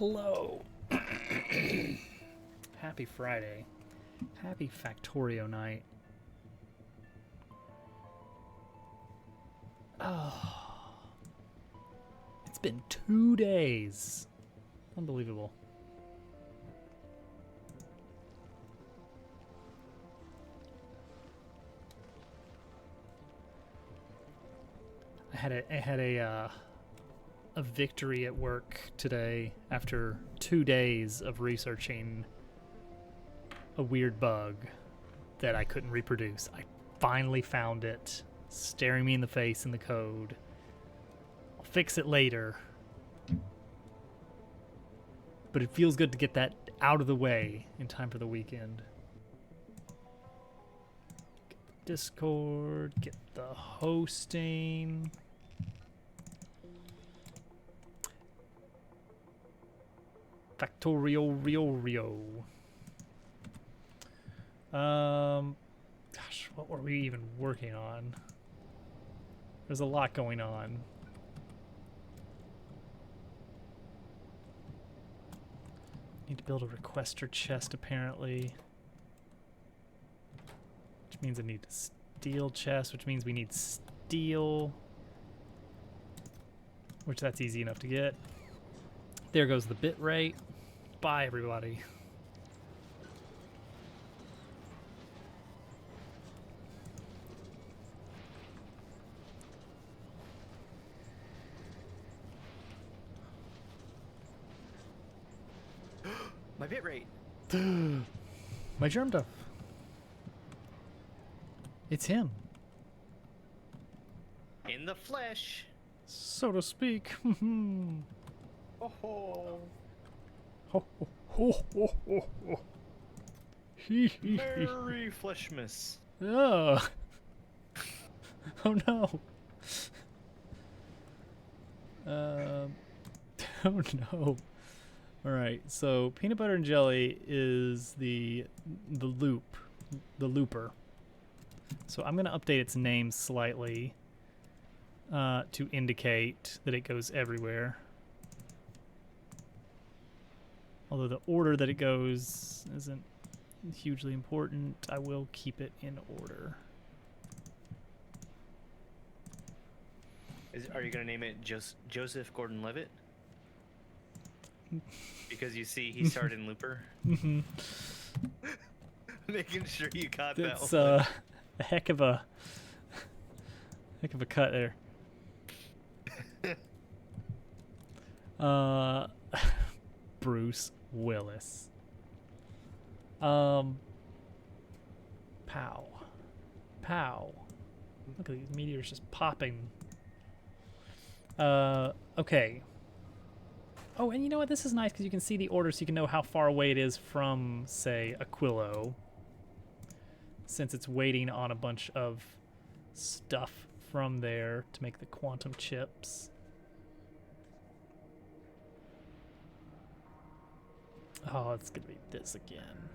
Hello. Happy Friday. Happy Factorio night. Oh. It's been 2 days. Unbelievable. I had a victory at work today after 2 days of researching a weird bug that I couldn't reproduce. I finally found it, staring me in the face in the code. I'll fix it later. But it feels good to get that out of the way in time for the weekend. Get the Discord, get the hosting. Factorio Rio. Gosh, what were we even working on? There's a lot going on. Need to build a requester chest apparently. Which means I need a steel chest, which means we need steel. Which that's easy enough to get. There goes the bit rate. Bye, everybody. My bit rate. My germ duff. It's him. In the flesh. So to speak. Oh ho. Ho, ho, ho, ho, ho, ho. Hee, hee, hee. Merry Fleshmas. Oh. Oh no. Oh no. All right. So peanut butter and jelly is the looper. So I'm gonna update its name slightly to indicate that it goes everywhere. Although the order that it goes isn't hugely important, I will keep it in order. Are you going to name it Joseph Gordon-Levitt? Because you see he starred in Looper? Mm-hmm. Making sure you caught That's that one. a heck of a cut there. Bruce Willis. Pow. Pow. Look at these meteors just popping. Okay. Oh, and you know what? This is nice because you can see the order so you can know how far away it is from, say, Aquilo. Since it's waiting on a bunch of stuff from there to make the quantum chips. Oh, it's gonna be this again.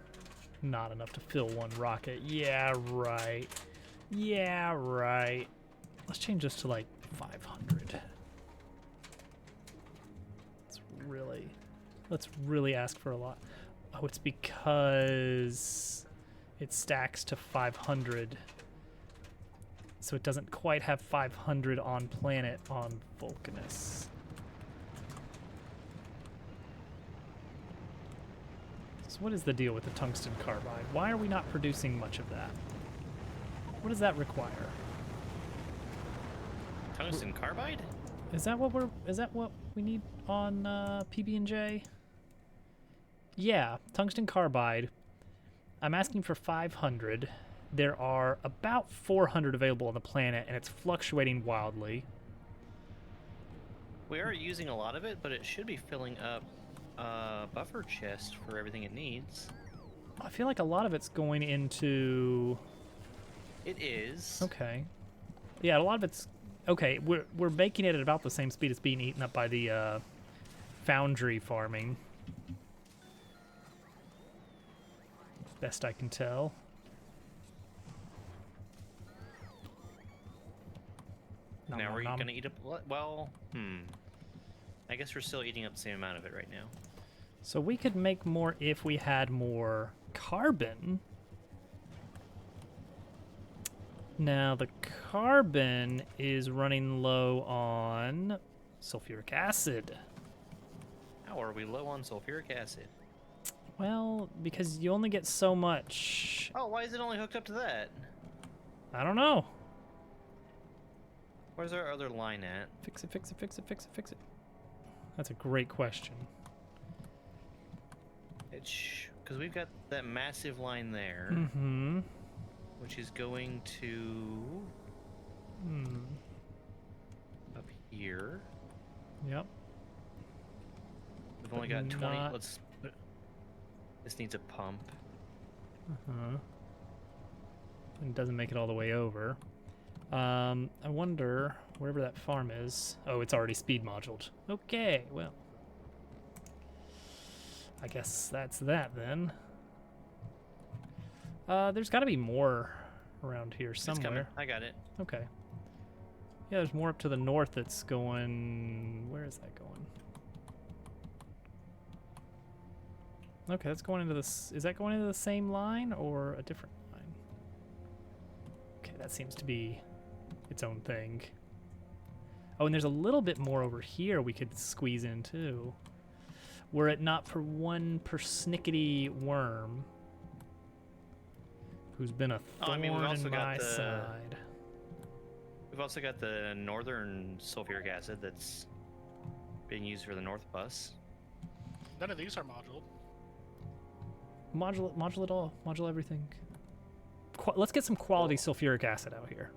Not enough to fill one rocket. Yeah, right. Yeah, right. Let's change this to like 500. Let's really ask for a lot. Oh, it's because it stacks to 500. So it doesn't quite have 500 on planet on Vulcanus. So what is the deal with the tungsten carbide? Why are we not producing much of that? What does that require? Tungsten carbide? Is that what we need on PB&J? Yeah, tungsten carbide. I'm asking for 500. There are about 400 available on the planet, and it's fluctuating wildly. We are using a lot of it, but it should be filling up a buffer chest for everything it needs. I feel like a lot of it's going into... It is. Okay. Yeah, a lot of it's... Okay, we're making it at about the same speed it's being eaten up by the foundry farming. Best I can tell. Nom, Now nom, we're nom. gonna eat up. Well, I guess we're still eating up the same amount of it right now. So we could make more if we had more carbon. Now the carbon is running low on sulfuric acid. How are we low on sulfuric acid? Well, because you only get so much. Oh, why is it only hooked up to that? I don't know. Where's our other line at? Fix it, fix it, fix it, fix it, fix it. That's a great question. It's because we've got that massive line there, Mm-hmm. which is going to up here. Yep. We've only got 20. Not- Let's. This needs a pump. Uh-huh. And it doesn't make it all the way over. I wonder wherever that farm is. Oh, it's already speed moduled. Okay, well. I guess that's that then. There's got to be more around here It's coming. somewhere. I got it. Okay. Yeah, there's more up to the north that's going... Where is that going? Okay, that's going into this... Is that going into the same line or a different line? Okay, that seems to be its own thing. Oh, and there's a little bit more over here we could squeeze in too. Were it not for one persnickety worm who's been a thorn we've also in got my the- side. We've also got the northern sulfuric acid that's being used for the north bus. None of these are moduled. Module it all. Module everything. Let's get some quality sulfuric acid out here.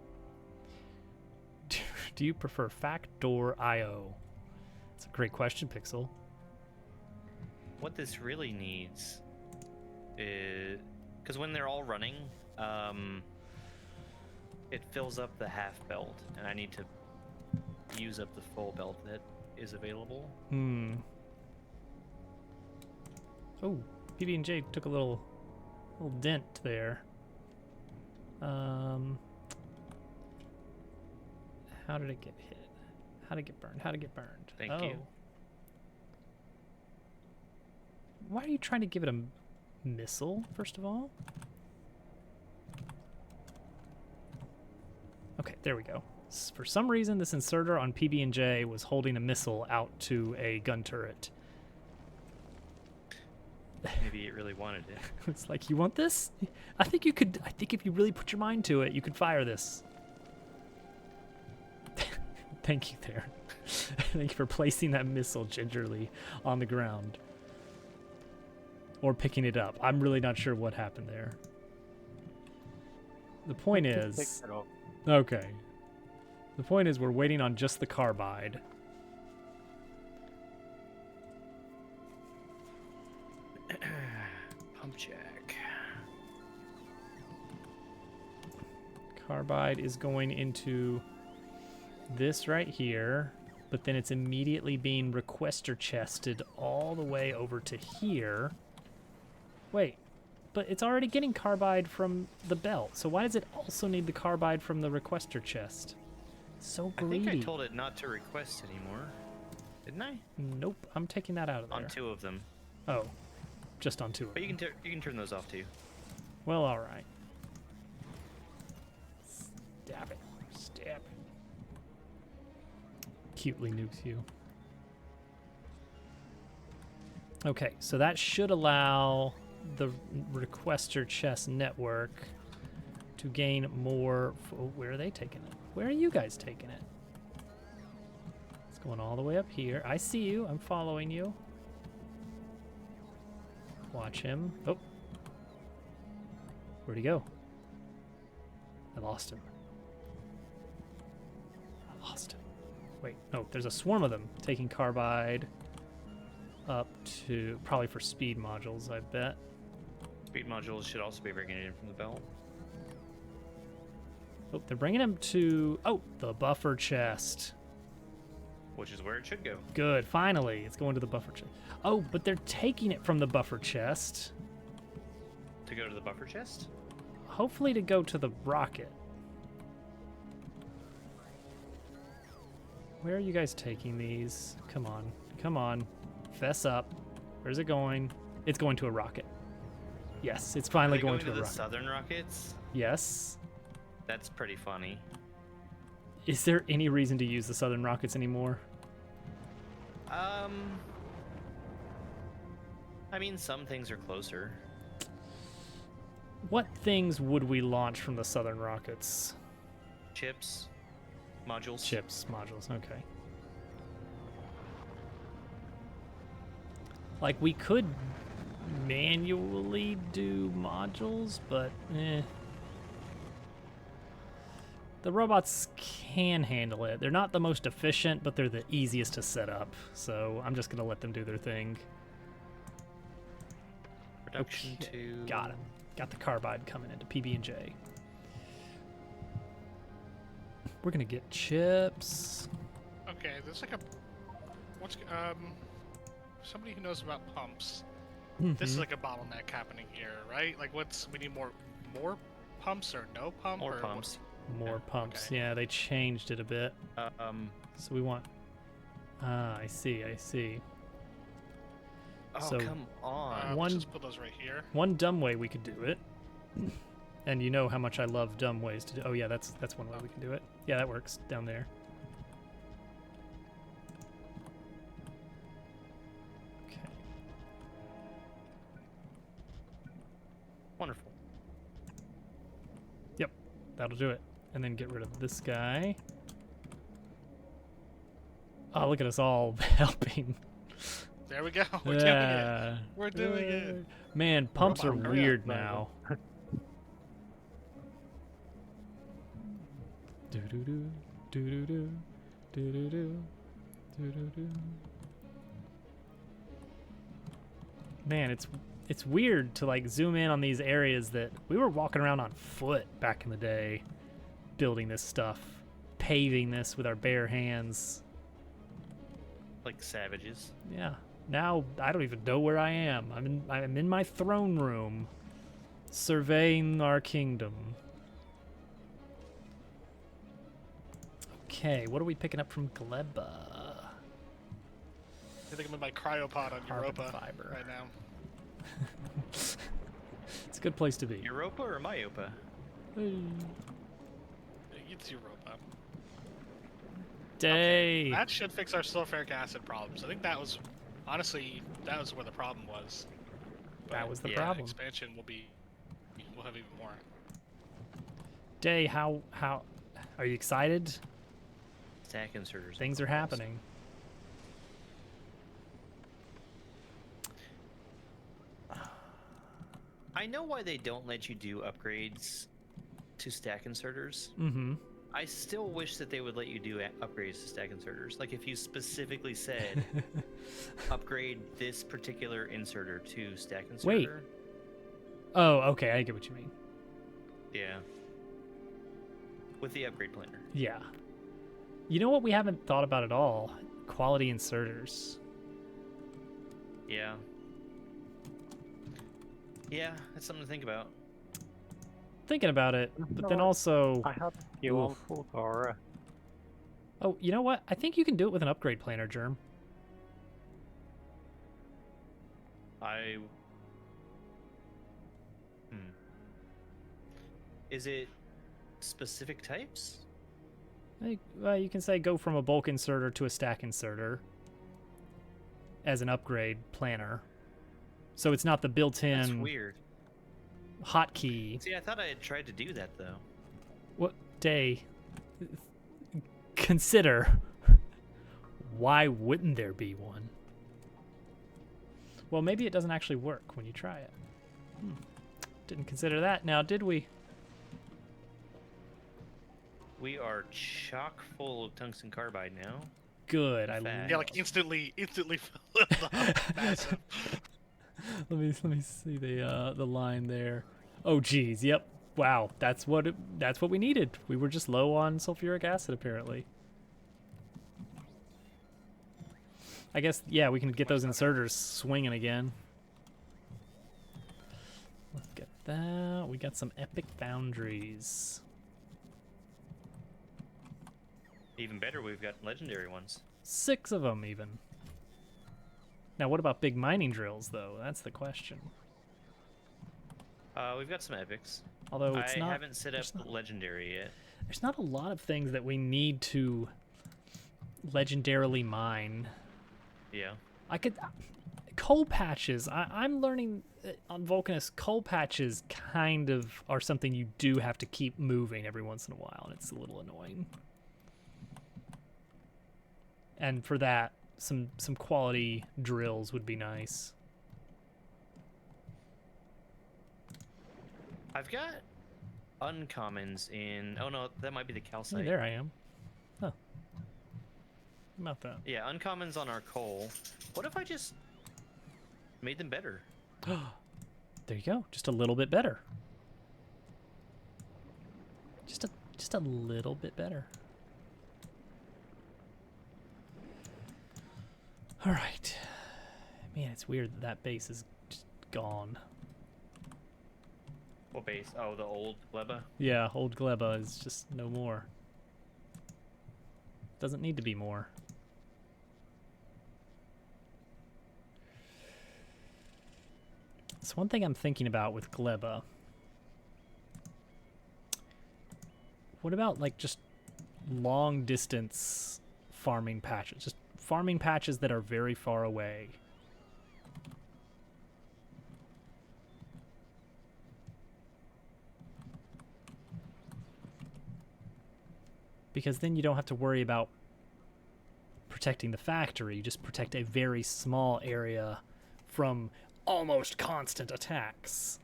Do you prefer Factorio? That's a great question, Pixel. What this really needs is because when they're all running, it fills up the half belt, and I need to use up the full belt that is available. Hmm. Oh, PB&J took a little dent there. How did it get hit? How did it get burned? How did it get burned? Thank you. Why are you trying to give it a missile, first of all? Okay, there we go. For some reason, this inserter on PB&J was holding a missile out to a gun turret. Maybe it really wanted it. It's like, you want this? I think you could. I think if you really put your mind to it, you could fire this. Thank you, there. Thank you for placing that missile gingerly on the ground. Or picking it up. I'm really not sure what happened there. The point is... Okay. The point is we're waiting on just the carbide. Pump check. Carbide is going into this right here, but then it's immediately being requester chested all the way over to here. Wait, but it's already getting carbide from the belt, so why does it also need the carbide from the requester chest? So greedy. I think I told it not to request anymore. Didn't I? Nope, I'm taking that out of there. On 2 of them. Oh, just on 2 of But them. you can turn those off too. Well, all right. Stab it. Stab it. Cutely nukes you. Okay, so that should allow the requester chest network to gain more. Oh, where are they taking it? Where are you guys taking it? It's going all the way up here. I see you. I'm following you. Watch him. Oh. Where'd he go? I lost him. I lost him. Wait, no, there's a swarm of them taking carbide up to, probably for speed modules, I bet. Speed modules should also be bringing it in from the belt. Oh, they're bringing him to, oh, the buffer chest. Which is where it should go. Good, finally, it's going to the buffer chest. Oh, but they're taking it from the buffer chest. To go to the buffer chest? Hopefully to go to the rocket. Where are you guys taking these? Come on, come on, fess up. Where's it going? It's going to a rocket. Yes, it's finally Are they going to to a the rocket. southern rockets? Yes. That's pretty funny. Is there any reason to use the southern rockets anymore? I mean, some things are closer. What things would we launch from the southern rockets? Chips, modules. Chips, modules, okay. Like, we could manually do modules, but the robots can handle it. They're not the most efficient, but they're the easiest to set up. So I'm just going to let them do their thing. Production to... Got it. Got the carbide coming into PB&J. We're going to get chips. Okay, there's like a... What's... Somebody who knows about pumps. This is like a bottleneck happening here, right? Like, we need more pumps or no pump? More or pumps. More pumps. okay. Yeah, they changed it a bit. So we want... I see. Oh, So, come on. one- Let's just put those right here. One dumb way we could do it, and you know how much I love dumb ways to do. Oh yeah, that's one way we can do it. Yeah, that works down there. Okay. Wonderful. Yep, that'll do it. And then get rid of this guy. Oh, look at us all helping. There we go. We're doing it. We're doing it. Man, pumps are Robot weird hurry now. up, Do-do-do, do-do-do, do-do-do, do-do-do. Man, it's weird to like zoom in on these areas that we were walking around on foot back in the day, building this stuff, paving this with our bare hands. Like savages. Yeah. Now I don't even know where I am. I'm in my throne room, surveying our kingdom. Okay, what are we picking up from Gleba? I think I'm in my cryopod on Carbon Europa fiber. right now. It's a good place to be. Europa or Myopa? It's Europa. Day. That should fix our sulfuric acid problems. I think that was, honestly, that was where the problem was. That was the yeah, problem. Expansion we'll have even more. Day, how are you excited? Stack inserters. Things are happening. I know why they don't let you do upgrades to stack inserters. Mm-hmm. I still wish that they would let you do upgrades to stack inserters. Like if you specifically said, upgrade this particular inserter to stack inserter. Wait. Oh, okay, I get what you mean. Yeah. With the upgrade planner. Yeah. You know what we haven't thought about at all? Quality inserters. Yeah. Yeah, that's something to think about. Thinking about it, but then No, also... I have fuel Oof. full car. Oh, you know what? I think you can do it with an upgrade planner, Germ. Is it specific types? You can say go from a bulk inserter to a stack inserter as an upgrade planner. So it's not the That's built-in weird. hotkey. See, I thought I had tried to do that though. What day? Consider. Why wouldn't there be one? Well, maybe it doesn't actually work when you try it. Didn't consider that now, did we? We are chock full of tungsten carbide now. Good. Fact. Yeah, like instantly filled up. Massive. Let me see the line there. Oh geez, yep. Wow, that's what we needed. We were just low on sulfuric acid apparently. I guess yeah, we can get those inserters swinging again. Look at that. We got some epic foundries. Even better, we've got legendary ones. 6 of them even. Now, what about big mining drills, though? That's the question. We've got some epics. Although it's I not, haven't set up legendary yet. there's not a lot of things that we need to legendarily mine. Yeah. I could coal patches. I'm learning on Vulcanus. Coal patches kind of are something you do have to keep moving every once in a while, and it's a little annoying. And for that, some quality drills would be nice. I've got uncommons in. Oh no, that might be the Hey, calcite. there I am. Huh. How about that? Yeah, uncommons on our coal. What if I just made them better? There you go. Just a little bit better. Just a little bit better. All right. Man, it's weird that that base is just gone. What base? Oh, the old Gleba? Yeah, old Gleba is just no more. Doesn't need to be more. So one thing I'm thinking about with Gleba. What about like just long distance farming patches? Just farming patches that are very far away. Because then you don't have to worry about protecting the factory. You just protect a very small area from almost constant attacks.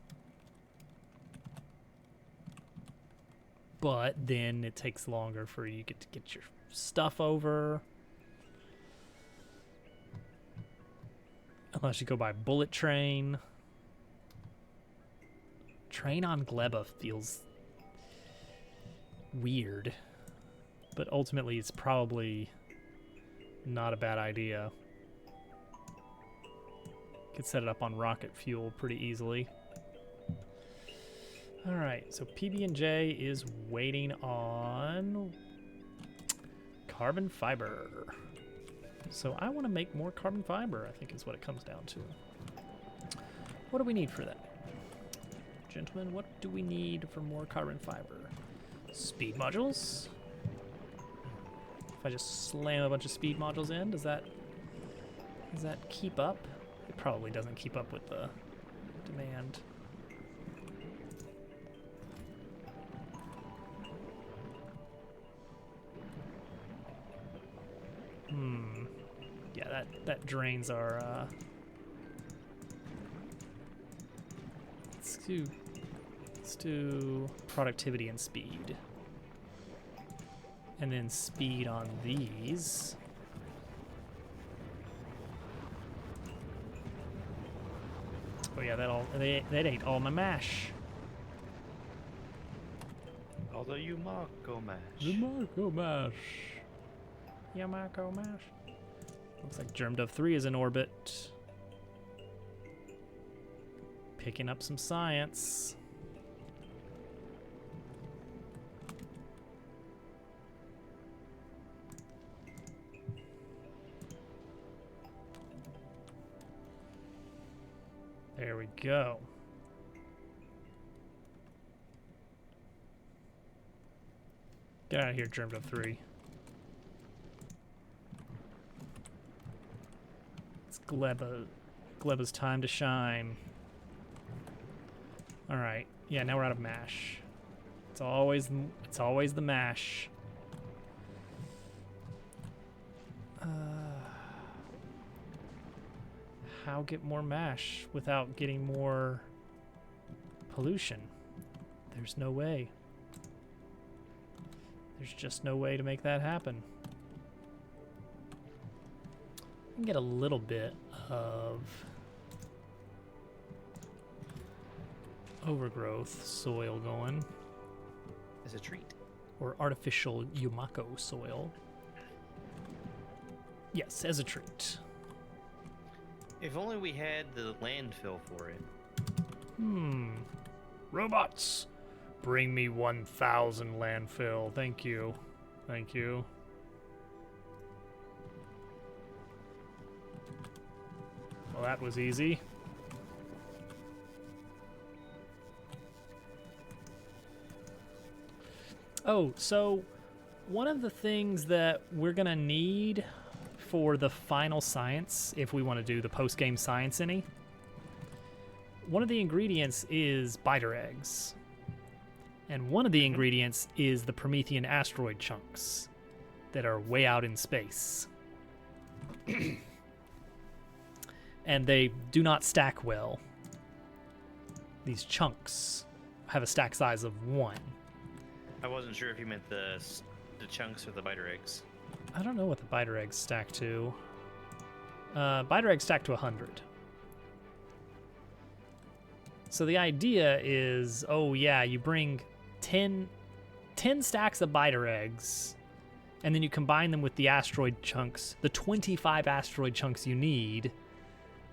But then it takes longer for you to get your stuff over. Unless you go by bullet train. Train on Gleba feels weird. But ultimately, it's probably not a bad idea. Could set it up on rocket fuel pretty easily. All right, so PB&J is waiting on carbon fiber. So I want to make more carbon fiber, I think is what it comes down to. What do we need for that? Gentlemen, what do we need for more carbon fiber? Speed modules? If I just slam a bunch of speed modules in, does that keep up? It probably doesn't keep up with the demand. Yeah, that drains our let's do productivity and speed. And then speed on these. Oh yeah, that ate all my mash. Although you Marco mash. The Marco mash. Yeah, Marco mash. Looks like Germ Dove 3 is in orbit. Picking up some science. There we go. Get out of here, Germ Dove 3. It's Gleba's time to shine. All right. Yeah, now we're out of mash. It's always the mash. How get more mash without getting more pollution? There's no way. There's just no way to make that happen. I can get a little bit of overgrowth soil going. As a treat. Or artificial Yumako soil. Yes, as a treat. If only we had the landfill for it. Robots! Bring me 1,000 landfill. Thank you. Thank you. Well, that was easy. Oh, so one of the things that we're going to need for the final science, if we want to do the post-game science any, one of the ingredients is biter eggs. And one of the ingredients is the Promethean asteroid chunks that are way out in space. And they do not stack well. These chunks have a stack size of 1. I wasn't sure if you meant the chunks or the biter eggs. I don't know what the biter eggs stack to. Biter eggs stack to 100. So the idea is, oh yeah, you bring 10 stacks of biter eggs, and then you combine them with the asteroid chunks, the 25 asteroid chunks you need,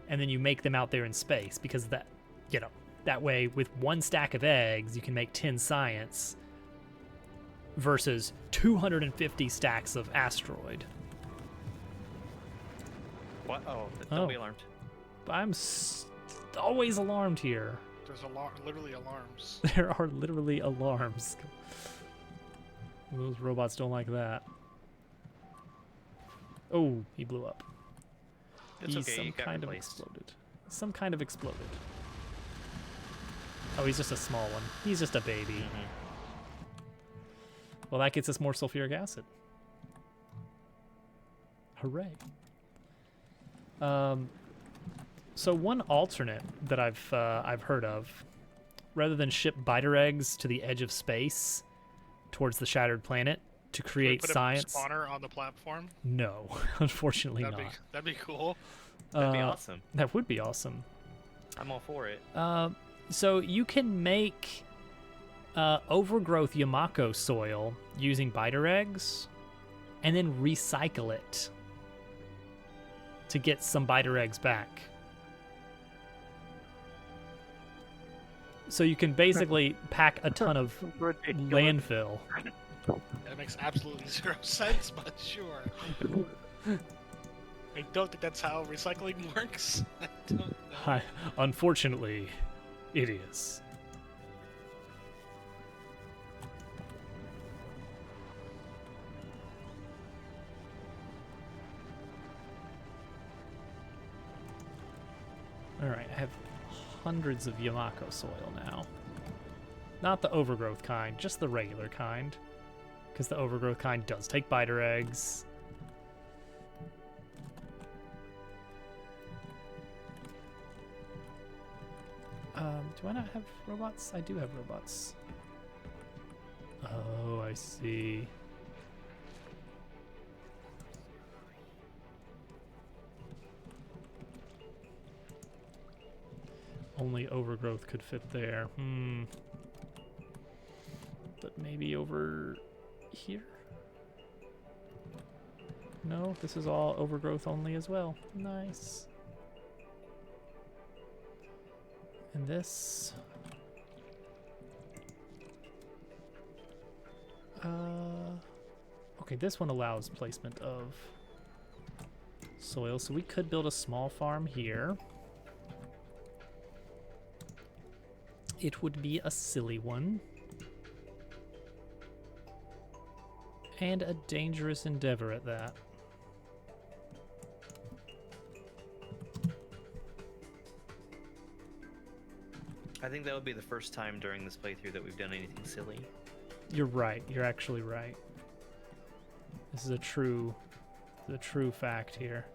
and then you make them out there in space, because that, you know, that way with 1 stack of eggs, you can make 10 science versus 250 stacks of asteroid. What? Oh, don't be alarmed. I'm always alarmed here. There's literally alarms. There are literally alarms. Those robots don't like that. Oh, he blew up. It's He's okay, some you got kind of replaced. exploded. Some kind of exploded. Oh, he's just a small one. He's just a baby. Mm-hmm. Well, that gets us more sulfuric acid. Hooray. So one alternate that I've heard of, rather than ship biter eggs to the edge of space towards the shattered planet to create Put science. a spawner on the platform. No, unfortunately That'd not. that'd be cool. That'd be awesome. That would be awesome. I'm all for it. So you can make overgrowth Yamako soil using biter eggs and then recycle it to get some biter eggs back. So you can basically pack a ton of landfill. That makes absolutely 0 sense, but sure. I don't think that's how recycling works. I don't know. Unfortunately, it is. Alright, I have hundreds of Yamako soil now. Not the overgrowth kind, just the regular kind. Because the overgrowth kind does take biter eggs. Do I not have robots? I do have robots. Oh, I see. Only overgrowth could fit there. But maybe over here? No, this is all overgrowth only as well. Nice. And this... Okay, this one allows placement of soil, so we could build a small farm here. It would be a silly one. And a dangerous endeavor at that. I think that would be the first time during this playthrough that we've done anything silly. You're right. You're actually right. This is a true fact here.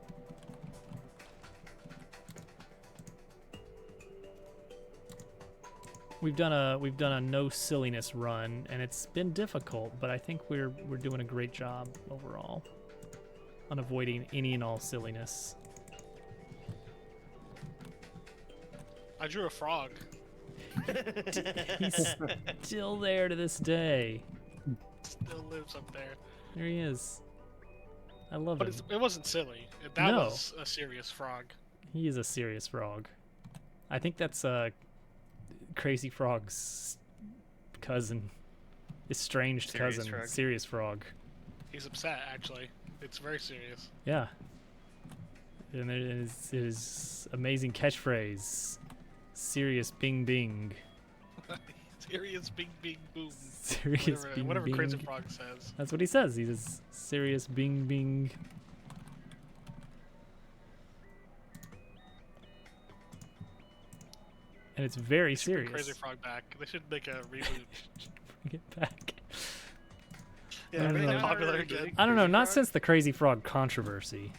We've done a no silliness run, and it's been difficult, but I think we're doing a great job overall on avoiding any and all silliness. I drew a frog. He's still there to this day. Still lives up there. There he is. I love But him. it wasn't silly. That No. was a serious frog. He is a serious frog. I think that's Crazy Frog's cousin. Estranged Serious cousin. Frog? Serious Frog. He's upset, actually. It's very serious. Yeah. And there is his amazing catchphrase, "Serious Bing Bing." Serious bing bing boom. Serious Bing Whatever Bing. Crazy Frog says. That's what he says. He says, "Serious Bing Bing." And it's very They should bring serious. Crazy Frog back. They should make a reboot. Bring it back. Yeah, don't make know. it popular again. I don't know. Crazy Not Frog? since the Crazy Frog controversy.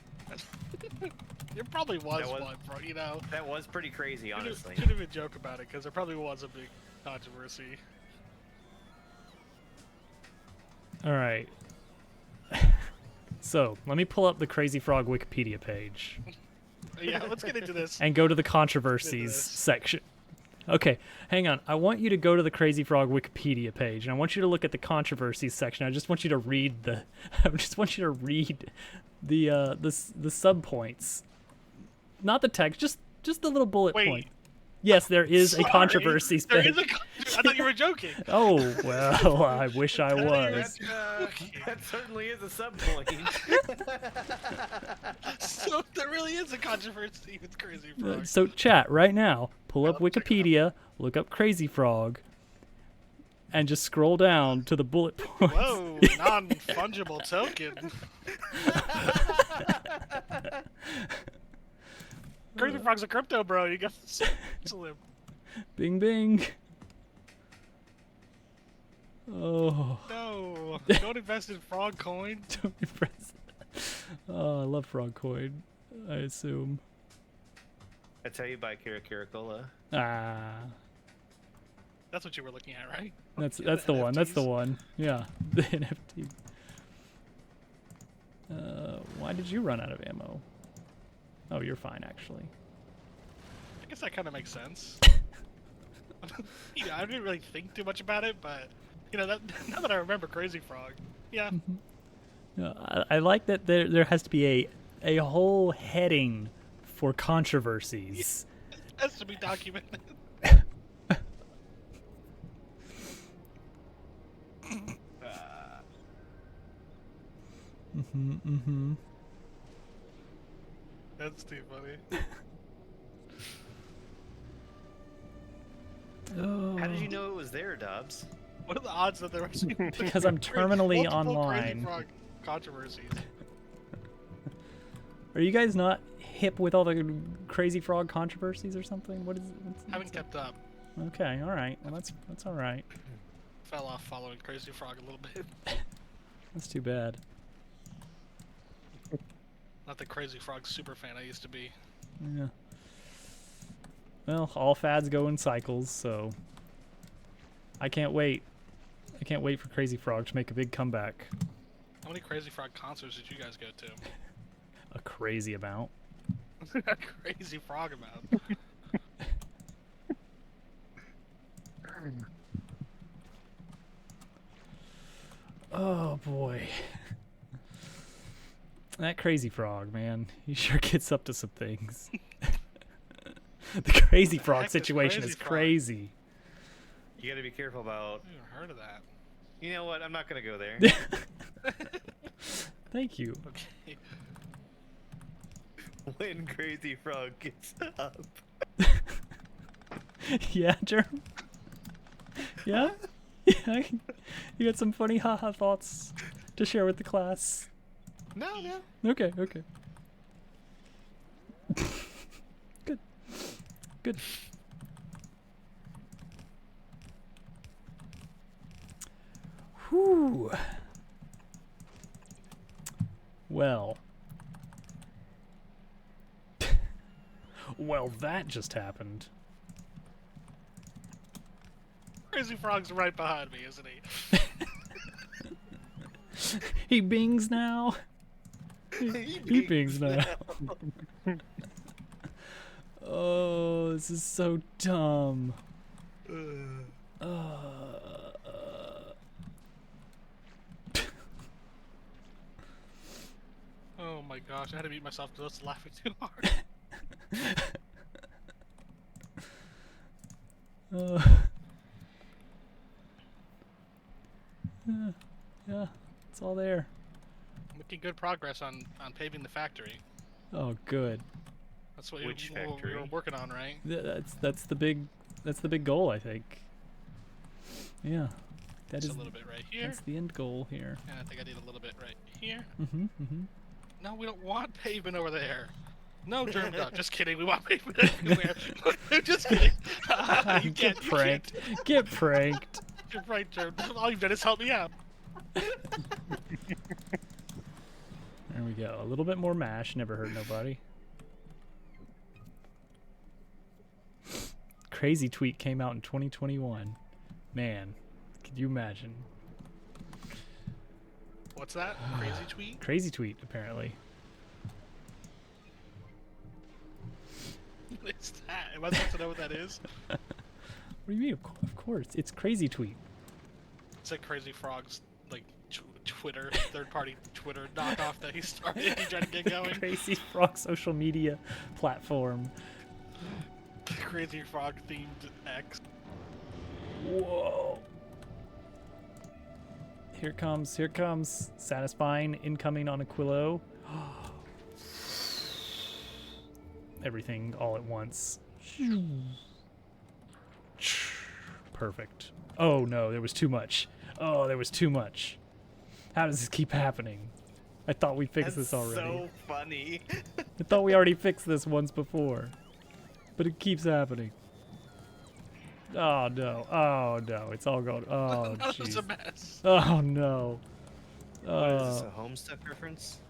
There probably was was- one, bro. You know, That was pretty crazy, honestly. Couldn't even joke about it because there probably was a big controversy. All right. So let me pull up the Crazy Frog Wikipedia page Yeah, let's get into this. and go to the controversies this. section. Okay, hang on. I want you to go to the Crazy Frog Wikipedia page, and I want you to look at the controversies section. I just want you to read the. I just want you to read the sub points, not the text. Just the little bullet Wait. point. Yes, there is a Sorry, controversies There page. is a I thought you were joking. Oh well, I wish I was. That certainly is a subpoint. So there really is a controversy with Crazy Frog. So chat right now. Pull up I'll check it out. Wikipedia, look up Crazy Frog, and just scroll down to the bullet points. Whoa, non-fungible token. Crazy Frog's a crypto bro. You got to him. Bing bing. Oh, No, don't invest in Frog Coin. don't impress. Oh, I love Frog Coin. I assume. That's how you buy Kira Cola. Ah, That's what you were looking at, right? that's Yeah, the one. That's the NFTs. one. Yeah, the NFT. Why did you run out of ammo? Oh, you're fine actually. I guess that kind of makes sense. You know, I didn't really think too much about it, but you know, that now that I remember Crazy Frog, yeah, I like that there has to be a whole heading for controversies. has to be documented. Mm-hmm. That's too funny. Oh. How did you know it was there, Dobbs? What are the odds that there was Because I'm terminally multiple online. Crazy Frog controversies? Are you guys not hip with all the Crazy Frog controversies or something? What is? Haven't kept up. Okay, all right. Well, that's all right. Fell off following Crazy Frog a little bit. That's too bad. Not the Crazy Frog super fan I used to be. Yeah. Well, all fads go in cycles, so I can't wait. I can't wait for Crazy Frog to make a big comeback. How many Crazy Frog concerts did you guys go to? A crazy amount. A Crazy Frog amount. Oh boy. That Crazy Frog, man. He sure gets up to some things. The Crazy What the Frog heck is situation Crazy is Frog? crazy. You gotta be careful about. I've never heard of that. You know what? I'm not gonna go there. Thank you. Okay. When Crazy Frog gets up. Yeah, Jerm? Yeah? Yeah? You got some funny haha thoughts to share with the class? No, no. Okay, okay. Good. Good. Whew. Well. Well, that just happened. Crazy Frog's right behind me, isn't he? He bings now. He bings now. Oh, this is so dumb. Oh my gosh, I had to beat myself because I was laughing too hard. Yeah, it's all there. Making good progress on paving the factory. Oh, good. That's what Which we were factory? working on, right? That's the big goal, I think. Yeah. That It's is a little bit right here. that's the end goal here. And I think I need a little bit right here. Mm-hmm. No, we don't want pavement over there. No, germ dog. Just kidding. We want pavement everywhere. Just kidding. You Get can't. pranked. Get pranked. You're right, germ. All you've done is help me out. There we go. A little bit more mash. Never hurt nobody. Crazy tweet came out in 2021. Man, could you imagine? What's that? Crazy tweet? Crazy tweet, apparently. What is that? Am I supposed to know what that is? What do you mean? Of course. It's crazy tweet. It's like Crazy Frog's like Twitter, third-party Twitter knockoff that he started. He tried to get going. Crazy Frog social media platform. Crazy Frog themed X. Whoa. Here comes satisfying incoming on Aquilo. Everything all at once. Perfect. Oh no, there was too much. Oh, there was too much. How does this keep happening? I thought we fixed this already. So funny. I thought we already fixed this once before. But it keeps happening. Oh no. Oh no. It's all going. Oh That was a jeez. mess. Oh no. What is this, a Homestuck reference?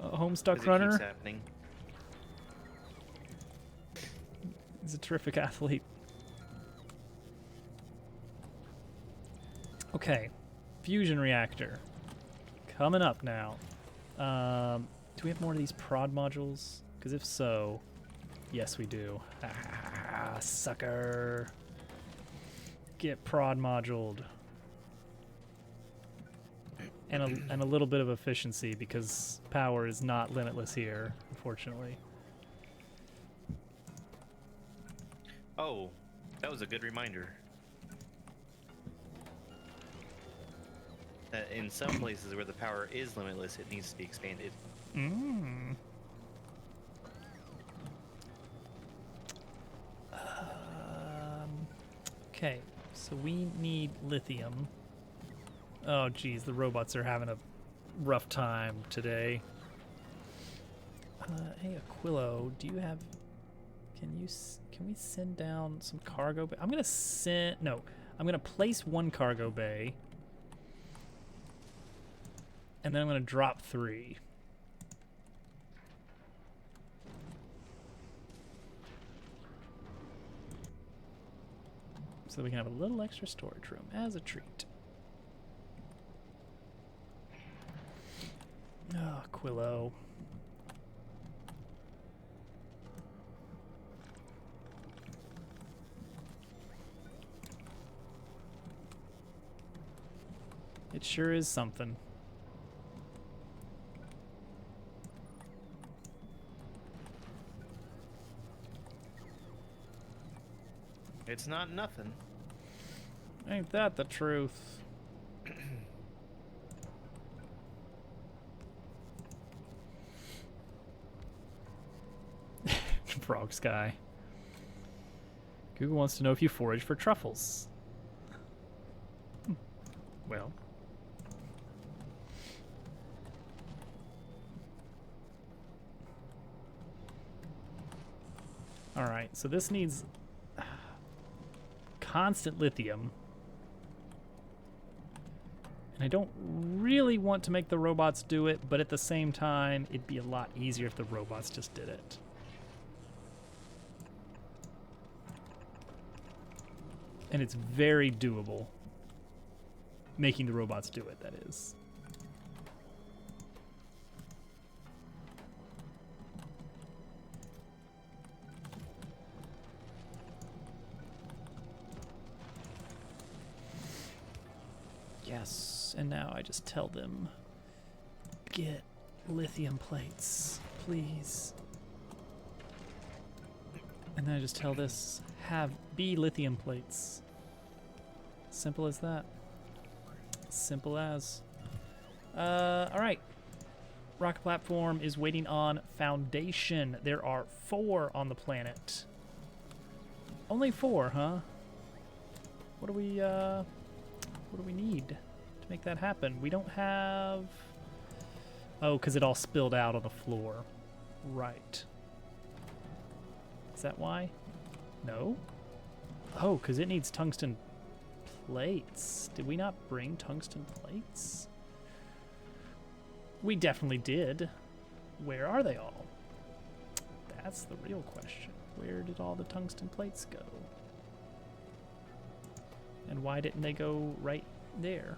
Homestuck 'Cause it runner. keeps happening. He's a terrific athlete. Okay. Fusion reactor. Coming up now. Do we have more of these prod modules? Because if so, yes we do. Ah, sucker. Get prod moduled. And a little bit of efficiency because power is not limitless here, unfortunately. Oh, that was a good reminder. That in some places where the power is limitless, it needs to be expanded. Mm. Okay, so we need lithium. Oh, geez, the robots are having a rough time today. Hey, Aquilo, do you have? Can we send down some cargo? I'm gonna place one cargo bay, and then I'm gonna drop 3. So we can have a little extra storage room as a treat. Oh, Quillo. It sure is something. It's not nothing. Ain't that the truth? Frog Sky. Google wants to know if you forage for truffles. Well. Alright, so this needs constant lithium. And I don't really want to make the robots do it, but at the same time, it'd be a lot easier if the robots just did it. And it's very doable. Making the robots do it, that is. Yes, and now I just tell them, get lithium plates, please. And then I just tell this, be lithium plates. Simple as that. Simple as. Alright. rocket platform is waiting on foundation. There are 4 on the planet. Only 4, huh? What do we need to make that happen? We don't have... Oh, because it all spilled out on the floor. Right. Is that why? No? Oh, because it needs tungsten plates. Did we not bring tungsten plates? We definitely did. Where are they all? That's the real question. Where did all the tungsten plates go? And why didn't they go right there?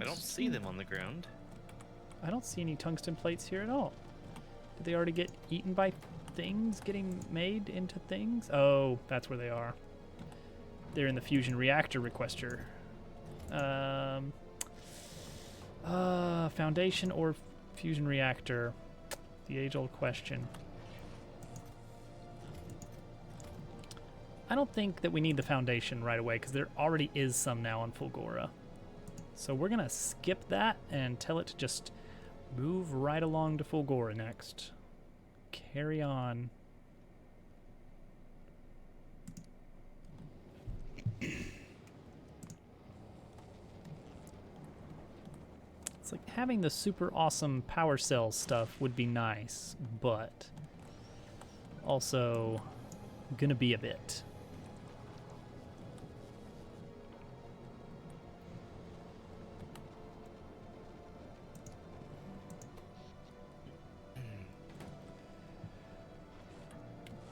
I don't see them on the ground. I don't see any tungsten plates here at all. Did they already get eaten by things getting made into things? Oh, that's where they are. They're in the fusion reactor requester. Foundation or fusion reactor? The age-old question. I don't think that we need the foundation right away because there already is some now on Fulgora. So we're gonna skip that and tell it to just move right along to Fulgora next. Carry on. It's like having the super awesome power cell stuff would be nice, but also gonna be a bit.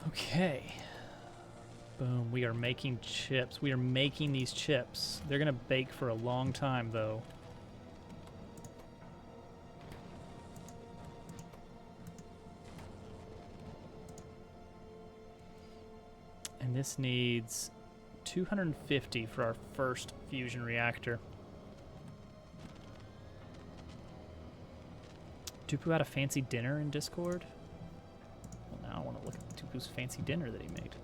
Okay. Boom, we are making chips. We are making these chips. They're gonna bake for a long time, though. And this needs 250 for our first fusion reactor. Dupu had a fancy dinner in Discord? Well, now I want to look at Dupu's fancy dinner that he made.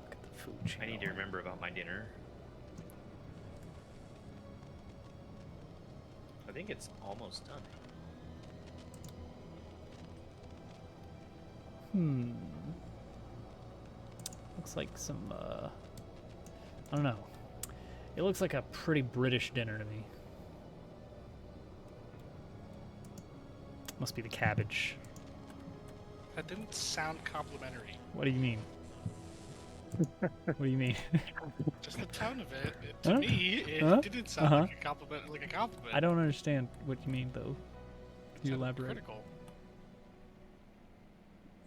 Look at the food channel. I need to remember about my dinner. I think it's almost done. Looks like some, I don't know. It looks like a pretty British dinner to me. Must be the cabbage. That didn't sound complimentary. What do you mean? What do you mean? Just the tone of it. To me, it didn't sound like a compliment. Like a compliment. I don't understand what you mean, though. Can you Sounded elaborate? Critical.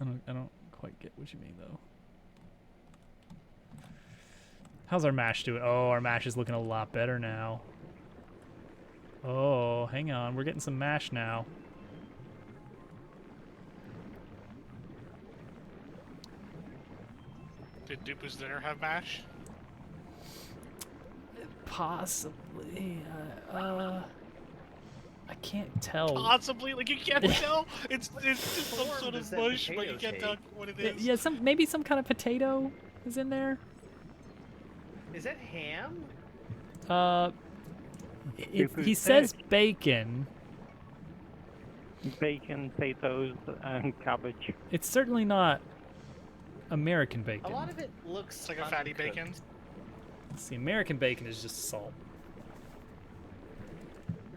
I don't quite get what you mean, though. How's our mash doing? Oh, our mash is looking a lot better now. Oh, hang on. We're getting some mash now. Did Dupu's dinner have mash? Possibly. I can't tell. Possibly, like you can't tell. It's just some Formed sort as of that mush, but potato you can't shape. tell what it is. Yeah, maybe some kind of potato is in there. Is that ham? He says bacon. Bacon, potatoes, and cabbage. It's certainly not American bacon. A lot of it looks It's like a fatty bacon. uncooked. See, American bacon is just salt.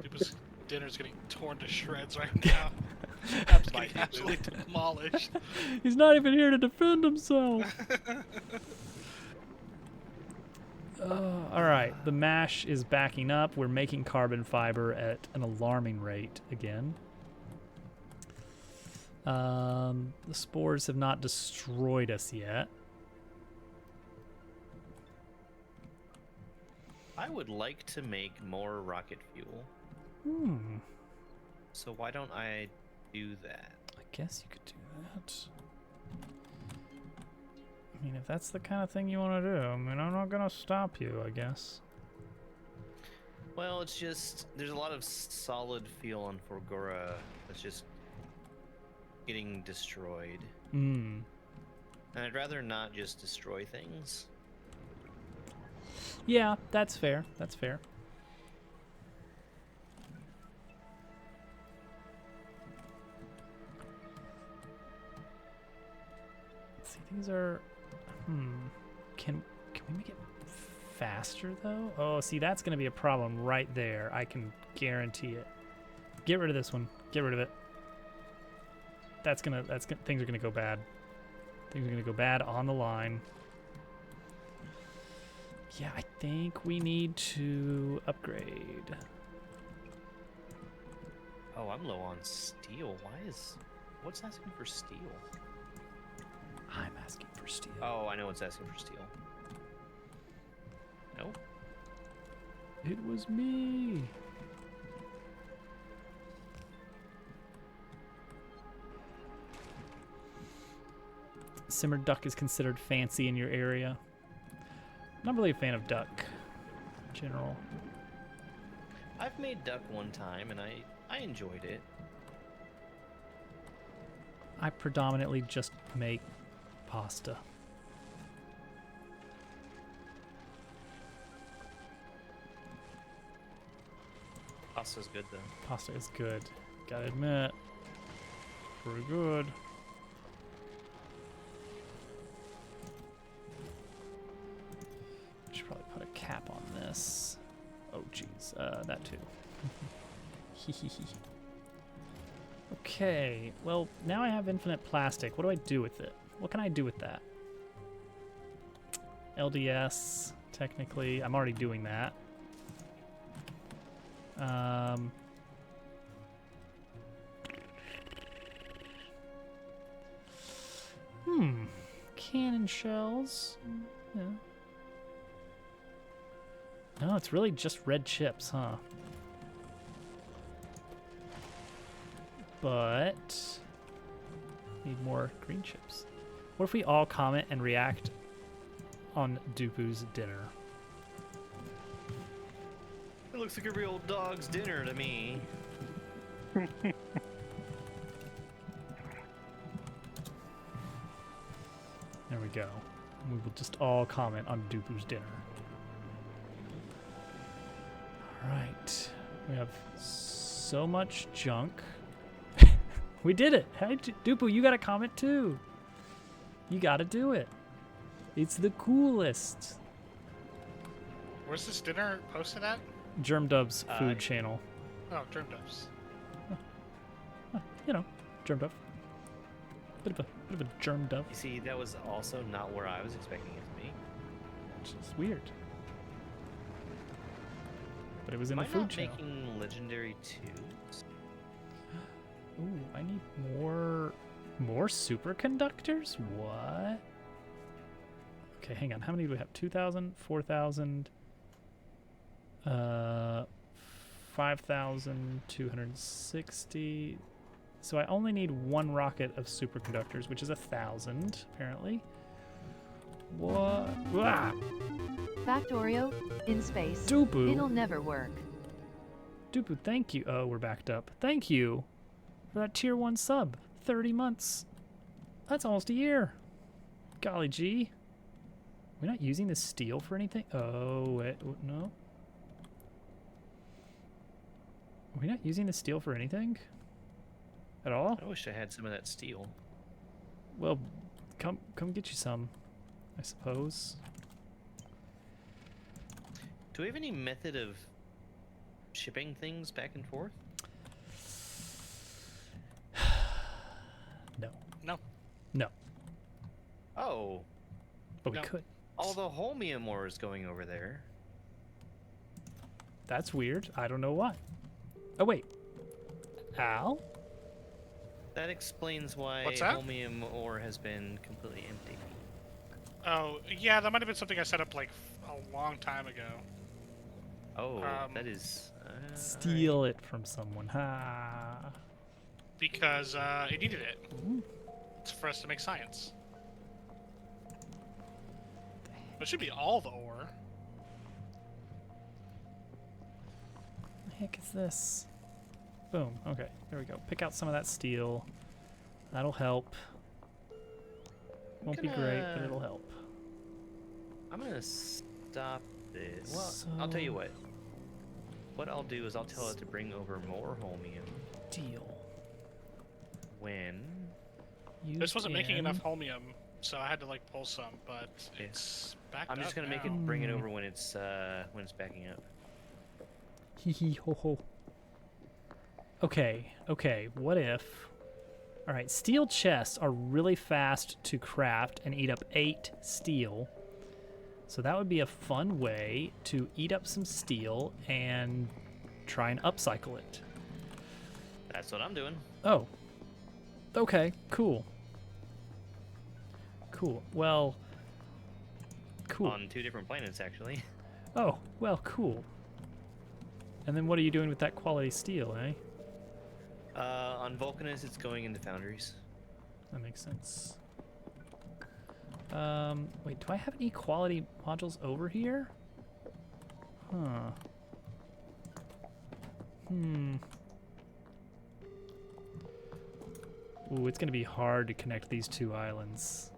Dupu's dinner's getting torn to shreds right now. Absolutely demolished. He's not even here to defend himself. All right, the mash is backing up. We're making carbon fiber at an alarming rate again. The spores have not destroyed us yet. I would like to make more rocket fuel. So why don't I do that? I guess you could do that. I mean, if that's the kind of thing you want to do, I mean, I'm not going to stop you, I guess. Well, it's just there's a lot of solid fuel on Fulgora that's just getting destroyed. And I'd rather not just destroy things. Yeah, that's fair. That's fair. Let's see, these are. Can we make it faster though? Oh, see, that's gonna be a problem right there. I can guarantee it. Get rid of this one. Get rid of it. Things are gonna go bad. Things are gonna go bad on the line. Yeah, I think we need to upgrade. Oh, I'm low on steel. What's asking for steel? I'm asking for steel. Oh, I know what's asking for steel. No? It was me. Simmered duck is considered fancy in your area. Not really a fan of duck in general. I've made duck one time, and I enjoyed it. I predominantly just make pasta. Pasta's good, though. Pasta is good. Gotta admit. Pretty good. Should probably put a cap on this. Oh, jeez. That too. Okay. Well, now I have infinite plastic. What do I do with it? What can I do with that? LDS, technically. I'm already doing that. Cannon shells. Yeah. No, it's really just red chips, huh? But need more green chips. What if we all comment and react on Dupu's dinner? It looks like a real dog's dinner to me. There we go. We will just all comment on Dupu's dinner. Alright. We have so much junk. We did it! Hey, Dupu, you gotta comment too! You gotta do it! It's the coolest! Where's this dinner posted at? Germdub's food channel. Oh, Dream Dubs. You know, Germdub. Bit of a Germdub. You see, that was also not where I was expecting it to be. Which is weird. But it was in Am the I food not channel. making legendary 2s? Ooh, I need more superconductors? What? Okay, hang on. How many do we have? 2,000, 4,000, 5,260. So I only need one rocket of superconductors, which is 1,000, apparently. What? Ah! Factorio, in space. Dupu. It'll never work. Dupu, thank you. Oh, we're backed up. Thank you for that tier 1 sub. 30 months. That's almost a year. Golly gee. We're not using this steel for anything? Oh, wait. No. Are we not using the steel for anything? At all? I wish I had some of that steel. Well, come get you some, I suppose. Do we have any method of shipping things back and forth? No. No. No. Oh, But we No. could. all the holmium ore is going over there. That's weird. I don't know why. Oh, wait. Al? That explains why What's that? holmium ore has been completely empty. Oh, yeah, that might have been something I set up like a long time ago. Oh, Um, that is... Steal it from someone. Ha. Because it needed it. It's for us to make science. It should be all the ore. What the heck is this? Boom. Okay, there we go. Pick out some of that steel. That'll help. Won't be great, but gonna- it'll help. I'm gonna stop this. Well, I'll tell you what. What I'll do is I'll tell it to bring over more holmium Deal. when. This wasn't making in- enough holmium, so I had to like pull some, but Yeah. it's back I'm up just gonna make now. it bring it over when it's backing up. Hee hee ho ho. Okay, what if... Alright, steel chests are really fast to craft and eat up 8 steel. So that would be a fun way to eat up some steel and try and upcycle it. That's what I'm doing. Oh. Okay, cool. Cool. Well... Cool. On 2 different planets, actually. Oh, well, cool. And then what are you doing with that quality steel, eh? On Vulcanus, it's going into foundries. That makes sense. Wait, do I have any quality modules over here? Huh. Ooh, it's gonna be hard to connect these 2 islands.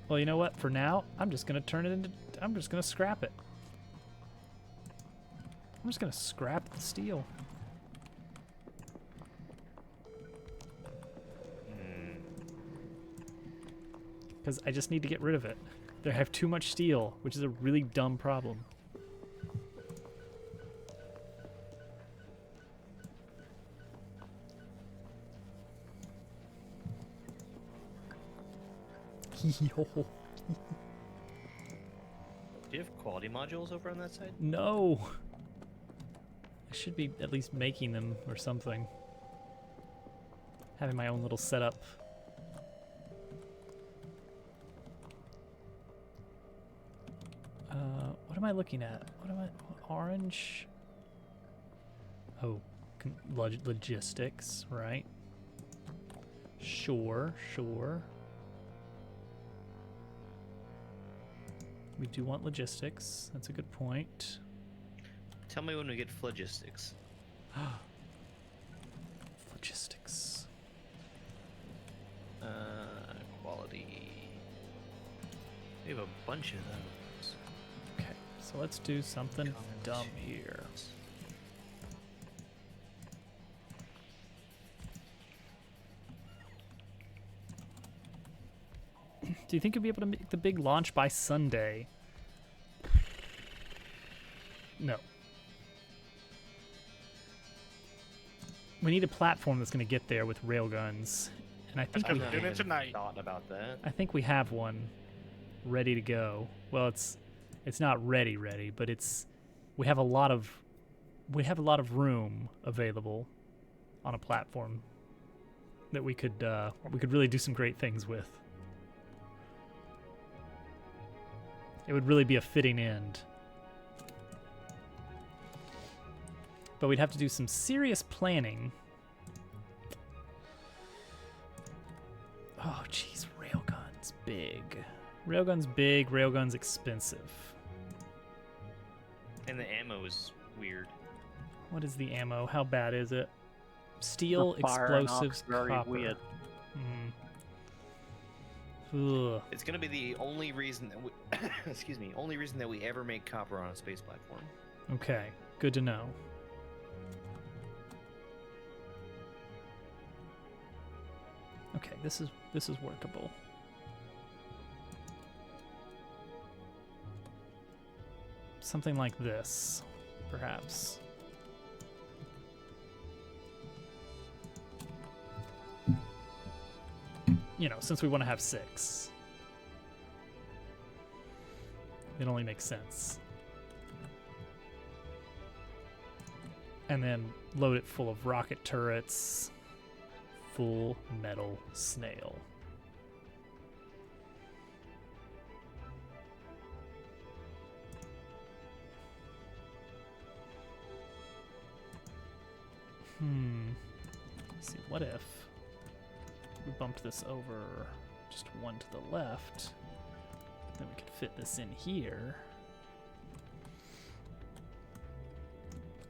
Well, you know what? For now, I'm just gonna I'm just gonna scrap it. I'm just gonna scrap the steel. Because I just need to get rid of it. They have too much steel, which is a really dumb problem. Do you have quality modules over on that side? No! I should be at least making them or something. Having my own little setup. What am I looking at? Orange? Oh, logistics, right? Sure. We do want logistics. That's a good point. Tell me when we get phlogistics. Logistics. Quality. We have a bunch of those. Okay, so let's do something dumb here. Do you think you'll be able to make the big launch by Sunday? No. We need a platform that's going to get there with railguns, and I think I'm we doing it tonight. Thought about that. I think we have one ready to go. Well, it's not ready, but we have a lot of room available on a platform that we could really do some great things with. It would really be a fitting end. But we'd have to do some serious planning. Oh, jeez, railgun's big. Railgun's big, railgun's expensive. And the ammo is weird. What is the ammo? How bad is it? Steel, The fire and explosives, very copper. weird. Ugh. It's gonna be the only reason that we excuse me, only reason that we ever make copper on a space platform. Okay, good to know. Okay, this is workable. Something like this, perhaps. You know, since we want to have 6. It only makes sense. And then load it full of rocket turrets. Full metal snail. Let's see, what if we bumped this over just 1 to the left? Then we could fit this in here.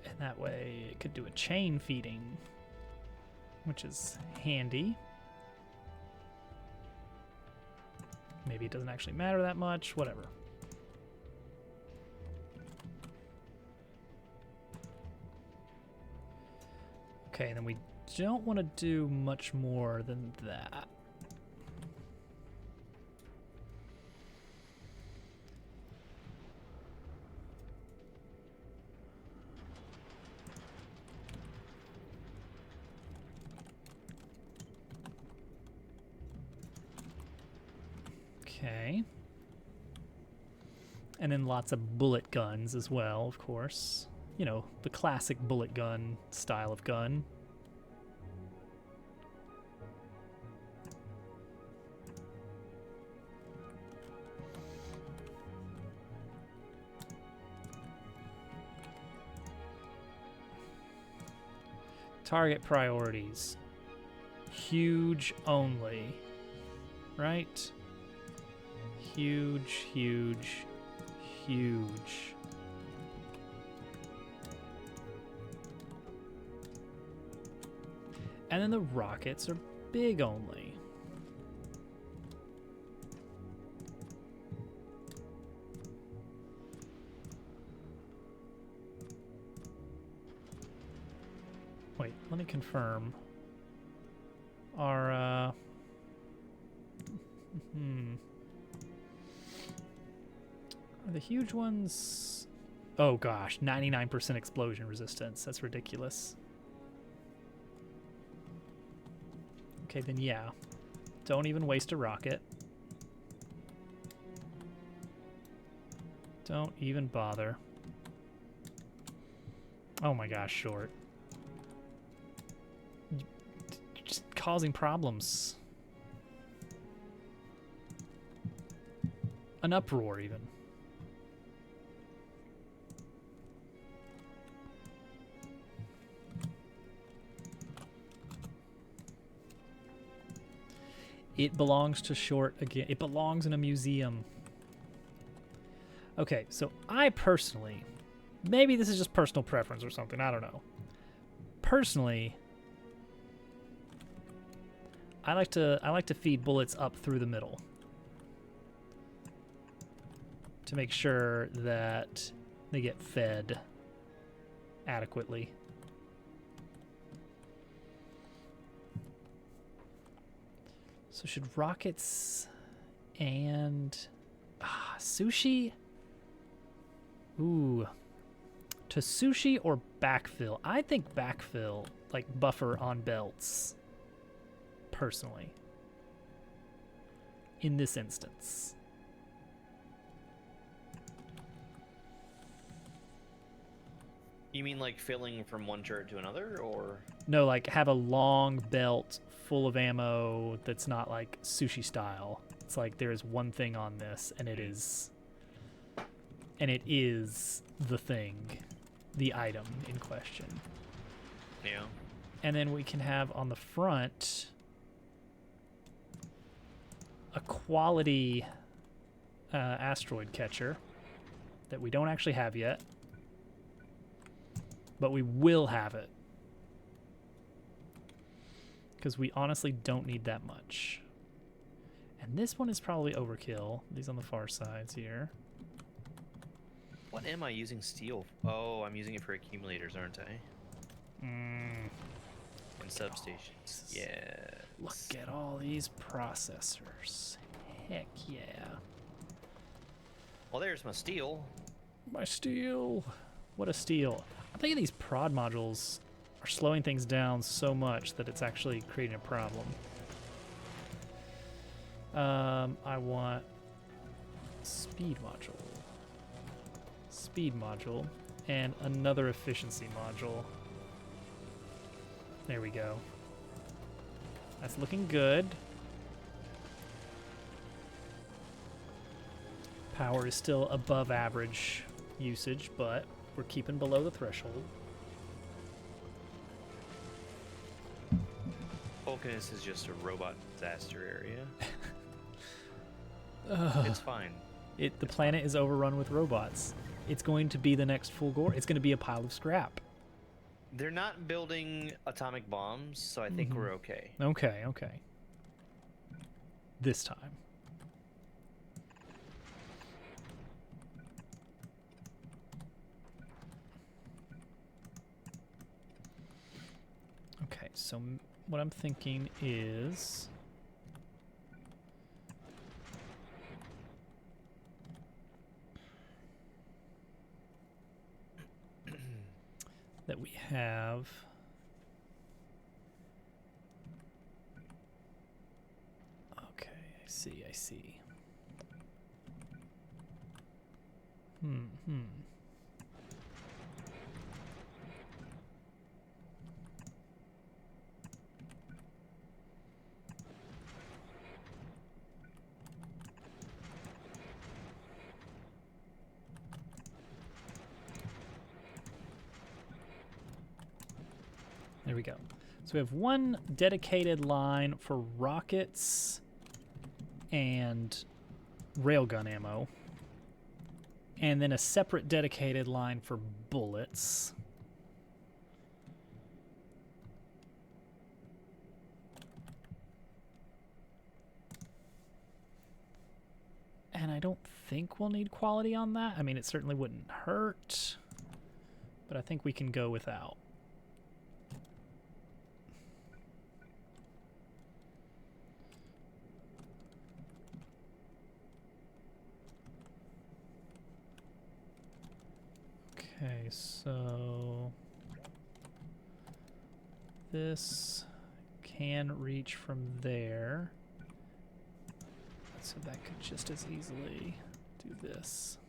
And that way it could do a chain feeding, which is handy. Maybe it doesn't actually matter that much, whatever. Okay, then we don't want to do much more than that. Okay. And then lots of bullet guns as well, of course. You know, the classic bullet gun style of gun. Target priorities. Huge only. Right? Huge, huge, huge. And then the rockets are big only. Wait, let me confirm. Our, Are the huge ones... Oh gosh, 99% explosion resistance. That's ridiculous. Okay, then yeah. Don't even waste a rocket. Don't even bother. Oh my gosh, short. You're just causing problems. An uproar, even. It belongs to short again. It belongs in a museum. Okay, so I personally, maybe this is just personal preference or something, I don't know. Personally, I like to feed bullets up through the middle to make sure that they get fed adequately. So should rockets and sushi? Ooh. To sushi or backfill? I think backfill, like buffer on belts, personally, in this instance. You mean like filling from one turret to another, or? No, like have a long belt full of ammo that's not like sushi style. It's like there is one thing on this, and it is the thing, the item in question. Yeah. And then we can have on the front a quality asteroid catcher that we don't actually have yet, but we will have it because we honestly don't need that much. And this one is probably overkill. These on the far sides here. What am I using steel? Oh, I'm using it for accumulators, aren't I? And substations. Yeah. Look at all these processors. Heck yeah. Well, there's my steel. My steel. What a steal. I'm thinking these prod modules are slowing things down so much that it's actually creating a problem. I want speed module. Speed module. And another efficiency module. There we go. That's looking good. Power is still above average usage, but we're keeping below the threshold. Vulcanus is just a robot disaster area. It's fine. The planet is overrun with robots. It's going to be the next full gore. It's going to be a pile of scrap. They're not building atomic bombs, so I think we're okay. Okay, okay. This time. so what I'm thinking is that we have okay, I see. There we go. So we have one dedicated line for rockets and railgun ammo, and then a separate dedicated line for bullets. And I don't think we'll need quality on that. I mean, it certainly wouldn't hurt, but I think we can go without. Okay, so this can reach from there. So that could just as easily do this.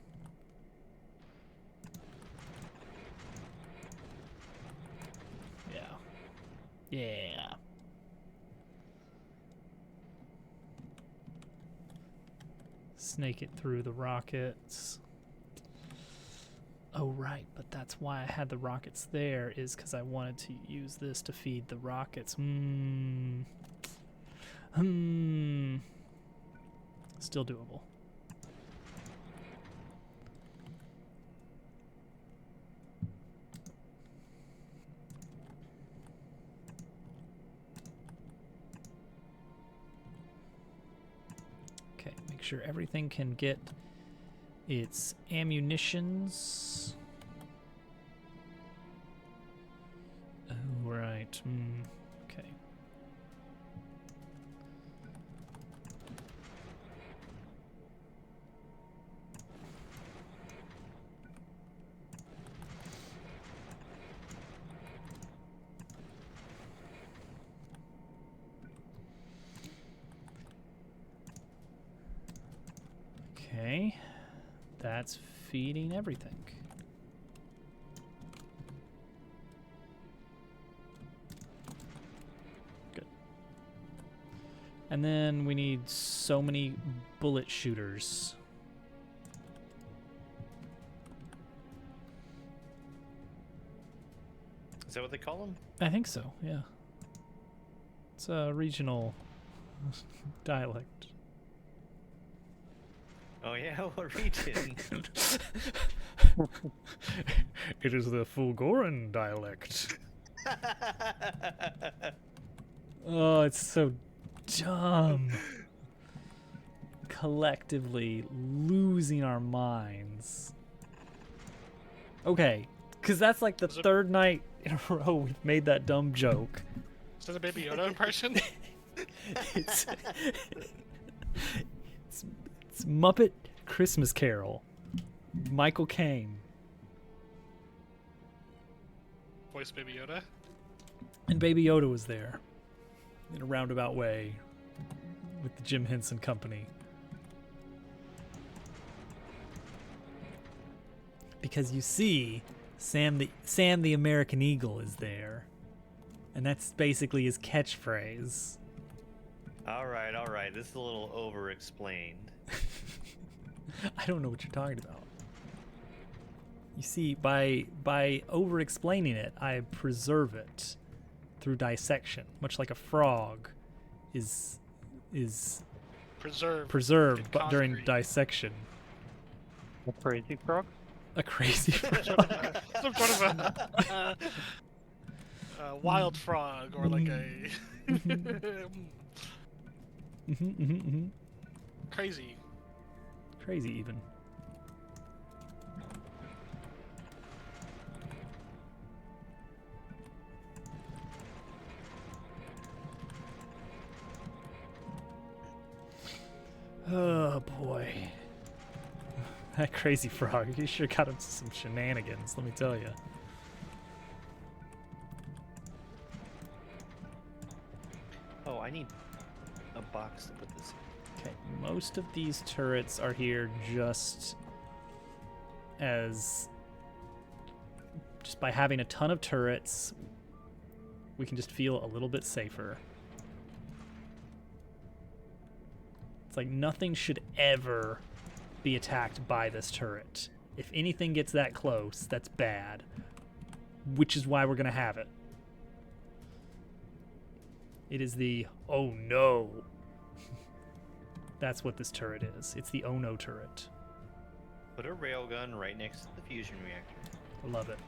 Yeah. Yeah. Snake it through the rockets. Oh, right, but that's why I had the rockets there, is because I wanted to use this to feed the rockets. Still doable. Okay, make sure everything can get its ammunitions. Oh, right. Okay. Okay. That's feeding everything. Good. And then we need so many bullet shooters. Is that what they call them? I think so, yeah. It's a regional dialect. Oh yeah, what region? It is the Fulgoran dialect. Oh, it's so dumb. Collectively losing our minds. Okay, because that's like the third night in a row we've made that dumb joke. Is that a Baby Yoda impression? It's Muppet Christmas Carol. Michael Caine. Voice Baby Yoda? And Baby Yoda was there. In a roundabout way. With the Jim Henson Company. Because you see, Sam the American Eagle is there. And that's basically his catchphrase. All right. This is a little over-explained. I don't know what you're talking about. You see, by over-explaining it, I preserve it through dissection, much like a frog is preserved but during dissection. A crazy frog? A crazy frog. Some sort of a wild frog, or like a crazy. Crazy even. Oh boy. That crazy frog, he sure got into some shenanigans, let me tell you. Oh, I need a box to put this in. Okay, most of these turrets are here just by having a ton of turrets, we can just feel a little bit safer. It's like nothing should ever be attacked by this turret. If anything gets that close, that's bad, which is why we're gonna have it. It is the oh no. That's what this turret is. It's the oh no turret. Put a railgun right next to the fusion reactor. I love it.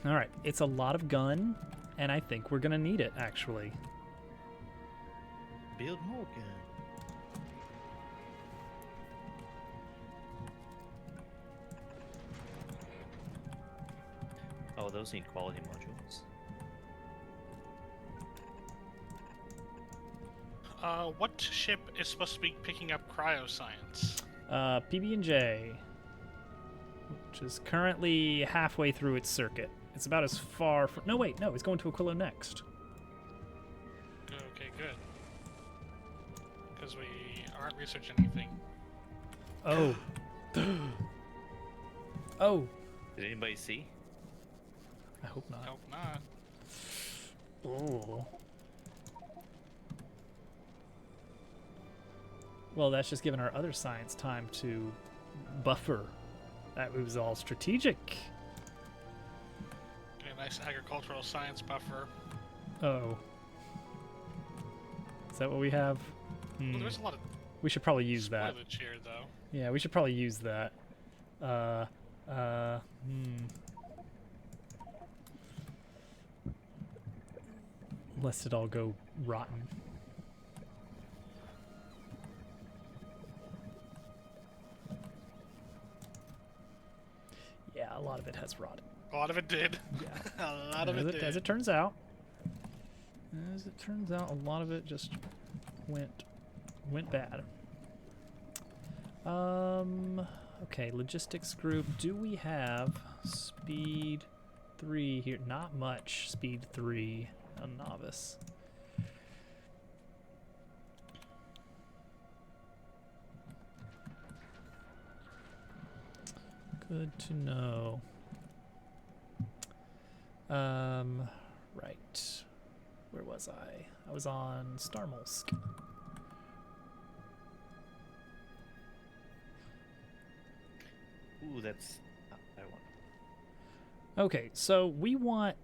All right, it's a lot of gun, and I think we're gonna need it, actually. Build more gun. Oh, those need quality modules. What ship is supposed to be picking up cryoscience? PB&J, which is currently halfway through its circuit. It's about as far from... No, wait, no, it's going to Aquilo next. Okay, good. Because we aren't researching anything. Oh. Oh. Did anybody see? I hope not. Hope not. Oh. Well, that's just given our other science time to buffer. That was all strategic. Okay, nice agricultural science buffer. Oh. Is that what we have? Well, there's a lot of We should probably use that. spoilage here, though. Yeah, we should probably use that. Lest it all go rotten. Yeah, a lot of it has rotted. A lot of it did. Yeah. A lot of it did. As it turns out. As it turns out, a lot of it just went bad. Okay, logistics group. Do we have speed 3 here? Not much speed 3 on novice. Good to know. Right. Where was I? I was on Starmolsk. Ooh, that's not what I want. Okay, so we want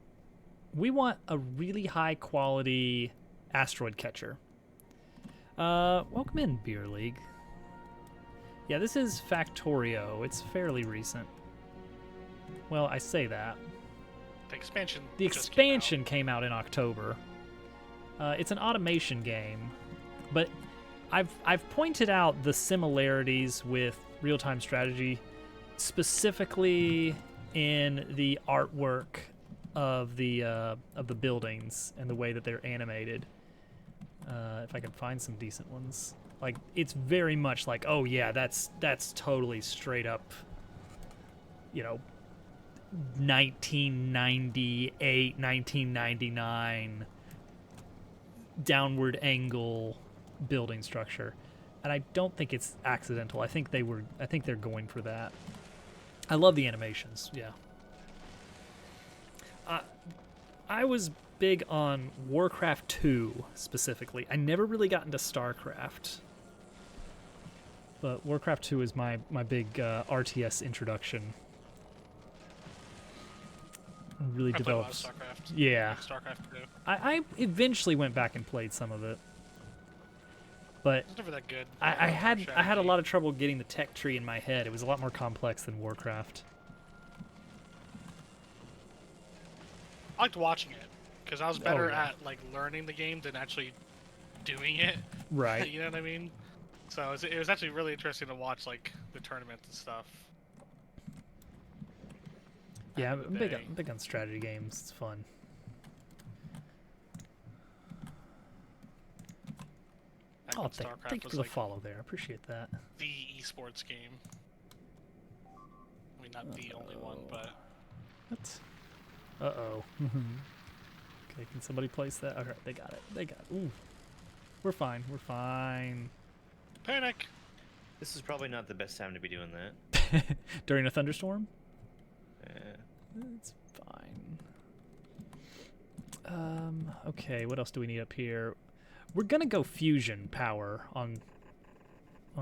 a really high quality asteroid catcher. Welcome in, Beer League. Yeah, this is Factorio. It's fairly recent. Well, I say that. The expansion. The just expansion came out in October. It's an automation game, but I've pointed out the similarities with real-time strategy, specifically in the artwork of the buildings and the way that they're animated. If I can find some decent ones, like it's very much like, oh yeah, that's totally straight up, 1998, 1999 downward angle building structure, and I don't think it's accidental. I think they're going for that. I love the animations. Yeah. I was big on Warcraft 2 specifically. I never really got into StarCraft, but Warcraft 2 is my big RTS introduction. Really I played a lot of develops. StarCraft. Yeah. Like StarCraft 2. I eventually went back and played some of it, but It's never that good. I had a Strategy. lot of trouble getting the tech tree in my head. It was a lot more complex than Warcraft. I liked watching it because I was better yeah. at like learning the game than actually doing it. Right. You know what I mean? So it was actually really interesting to watch like the tournaments and stuff. Yeah, Back in I'm the big day. on, big on strategy games. It's fun. Back Oh, when thank StarCraft you was for the like follow there. I appreciate that. the esports game. I mean, not the only one, but What? Uh-oh. Okay, can somebody place that? All right, they got it. They got it. Ooh. We're fine. We're fine. panic. This is probably not the best time to be doing that. During a thunderstorm? Yeah. It's fine. Okay, what else do we need up here? We're gonna go fusion power on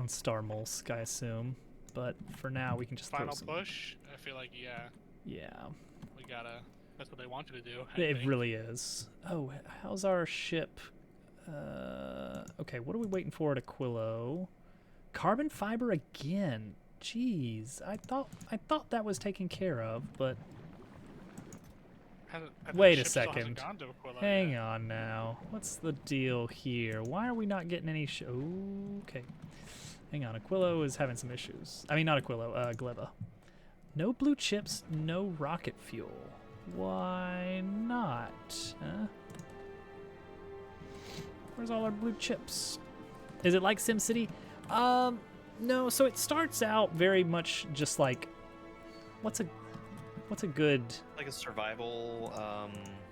Star Molsk, I assume. But for now, we can just Final throw some... push. I feel like Yeah, we gotta. That's what they want you to do. I it think. really is. Oh, how's our ship? Okay, what are we waiting for at Aquilo? Carbon fiber again. Jeez, I thought that was taken care of, but And wait the a ship still hasn't second. gone to Aquila Hang yet. on now. What's the deal here? Why are we not getting any okay. Hang on. Aquilo is having some issues. I mean, not Aquilo, Gleba. No blue chips, no rocket fuel. Why not? Huh? Where's all our blue chips? Is it like SimCity? No. So it starts out very much just like, what's a good? Like a survival.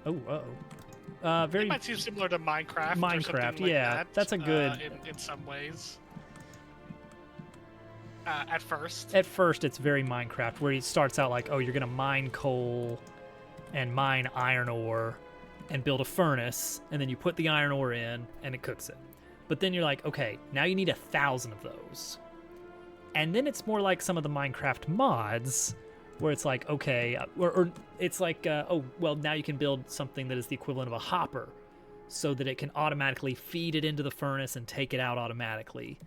Very It might seem similar to Minecraft. Or Minecraft, something like yeah, that, that's a good- in some ways. At first. At first, it's very Minecraft, where it starts out like, oh, you're gonna mine coal and mine iron ore and build a furnace, and then you put the iron ore in and it cooks it. But then you're like, okay, now you need 1,000 of those. And then it's more like some of the Minecraft mods, where it's like, okay, or it's like, oh, well, now you can build something that is the equivalent of a hopper, so that it can automatically feed it into the furnace and take it out automatically.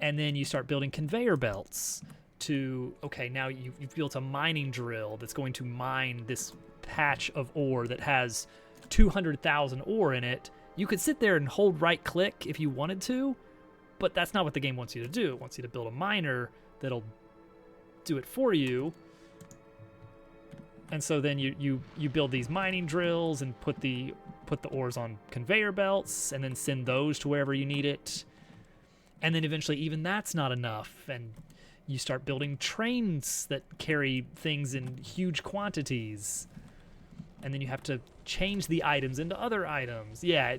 And then you start building conveyor belts to, okay, now you've built a mining drill that's going to mine this patch of ore that has 200,000 ore in it. You could sit there and hold right click if you wanted to, but that's not what the game wants you to do. It wants you to build a miner that'll do it for you. And so then you build these mining drills and put the ores on conveyor belts and then send those to wherever you need it. And then eventually even that's not enough, and you start building trains that carry things in huge quantities. And then you have to change the items into other items. Yeah,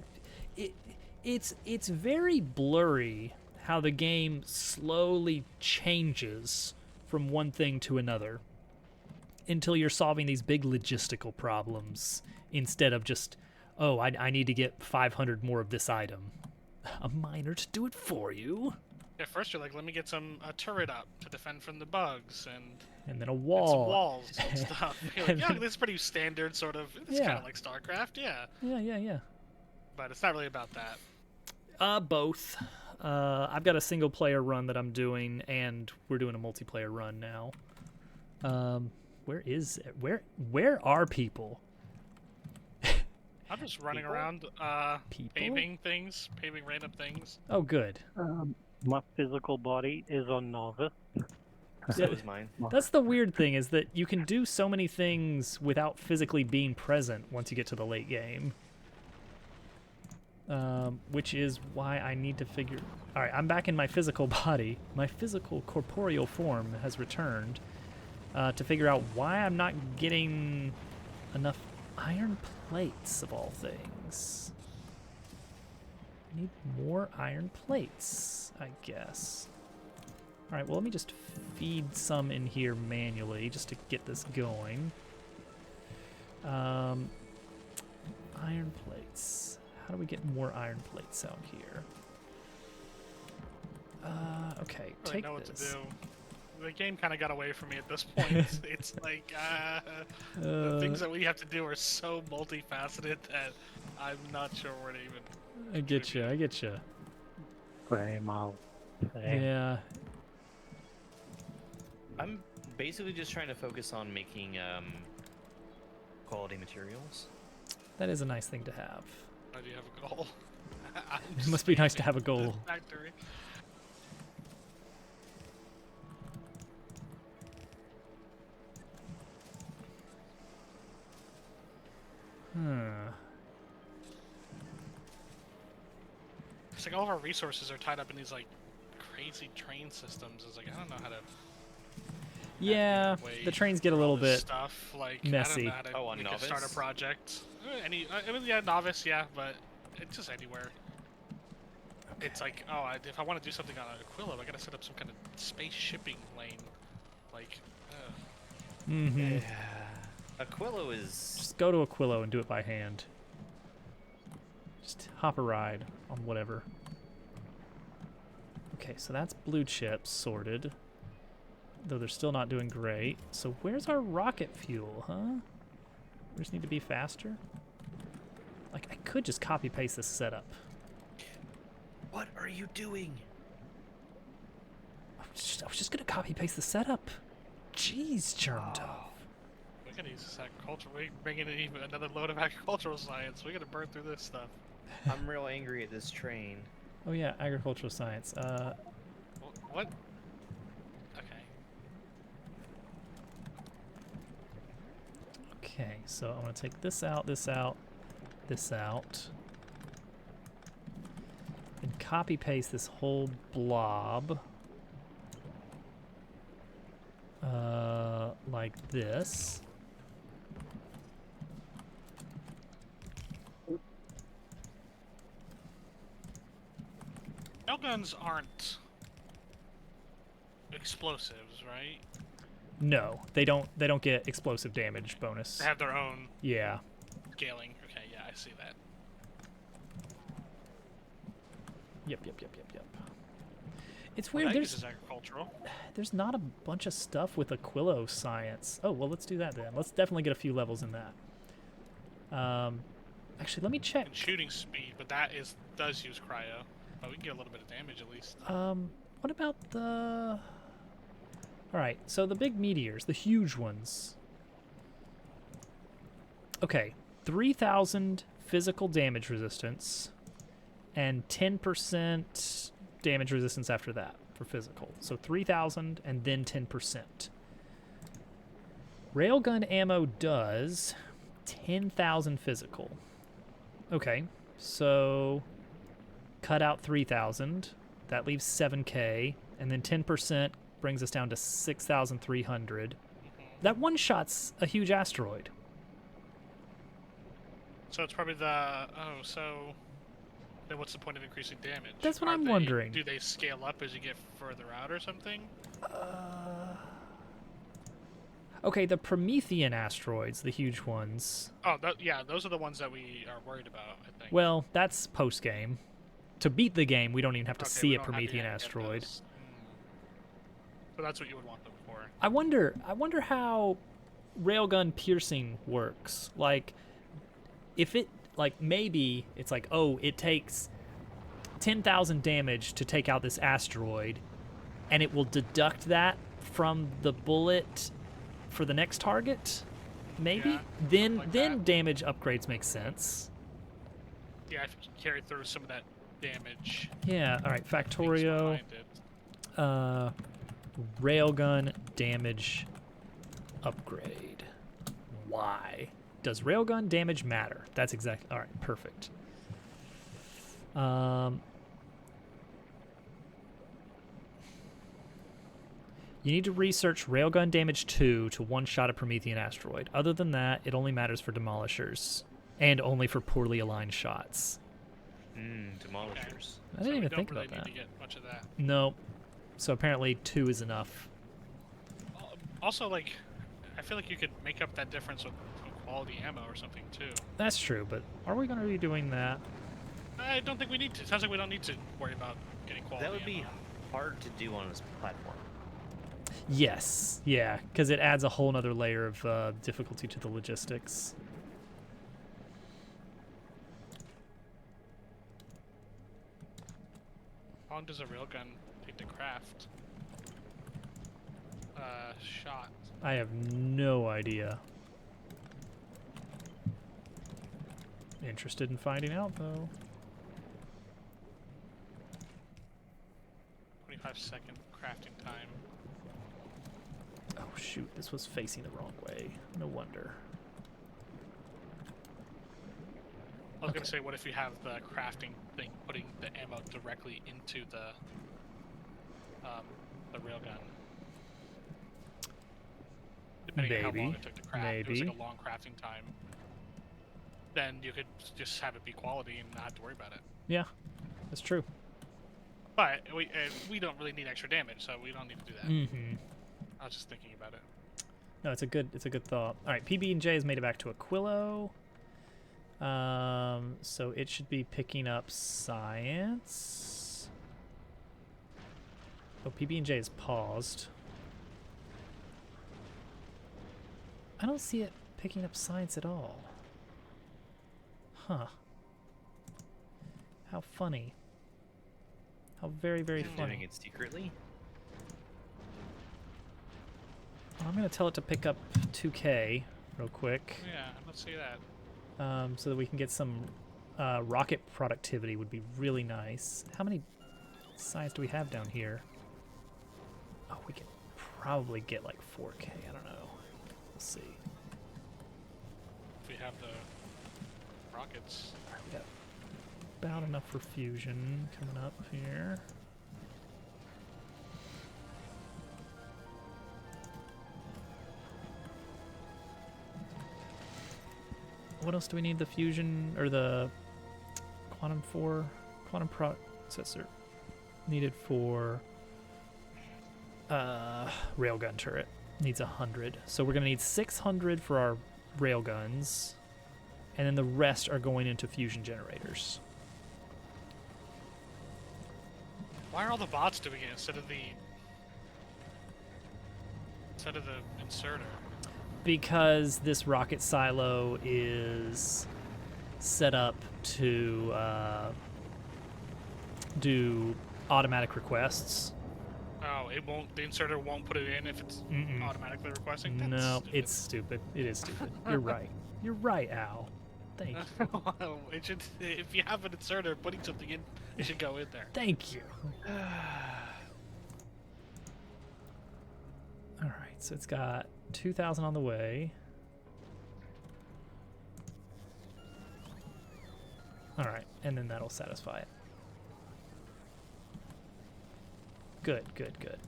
it's very blurry how the game slowly changes from one thing to another until you're solving these big logistical problems instead of just, oh, I need to get 500 more of this item. A miner to do it for you. At first, you're like, let me get a turret up to defend from the bugs And then a and some wall. walls and stuff. You're like, yeah, this is pretty standard, sort of. It's Yeah. kind of like StarCraft, yeah. Yeah. But it's not really about that. Both. I've got a single player run that I'm doing, and we're doing a multiplayer run now. Where is it? Where are people? I'm just running People? around, People? paving random things. Oh, good. My physical body is on novice. So is mine. That's the weird thing, is that you can do so many things without physically being present once you get to the late game. Which is why I need to figure... Alright, I'm back in my physical body. My physical corporeal form has returned to figure out why I'm not getting enough iron plates, of all things. I need more iron plates, I guess. Alright, well, let me just feed some in here manually just to get this going. Iron plates. How do we get more iron plates out here? Okay, I don't take know what this. to do. The game kind of got away from me at this point. It's like, the things that we have to do are so multifaceted that I'm not sure where to even... I get you. Same, I'll say. Yeah. I'm basically just trying to focus on making quality materials. That is a nice thing to have. I do have a goal. It must be nice to have a goal. Factory. like all of our resources are tied up in these like crazy train systems. It's like I don't know how to. Yeah, way the trains get a for all little this bit stuff. Like messy. I don't know how to Oh, on we could start a Novice? project. I mean, yeah, novice, yeah, but it's just anywhere. It's like, oh, if I want to do something on Aquila, I gotta set up some kind of space shipping lane. Like, Mm-hmm. Yeah. Aquilo is. Just go to Aquilo and do it by hand. Just hop a ride on whatever. Okay, so that's blue chips sorted. Though they're still not doing great. So where's our rocket fuel, huh? We just need to be faster? Like, I could just copy-paste this setup. What are you doing? I was just gonna copy-paste the setup. Jeez, Germ Dove. we gotta use this agricultural. We bring in even another load of agricultural science. We gotta burn through this stuff. I'm real angry at this train. Oh yeah, agricultural science. What? Okay. Okay, so I'm gonna take this out, this out, this out. And copy paste this whole blob. Like this. Railguns aren't explosives, right? No, they don't get explosive damage bonus. They have their own Yeah. scaling. Okay, yeah, I see that. Yep. It's Well, weird. that uses agricultural. There's not a bunch of stuff with Aquilo science. Oh, well, let's do that then. Let's definitely get a few levels in that. Actually, let me check. And shooting speed, but that does use cryo. But we can get a little bit of damage at least. What about the... Alright, so the big meteors, the huge ones. Okay, 3,000 physical damage resistance and 10% damage resistance after that for physical. So 3,000 and then 10%. Railgun ammo does 10,000 physical. Okay, so cut out 3,000. That leaves 7K, and then 10% brings us down to 6,300. That one shot's a huge asteroid. So it's probably the so then what's the point of increasing damage? That's what I'm wondering. Do they scale up as you get further out or something? Okay, the Promethean asteroids, the huge ones. Oh, yeah, those are the ones that we are worried about, I think. Well, that's post-game. To beat the game, we don't even have to Okay, see we a don't have to Promethean get asteroid. those. So that's what you would want them for. I wonder how railgun piercing works. Like, if it, like, maybe it's like, oh, it takes 10,000 damage to take out this asteroid, and it will deduct that from the bullet for the next target. Maybe Yeah, then like then that. damage upgrades make sense. Yeah, if you can carry through some of that damage. Yeah. All right. things Factorio. behind it. Railgun damage upgrade. Why? Does railgun damage matter? That's exactly... All right, perfect. You need to research railgun damage 2 to one-shot a Promethean asteroid. Other than that, it only matters for demolishers. And only for poorly aligned shots. Demolishers. I didn't we even don't think really about that. need to get much of that. No. So apparently 2 is enough. Also, like, I feel like you could make up that difference with quality ammo or something too. That's true, but are we going to be doing that? I don't think we need to. Sounds like we don't need to worry about getting quality. That would be ammo. hard to do on this platform. Yes, yeah, because it adds a whole nother layer of difficulty to the logistics. How long does a railgun take to craft? Shot. I have no idea. Interested in finding out, though. 25-second crafting time. Oh, shoot, this was facing the wrong way. No wonder. I was gonna say, what if you have the crafting think putting the ammo directly into the railgun. Depending on how long Maybe. it took to craft, it was Maybe. like a long crafting time. Then you could just have it be quality and not have to worry about it. Yeah, that's true. But we don't really need extra damage, so we don't need to do that. Mm-hmm. I was just thinking about it. No, it's a good thought. All right, PB&J has made it back to Aquilo. So it should be picking up science. Oh, PB&J is paused. I don't see it picking up science at all. Huh. How funny. How very, very Doing funny. it secretly. I'm going to tell it to pick up 2K real quick. Yeah, let's see that. So that we can get some rocket productivity would be really nice. How many science do we have down here? Oh, we can probably get like 4K. I don't know. We'll see. If we have the rockets. All right, we got about enough for fusion coming up here. What else do we need the fusion or the quantum processor needed for railgun turret? Needs 100. So we're gonna need 600 for our railguns, and then the rest are going into fusion generators. Why are all the bots doing it instead of the inserter? Because this rocket silo is set up to do automatic requests. Oh, it won't. The inserter won't put it in if it's Mm-mm. automatically requesting. That's No, stupid. it's stupid. It is stupid. You're right. You're right, Al. Thank you. It should. If you have an inserter putting something in, it should go in there. Thank you. All right, so it's got 2,000 on the way. All right, and then that'll satisfy it. Good, good, good.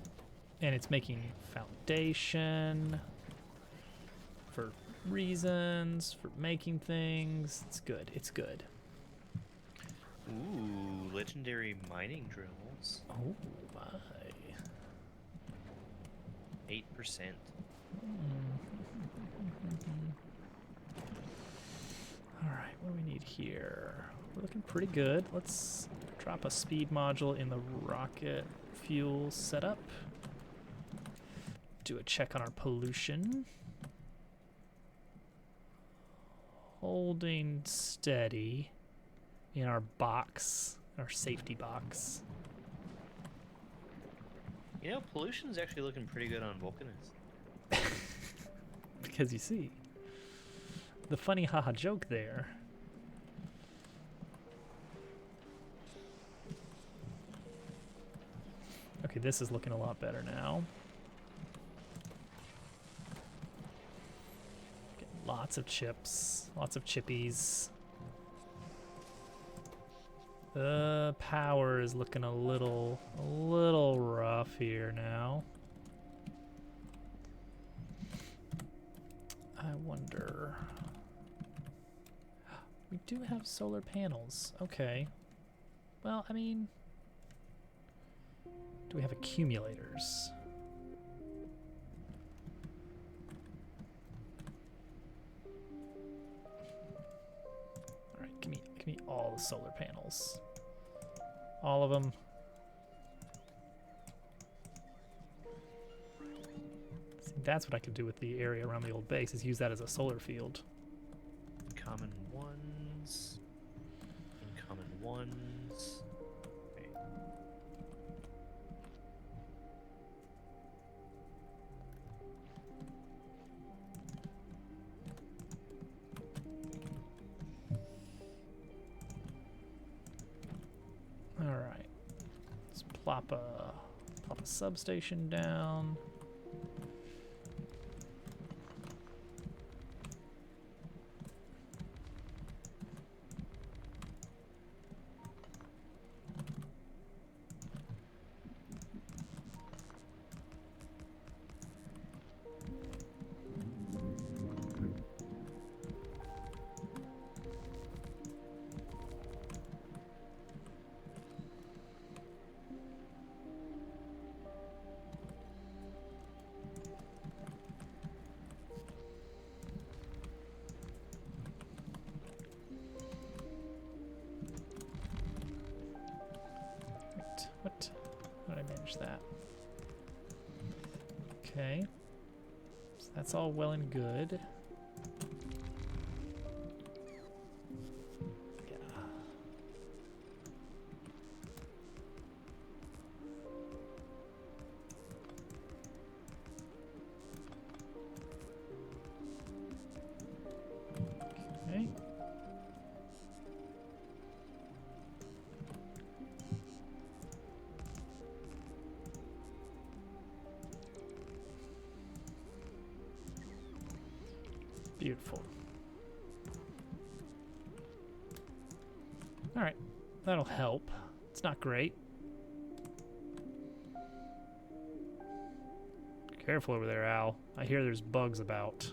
And it's making foundation for reasons, for making things. It's good, it's good. Ooh, legendary mining drills. Oh my. 8%. All right, what do we need here? We're looking pretty good. Let's drop a speed module in the rocket fuel setup. Do a check on our pollution. Holding steady in our box, our safety box. You know, pollution's actually looking pretty good on Vulcanus. Because you see, the funny haha joke there. Okay, this is looking a lot better now. Getting lots of chips, lots of chippies. The power is looking a little rough here now. I wonder. We do have solar panels. Okay. Well, I mean, do we have accumulators? All right, give me all the solar panels. All of them. See, that's what I could do with the area around the old base, is use that as a solar field. Common ones. Uncommon ones. Okay. All right, let's plop a substation down. change that. Okay. So that's all well and good. Yeah. Okay. Beautiful. All right, that'll help. It's not great. Careful over there, Al. I hear there's bugs about.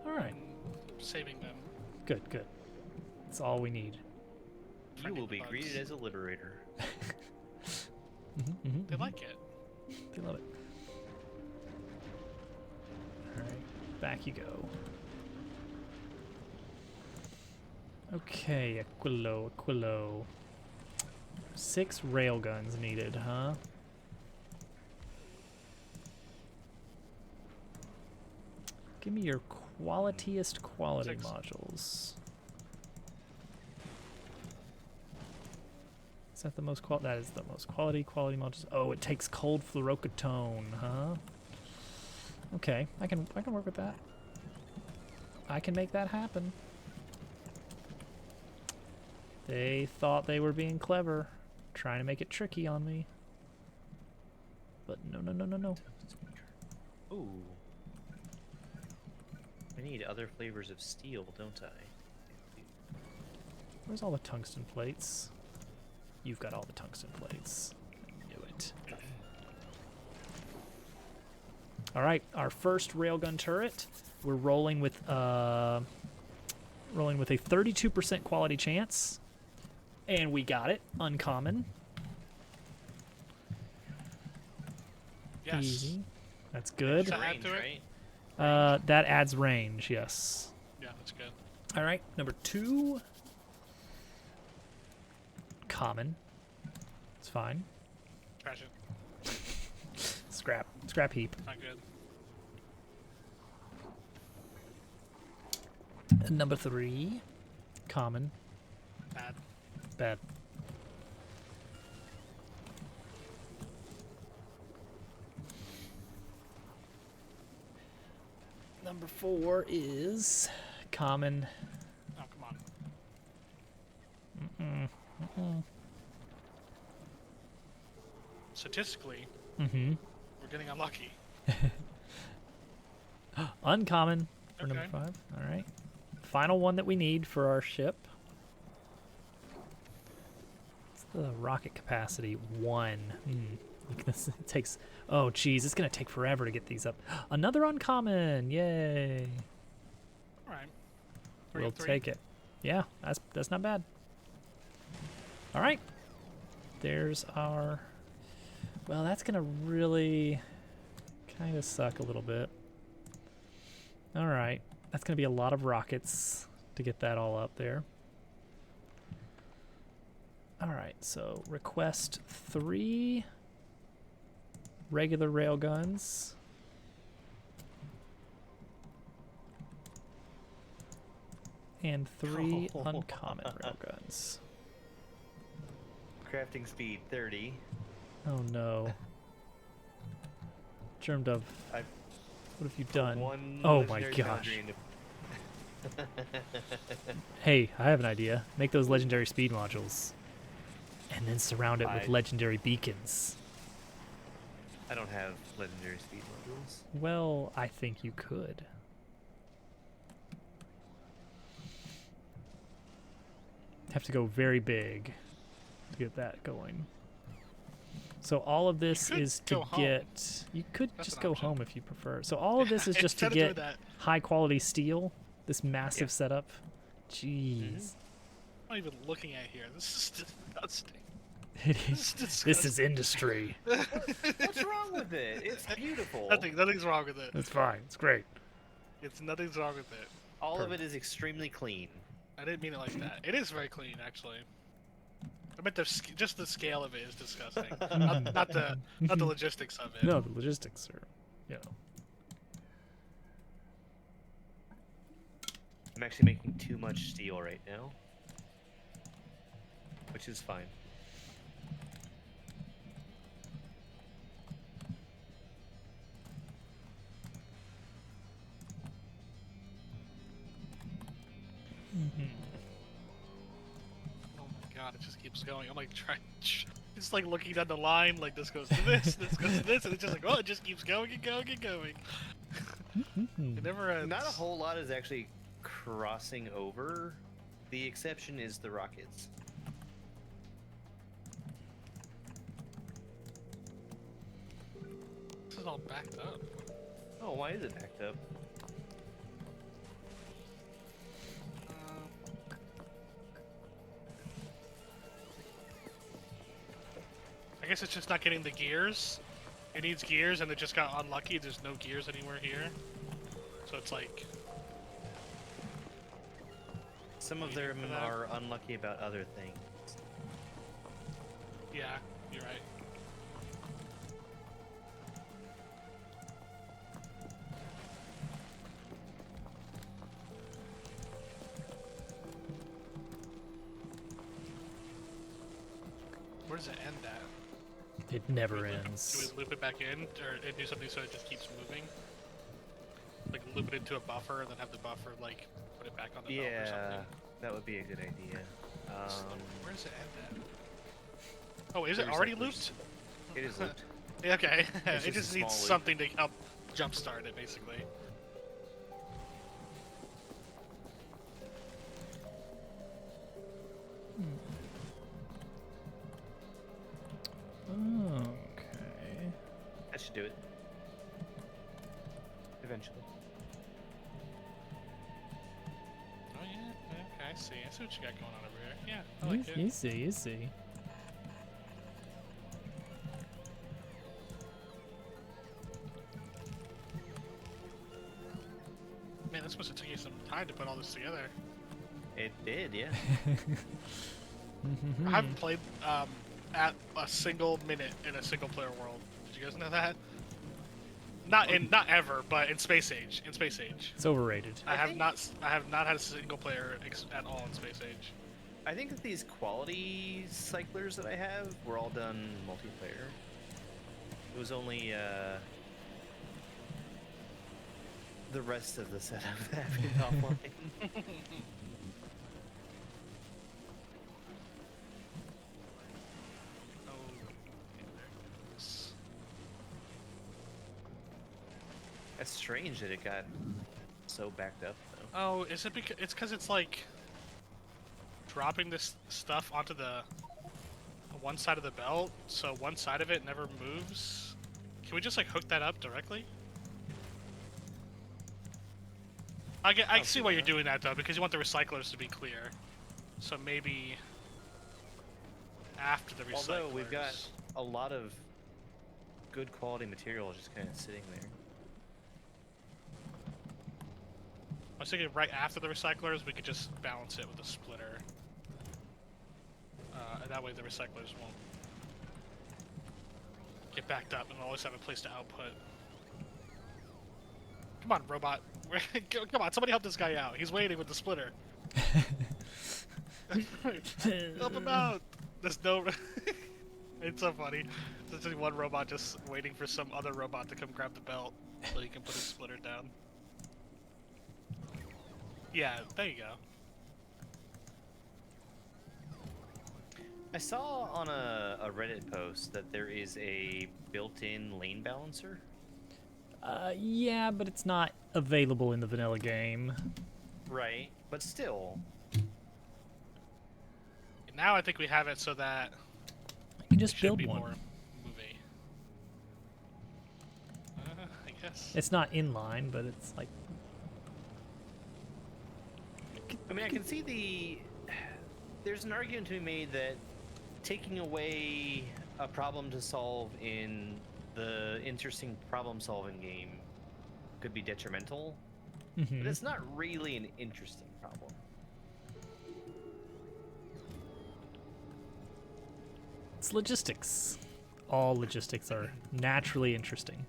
All right. Saving them. Good, good. That's all we need. You will be bugs. greeted as a liberator. They like it. They love it. All right, back you go. Okay, Aquilo, Aquilo. 6 railguns needed, huh? Give me your qualitiest quality 6. modules. Is that the most That is the most quality modules. Oh, it takes cold fluorocatone, huh? Okay, I can work with that. I can make that happen. They thought they were being clever, trying to make it tricky on me. But no, no, no, no, no. Ooh. I need other flavors of steel, don't I? Where's all the tungsten plates? You've got all the tungsten plates. I knew it. All right, our first railgun turret. We're rolling with a 32% quality chance, and we got it. Uncommon. Yes. Easy. That's good. Add Range, to it? right? That adds range. Yes. Yeah, that's good. All right, number 2. Common. It's fine. Trash it. Scrap heap. Not good. And number 3. Common. Bad. Bad. Number 4 is common. Oh, come on. Mm-mm. Mm-mm. Statistically, Mm-hmm. we're getting unlucky. Uncommon for Okay. number 5. All right. Final one that we need for our ship. It's the rocket capacity 1. It takes. Oh, geez, it's gonna take forever to get these up. Another uncommon! Yay! All right. We'll take it. Yeah, that's not bad. All right. There's our. Well, that's gonna really kind of suck a little bit. All right, that's gonna be a lot of rockets to get that all up there. All right, so request 3 regular railguns. And 3 uncommon railguns. Crafting speed 30. Oh no. Germ Dove, I've what have you done? One Oh my legendary gosh. boundary into- Hey, I have an idea. Make those legendary speed modules. And then surround it with I- legendary beacons. I don't have legendary speed modules. Well, I think you could. Have to go very big to get that going. So all of this could is to go home. get. You could That's just an go option. home if you prefer. So all of this is just to Instead of doing get that, high quality steel. This massive Yeah. setup. Jeez. I'm not even looking at here. This is disgusting. It This is. is disgusting. This is industry. What's wrong with it? It's beautiful. Nothing's wrong with it. It's fine. It's great. Nothing's wrong with it. All of it is extremely clean. I didn't mean it like that. It is very clean, actually. I meant just the scale of it is disgusting. not the logistics of it. No, the logistics are, you know. I'm actually making too much steel right now, which is fine. Oh my god, it just keeps going. I'm like trying. It's like looking down the line, like this goes to this, this goes to this, and it's just like, oh, it just keeps going and going and going. It never ends. Not a whole lot is actually crossing over. The exception is the rockets. This is all backed up. Oh, why is it backed up? I guess it's just not getting the gears. It needs gears, and it just got unlucky. There's no gears anywhere here. So it's like... Some of them are unlucky about other things. Yeah, you're right. Where does it end at? It never Do we ends. loop it back in, or do something so it just keeps moving? Like loop it into a buffer, and then have the buffer like put it back on the belt or Yeah, something? that would be a good idea. Where does it end at? Oh, is it already looped? It is looped. Okay, It's it just just a needs small loop. something to help jumpstart it, basically. Okay. That should do it. Eventually. Oh yeah, okay, I see. I see what you got going on over here. Yeah, I like it. You see, you see. Man, this must have taken you some time to put all this together. It did, yeah. I haven't played at a single minute in a single player world. Did you guys know that? Not ever, but in Space Age. In Space Age, It's overrated. I have not had a single player at all in Space Age. I think that these quality cyclers that I have were all done multiplayer. It was only the rest of the setup that happened offline. Oh, okay, there it goes. That's strange that it got so backed up, though. Oh, is it because it's it's like dropping this stuff onto the one side of the belt, so one side of it never moves? Can we just like hook that up directly? I see why you're doing that though, because you want the recyclers to be clear. So maybe after the recyclers. Although we've got a lot of good quality material just kind of sitting there. I was thinking right after the recyclers, we could just balance it with a splitter. And that way the recyclers won't get backed up and always have a place to output. Come on, robot. Come on, somebody help this guy out. He's waiting with the splitter. Help him out. There's no... It's so funny. There's just one robot just waiting for some other robot to come grab the belt so he can put his splitter down. Yeah, there you go. I saw on a Reddit post that there is a built-in lane balancer. Yeah, but it's not available in the vanilla game. Right, but still. Now I think we have it so that You can it just should build be one. more movie. I guess. It's not inline, but it's like I mean, I can see there's an argument to be made that taking away a problem to solve in the interesting problem-solving game could be detrimental, but it's not really an interesting problem. It's logistics. All logistics are naturally interesting.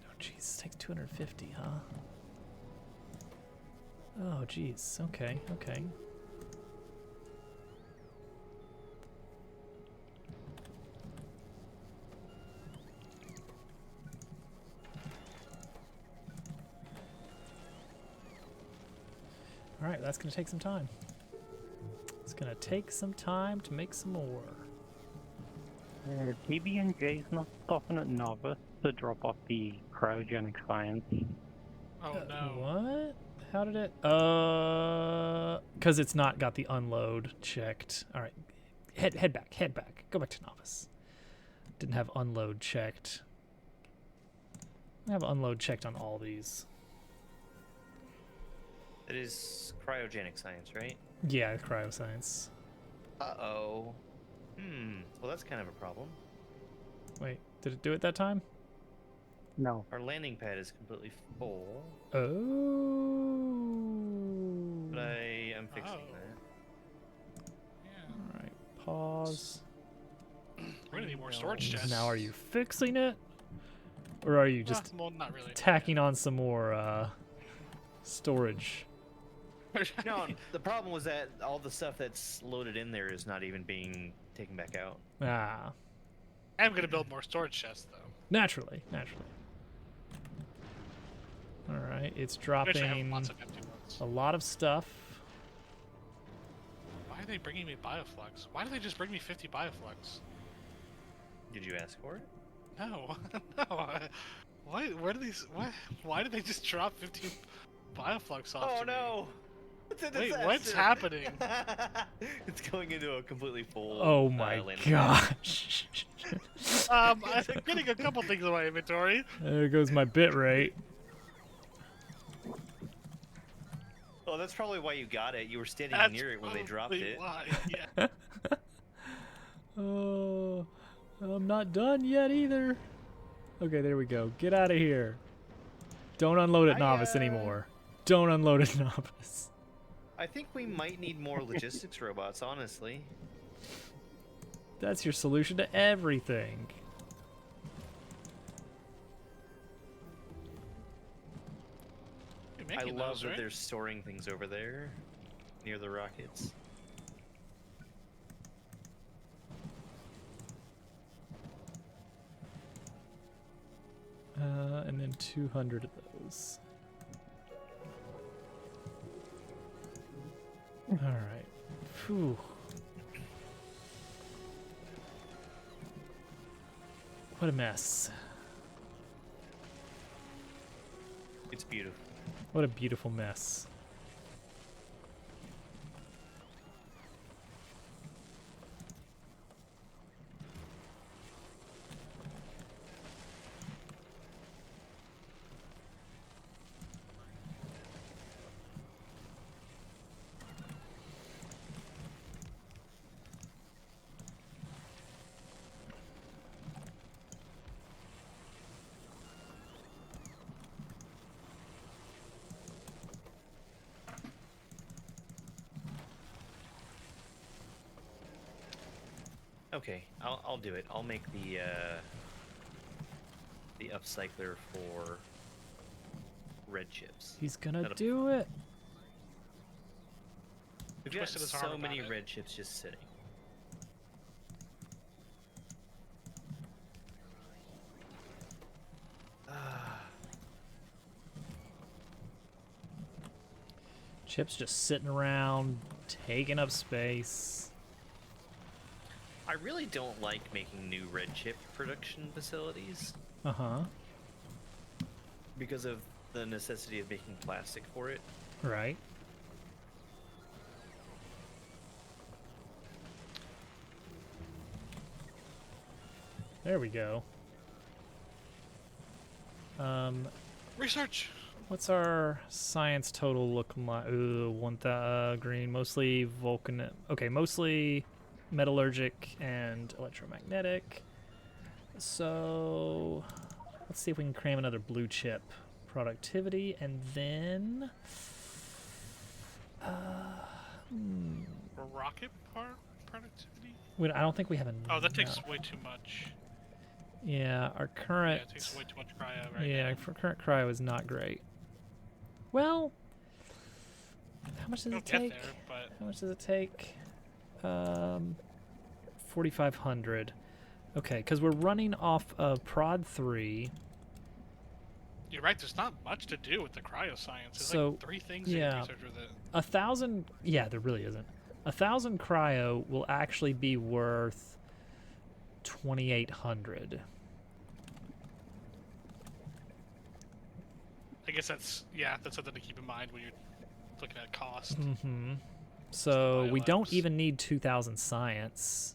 Oh, jeez. It takes 250, huh? Oh, jeez. Okay, okay. All right, that's going to take some time. It's going to take some time to make some more. TB&J's not stopping at Novice to drop off the cryogenic science. Oh no. What? How did it? Because it's not got the unload checked. All right, head back. Go back to Novice. Didn't have unload checked. I have unload checked on all these. It is cryogenic science, right? Yeah, cryoscience. Uh-oh. Well, that's kind of a problem. Wait, did it do it that time? No. Our landing pad is completely full, Oh. but I am fixing Oh. that. Yeah. All right, pause. We're gonna need more storage chests. Now, are you fixing it, or are you just well, not really. tacking on some more storage? No, the problem was that all the stuff that's loaded in there is not even being taken back out. Ah, I'm gonna build more storage chests though. naturally. All right, it's I actually have dropping lots of empty ones. a lot of stuff. Why are they bringing me bioflux? Why do they just bring me 50 bioflux? Did you ask for it? No, no. Why? Where do these? Why did they just drop 50 bioflux off? Oh to me? no! It's a Wait, disaster. what's happening? It's going into a completely full. Oh my landing pad. gosh! I'm getting a couple things in my inventory. There goes my bit rate. Oh, that's probably why you got it. You were standing That's near it when they dropped probably it. Why. Yeah. Oh, I'm not done yet either. Okay, there we go. Get out of here. Don't unload at Novice anymore. Don't unload at Novice. I think we might need more logistics robots, honestly. That's your solution to everything. You're I making love those, that right? they're storing things over there near the rockets. And then 200 of those. All right. Phew. What a mess. It's beautiful. What a beautiful mess. Okay, I'll do it. I'll make the upcycler for red chips. He's gonna That'll- do it. We've got Twisted his arm so about many it. red chips just sitting. Chips just sitting around, taking up space. I really don't like making new red chip production facilities Uh-huh. because of the necessity of making plastic for it. Right. There we go. Research. What's our science total look like? Ooh, green, mostly Vulcan. Okay, mostly metallurgic and electromagnetic. So let's see if we can cram another blue chip. Productivity, and then rocket productivity? I don't think we have enough. Oh, that takes way too much. Yeah, our Yeah, current. it takes way too much cryo right Yeah, now. for current cryo is not great. Well, how much does It'll it get take? there, but How much does it take? 4,500. Okay, because we're running off of Prod 3. you're right. There's not much to do with the cryoscience. There's So, like 3 things yeah. you can research with it. 1,000. Yeah, there really isn't. 1,000 cryo will actually be worth 2,800. I guess that's something to keep in mind when you're looking at cost. Mm-hmm. So we don't biolabs. even need 2,000 science.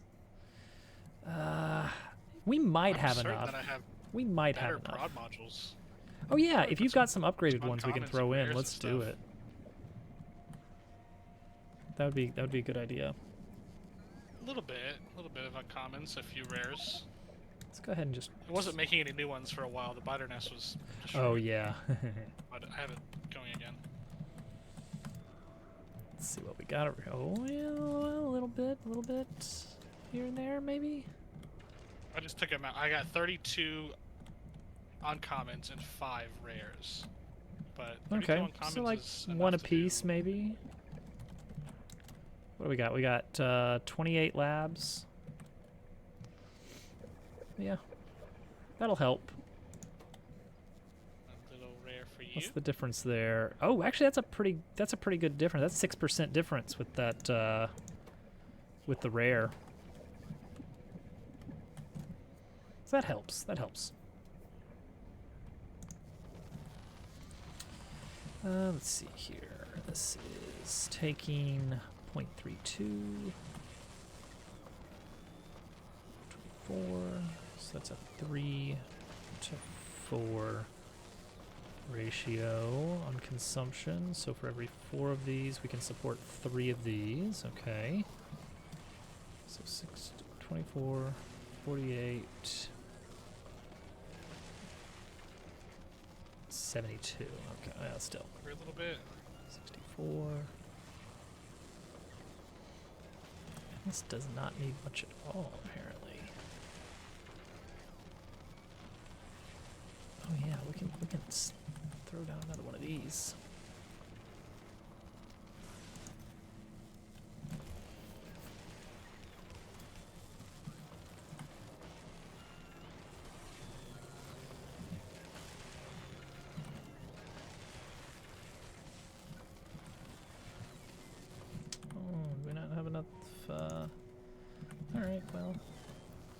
We might I'm have certain enough. that I have We might better have enough. prod modules. Oh yeah, Probably if put you've got some upgraded some ones we can uncommons and throw in, rares let's and do stuff. it. That would be a good idea. A little bit of uncommons, a few rares. Let's go ahead and just. It wasn't making any new ones for a while. The biter nest was destroyed, Oh yeah. but I have it going again. Let's see what we got over here. Oh yeah, a little bit here and there maybe. I just took them out. I got 32 uncommons and 5 rares. But 32 Okay, uncommons so like is one enough to apiece do. maybe. What do we got? We got 28 labs. Yeah, that'll help. A little rare for you. What's the difference there? Oh, actually, that's a pretty good difference. That's 6% difference with that with the rare. So that helps. That helps. Let's see here. This is taking 0.32. 24. So that's a 3 to 4 ratio on consumption. So for every 4 of these, we can support 3 of these. Okay. So 6, 24, 48, 72. Okay, still. Every little bit. 64. This does not need much at all, apparently. Oh yeah, we can throw down another one of these. Oh, do we not have enough? All right, well,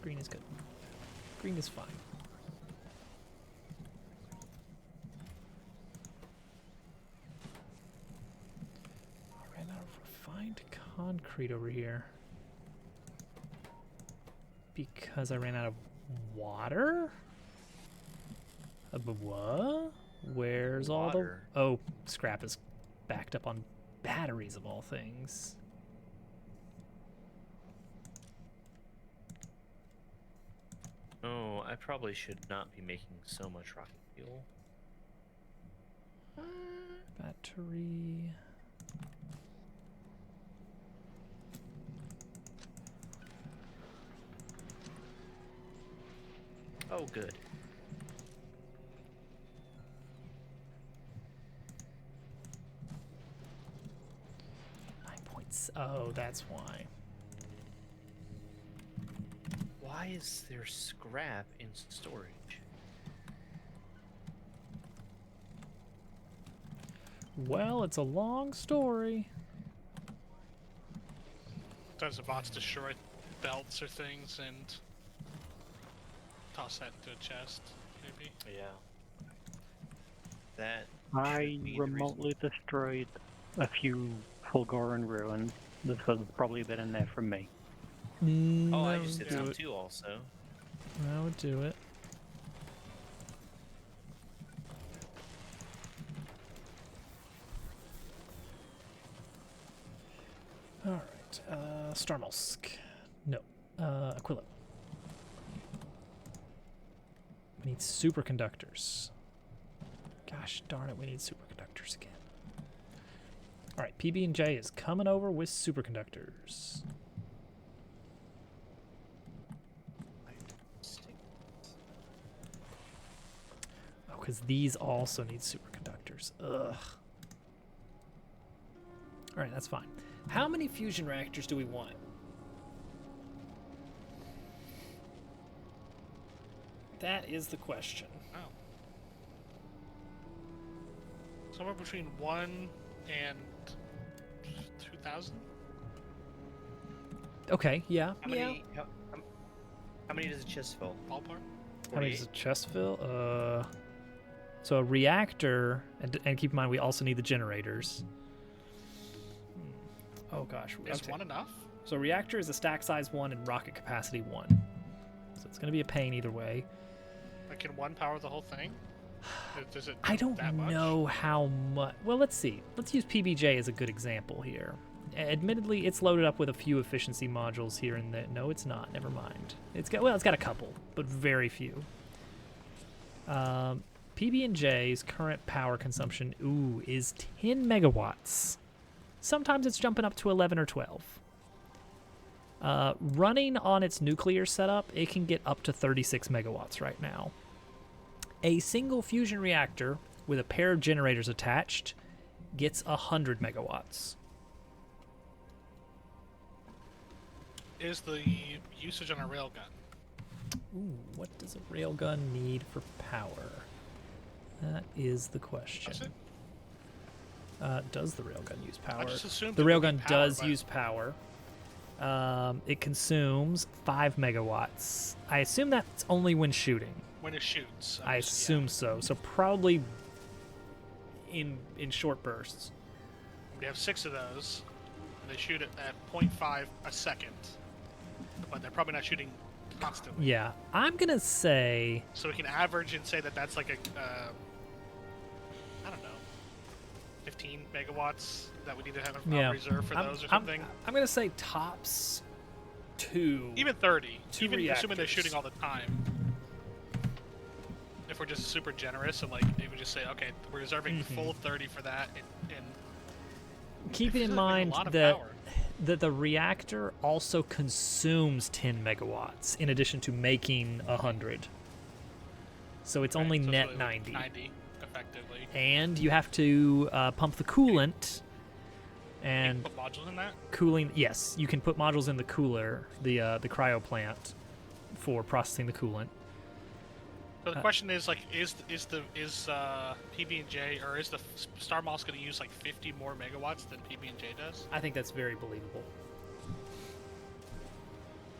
green is good. Green is fine. Ran out of refined concrete over here. Because I ran out of water? What? Where's all the... Water. Oh, scrap is backed up on batteries of all things. Oh, I probably should not be making so much rocket fuel. Battery... Oh, good. Oh, that's why. Why is there scrap in storage? Well, it's a long story. Sometimes the bots destroy belts or things and toss that into a chest, maybe. Yeah. That I should be the reason. remotely destroyed a few Fulgoran ruins. This was probably a bit in there from me. Oh, I That just would did do some it. too also. That would do it. Alright, Starmulsk. No, Aquila. We need superconductors. Gosh darn it, we need superconductors again. All right, PB&J is coming over with superconductors. Oh, because these also need superconductors. Ugh. All right, that's fine. How many fusion reactors do we want? That is the question. Oh. Somewhere between 1 and 2,000? Okay, yeah. How many? How many does a chest fill? Ballpark? How many does 48? a chest fill? So a reactor, and keep in mind we also need the generators. Oh gosh. Is okay. 1 enough? So reactor is a stack size 1 and rocket capacity 1. So it's going to be a pain either way. Like, can 1 power the whole thing? Does it I don't that much? know how much. Well, let's see. Let's use PBJ as a good example here. Admittedly, it's loaded up with a few efficiency modules here and there. No, it's not. Never mind. It's got a couple, but very few. PB&J's current power consumption, is 10 megawatts. Sometimes it's jumping up to 11 or 12. Running on its nuclear setup, it can get up to 36 megawatts right now. A single fusion reactor with a pair of generators attached gets 100 megawatts. Is the usage on a railgun? Ooh, what does a railgun need for power? That is the question. Does it? Does the railgun use power? I just assumed The it would be railgun power, does but- use power. It consumes 5 megawatts. I assume that's only when shooting. When it shoots. I assume so. So probably in short bursts. We have 6 of those, and they shoot it at 0.5 a second. But they're probably not shooting constantly. Yeah, I'm gonna say So we can average and say that that's like a, I don't know, 15 megawatts that we need to have in reserve for those or something. I'm gonna say tops 2. Even 30. Two Even assuming they're reactors. shooting all the time. If we're just super generous and like they would just say, okay, we're reserving the full 30 for that, and Keeping in a mind lot of that power. the reactor also consumes 10 megawatts in addition to making 100. So it's only so it's net really like 90. 90 effectively. And you have to pump the coolant. You And can put modules in that. cooling, yes, you can put modules in the cooler, the cryo plant, for processing the coolant. So the question is like, is PB&J or is the Star Moss going to use like 50 more megawatts than PB&J does? I think that's very believable.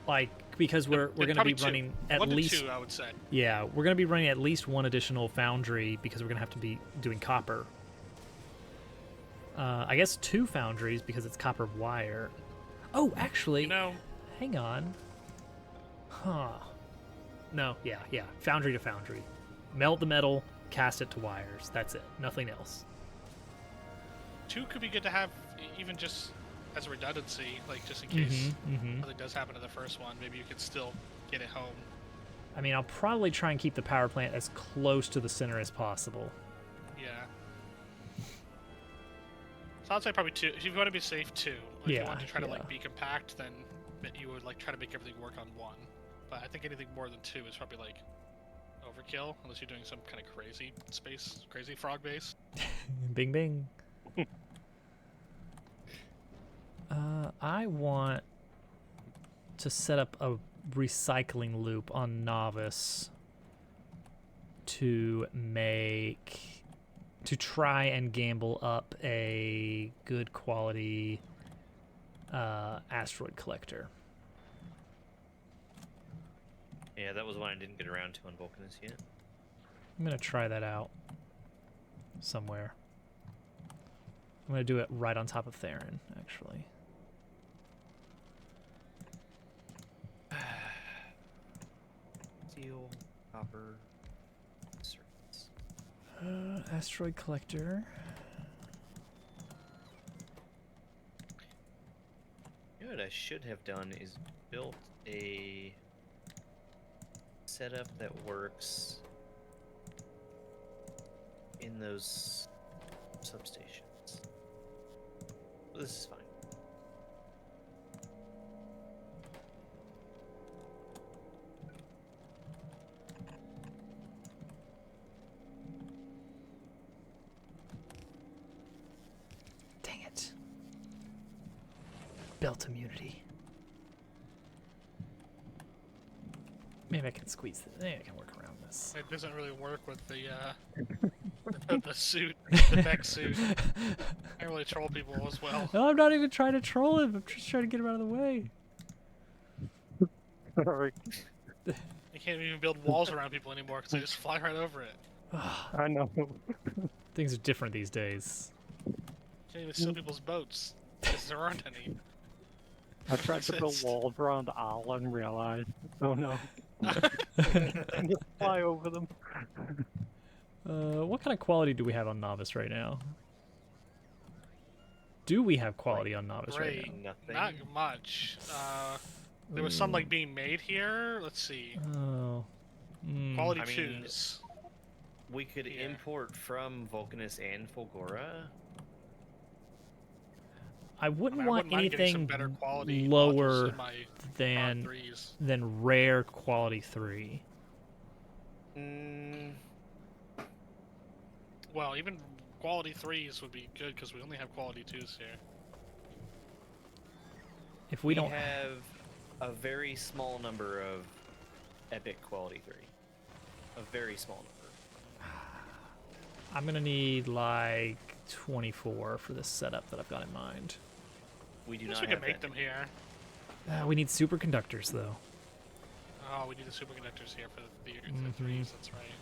Like, because we're They're going to probably be two. running at 1 to least 2, I would say. Yeah, we're going to be running at least one additional foundry because we're going to have to be doing copper. I guess 2 foundries because it's copper wire. Oh, actually, You know, hang on. Huh. No, yeah. Foundry to foundry. Melt the metal, cast it to wires. That's it. Nothing else. 2 could be good to have, even just as a redundancy, like just in case something does happen to the first one. Maybe you could still get it home. I mean, I'll probably try and keep the power plant as close to the center as possible. Yeah. So I'd say probably 2. If you want to be safe, 2. If you want to try to like be compact, then you would like try to make everything work on 1. But I think anything more than 2 is probably like overkill, unless you're doing some kind of crazy frog base. Bing, bing. I want to set up a recycling loop on Novice to try and gamble up a good quality asteroid collector. Yeah, that was one I didn't get around to on Vulcanus yet. I'm going to try that out somewhere. I'm going to do it right on top of Theron, actually. Steel, copper, circuits. Asteroid collector. You know what I should have done is built a setup that works in those substations. This is fine. Dang it. Belt immunity. Maybe I can squeeze it. Maybe I can work around this. It doesn't really work with the the suit, the mech suit. I really troll people as well. No, I'm not even trying to troll him. I'm just trying to get him out of the way. Sorry. You can't even build walls around people anymore because they just fly right over it. I know. Things are different these days. You can't even steal people's boats because there aren't any. I tried to build walls around the owl and realized, oh no. And just fly over them. What kind of quality do we have on Novice right now? Do we have quality on Novice right Great. now? Nothing. Not much. There was some like being made here. Let's see. Oh. Quality I mean, 2s. We could Yeah. import from Vulcanus and Fulgora. I wouldn't I want wouldn't mind getting some anything better quality modules lower in my than R3s. rare quality 3. Mm, Well, even quality 3s would be good because we only have quality 2s here. If we don't have a very small number of epic quality 3. A very small number. I'm gonna need like 24 for this setup that I've got in mind. We do I guess not we have can make that. them here. We need superconductors though. Oh, we need the superconductors here for the Mhm. 3s, that's right.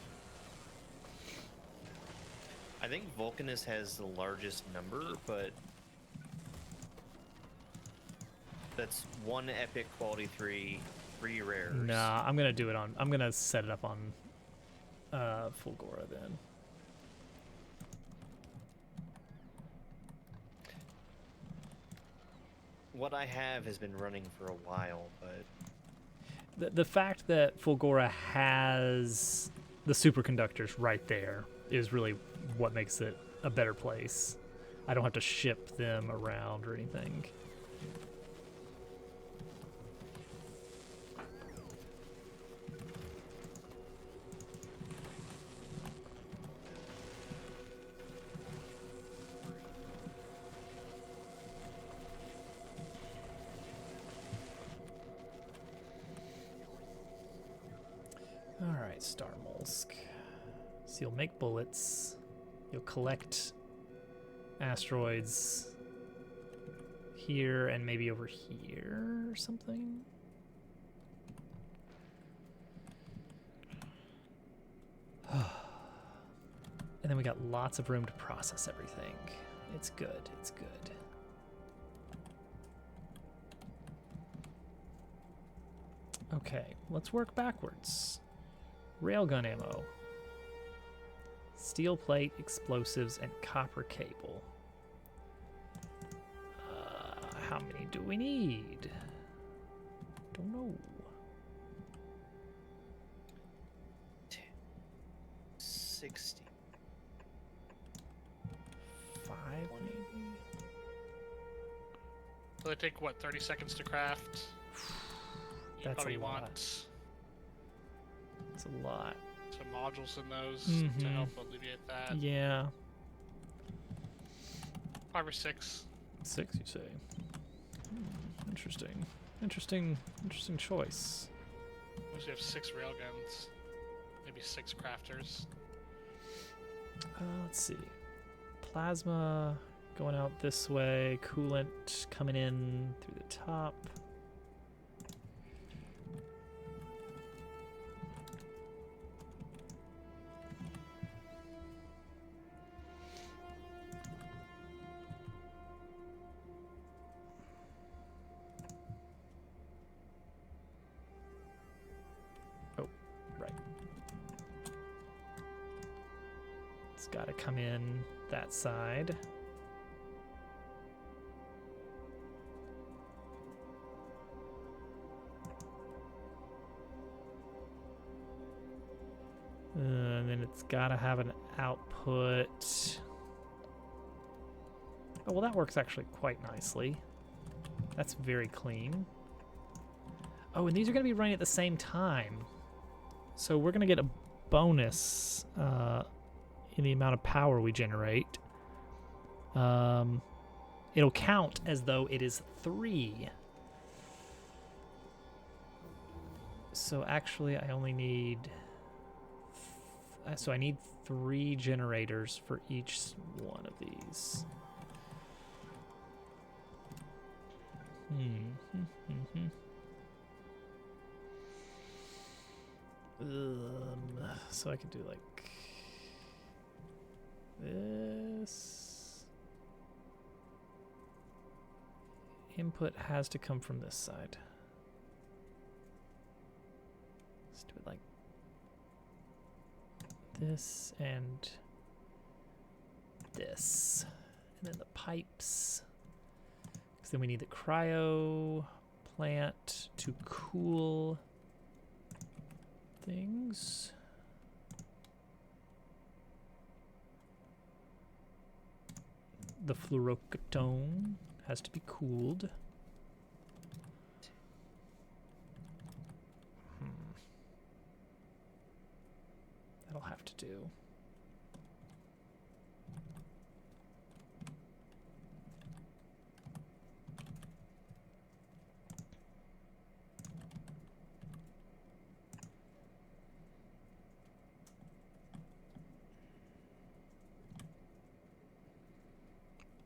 I think Vulcanus has the largest number, but that's one epic quality 3, 3 rares. Nah, I'm gonna do it on. I'm gonna set it up on Fulgora then. What I have has been running for a while, but The fact that Fulgora has the superconductors right there is really what makes it a better place. I don't have to ship them around or anything. Alright, Star Molsk. So you'll make bullets. You'll collect asteroids here and maybe over here or something. And then we got lots of room to process everything. It's good, it's good. Okay, let's work backwards. Railgun ammo. Steel plate, explosives, and copper cable. How many do we need? Don't know. 60. 5 maybe? So they take, what, 30 seconds to craft? You That's probably a lot. want That's a lot. some modules in those to Mhm. help alleviate that. Yeah. 5 or 6. 6, you say? Interesting. Interesting choice. We usually have 6 railguns. Maybe 6 crafters. Let's see. Plasma going out this way. Coolant coming in through the top. Oh, right. It's got to come in that side. And then it's got to have an output. Oh, well, that works actually quite nicely. That's very clean. Oh, and these are going to be running at the same time. So we're going to get a bonus in the amount of power we generate. It'll count as though it is 3. So actually, I only need... so I need 3 generators for each one of these. So I could do like this. Input has to come from this side. Let's do it like this and this. And then the pipes. Because then we need the cryo plant to cool things. The fluorocatone has to be cooled. That'll have to do.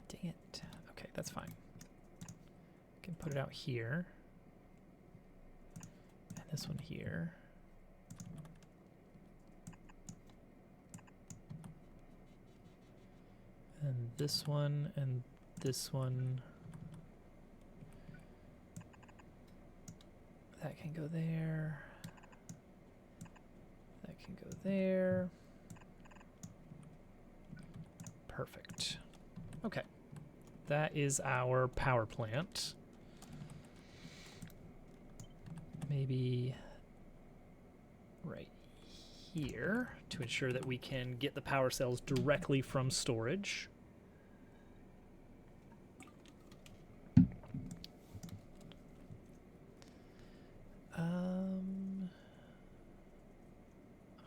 Dang it. Okay, that's fine. Can put it out here. And this one here. And this one and this one. That can go there. That can go there. Perfect. Okay. That is our power plant. Maybe right here to ensure that we can get the power cells directly from storage.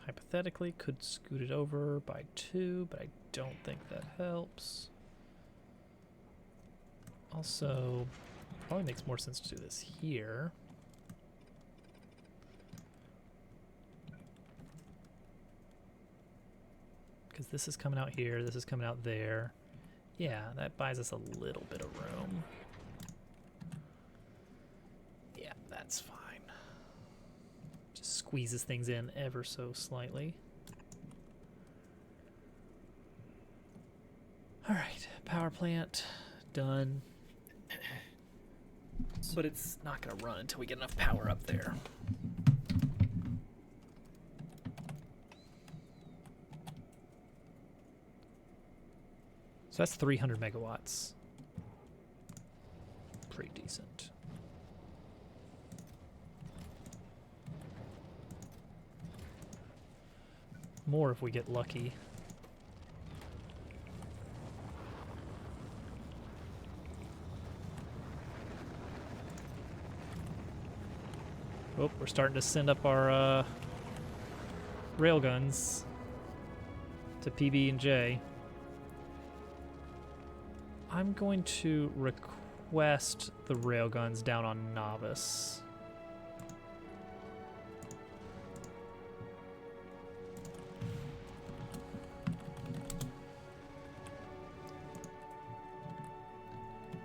Hypothetically, could scoot it over by 2, but I don't think that helps. Also, probably makes more sense to do this here. Because this is coming out here, this is coming out there. Yeah, that buys us a little bit of room. Yeah, that's fine. Just squeezes things in ever so slightly. All right, power plant done. But it's not going to run until we get enough power up there. So that's 300 megawatts. Pretty decent. More if we get lucky. Oh, we're starting to send up our railguns to PB and J. I'm going to request the railguns down on Novice.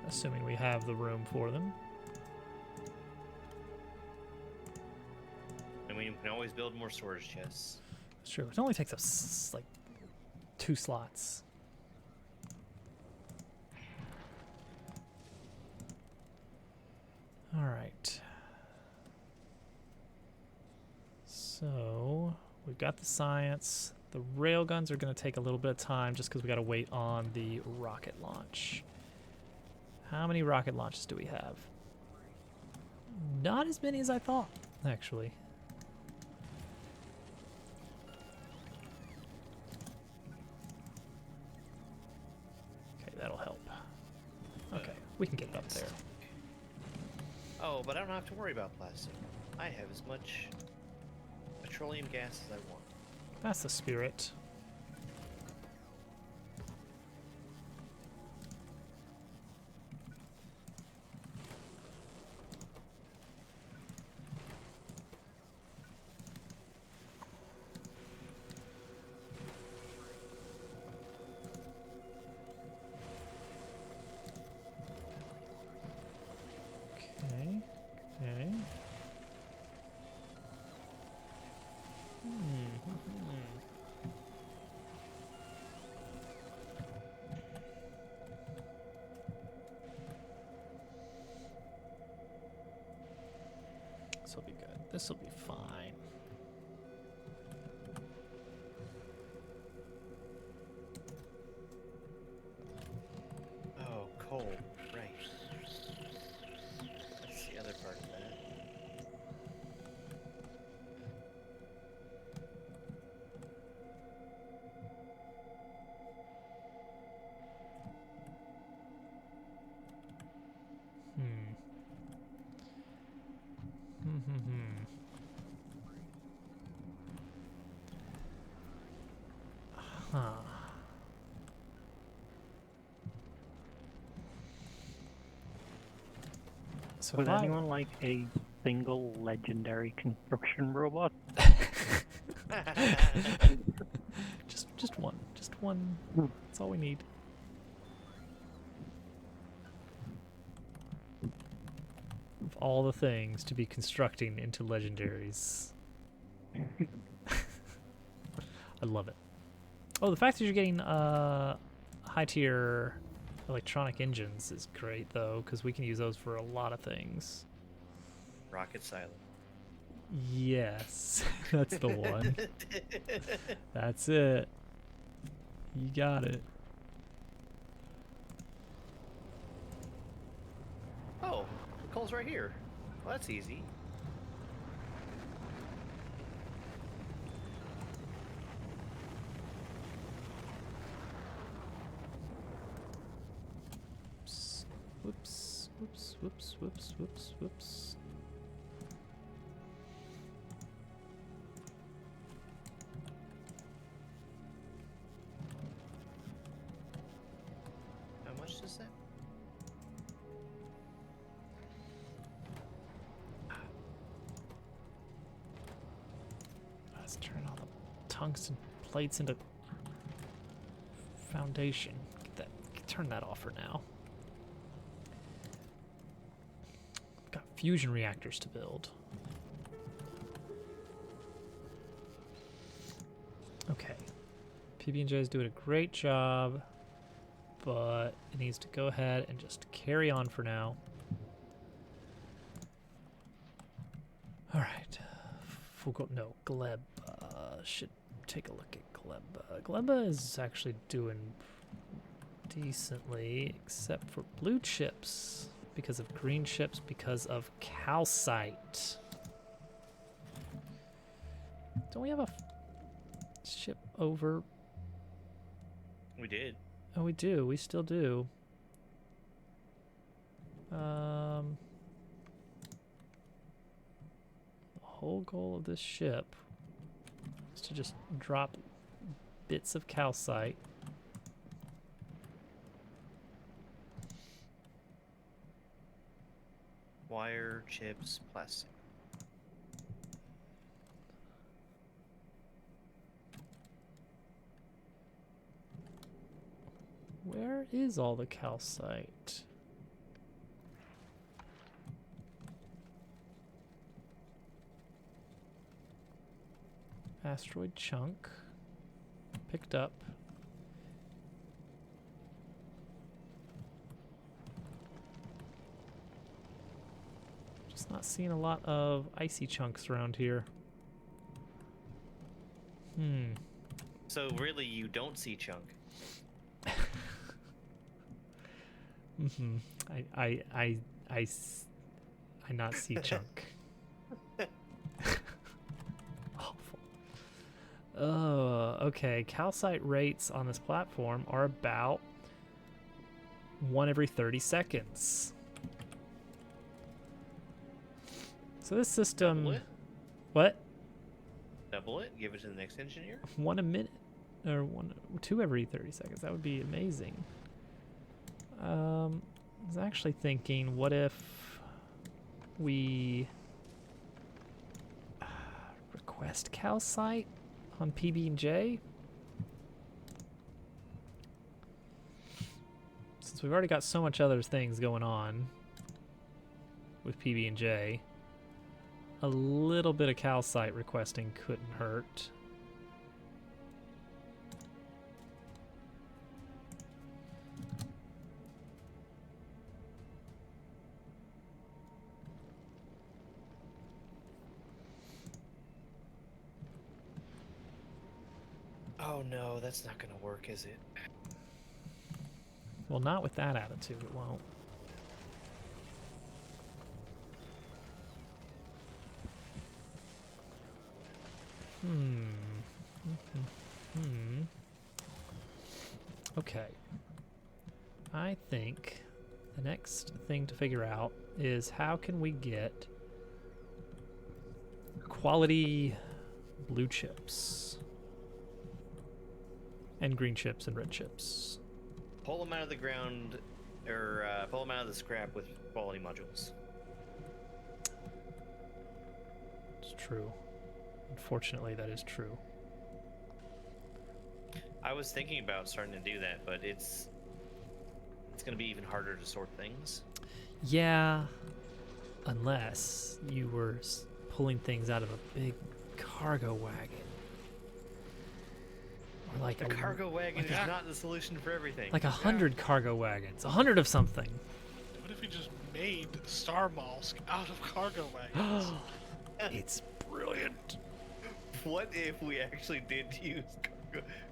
Assuming we have the room for them. And we can always build more storage chests. That's true. It only takes us like 2 slots. All right. So we've got the science. The railguns are going to take a little bit of time just because we got to wait on the rocket launch. How many rocket launches do we have? Not as many as I thought, actually. Okay, that'll help. We can get it up there. Oh, but I don't have to worry about plastic. I have as much petroleum gas as I want. That's the spirit. Okay. Okay. This will be good. This will be fine. Oh, coal. Right. That's the other part of that. Hmm. Hmm. Huh. So Would if I- anyone like a single legendary construction robot? just one. Just one. Hmm. That's all we need. Of all the things to be constructing into legendaries. I love it. Oh, the fact that you're getting high tier electronic engines is great though, because we can use those for a lot of things. Rocket silent. Yes, that's the one. That's it. You got it. Oh, the coal's right here. Well, that's easy. Whoops. Whoops. Whoops. Whoops. Whoops. Whoops. How much is that? Let's turn all the tungsten plates into foundation. Turn that off for now. Got fusion reactors to build. Okay. PB&J is doing a great job, but it needs to go ahead and just carry on for now. All right. Gleb should take a look at Gleb. Gleba is actually doing decently, except for blue chips, because of green chips, because of calcite. Don't we have a ship over? We did. Oh, we do. We still do. The whole goal of this ship is to just drop bits of calcite. Wire, chips, plastic. Where is all the calcite? Asteroid chunk. Picked up. Just not seeing a lot of icy chunks around here. So really, you don't see chunk. I not see chunk. Awful. Oh, okay. Calcite rates on this platform are about 1 every 30 seconds. So this system... Double it. What? Double it. Give it to the next engineer. 1 a minute? Or 2 every 30 seconds. That would be amazing. I was actually thinking, what if we request calcite on PB&J? Since we've already got so much other things going on with PB&J, a little bit of calcite requesting couldn't hurt. Oh no, that's not gonna work, is it? Well, not with that attitude, it won't. Okay. I think the next thing to figure out is how can we get quality blue chips and green chips and red chips. Pull them out of the ground, or pull them out of the scrap with quality modules. It's true. Unfortunately, that is true. I was thinking about starting to do that, but it's going to be even harder to sort things. Yeah, unless you were pulling things out of a big cargo wagon. Or like The cargo wagon is not the solution for everything. like 100 cargo wagons, 100 of something. What if we just made Star Mollusk out of cargo wagons? It's brilliant. What if we actually did use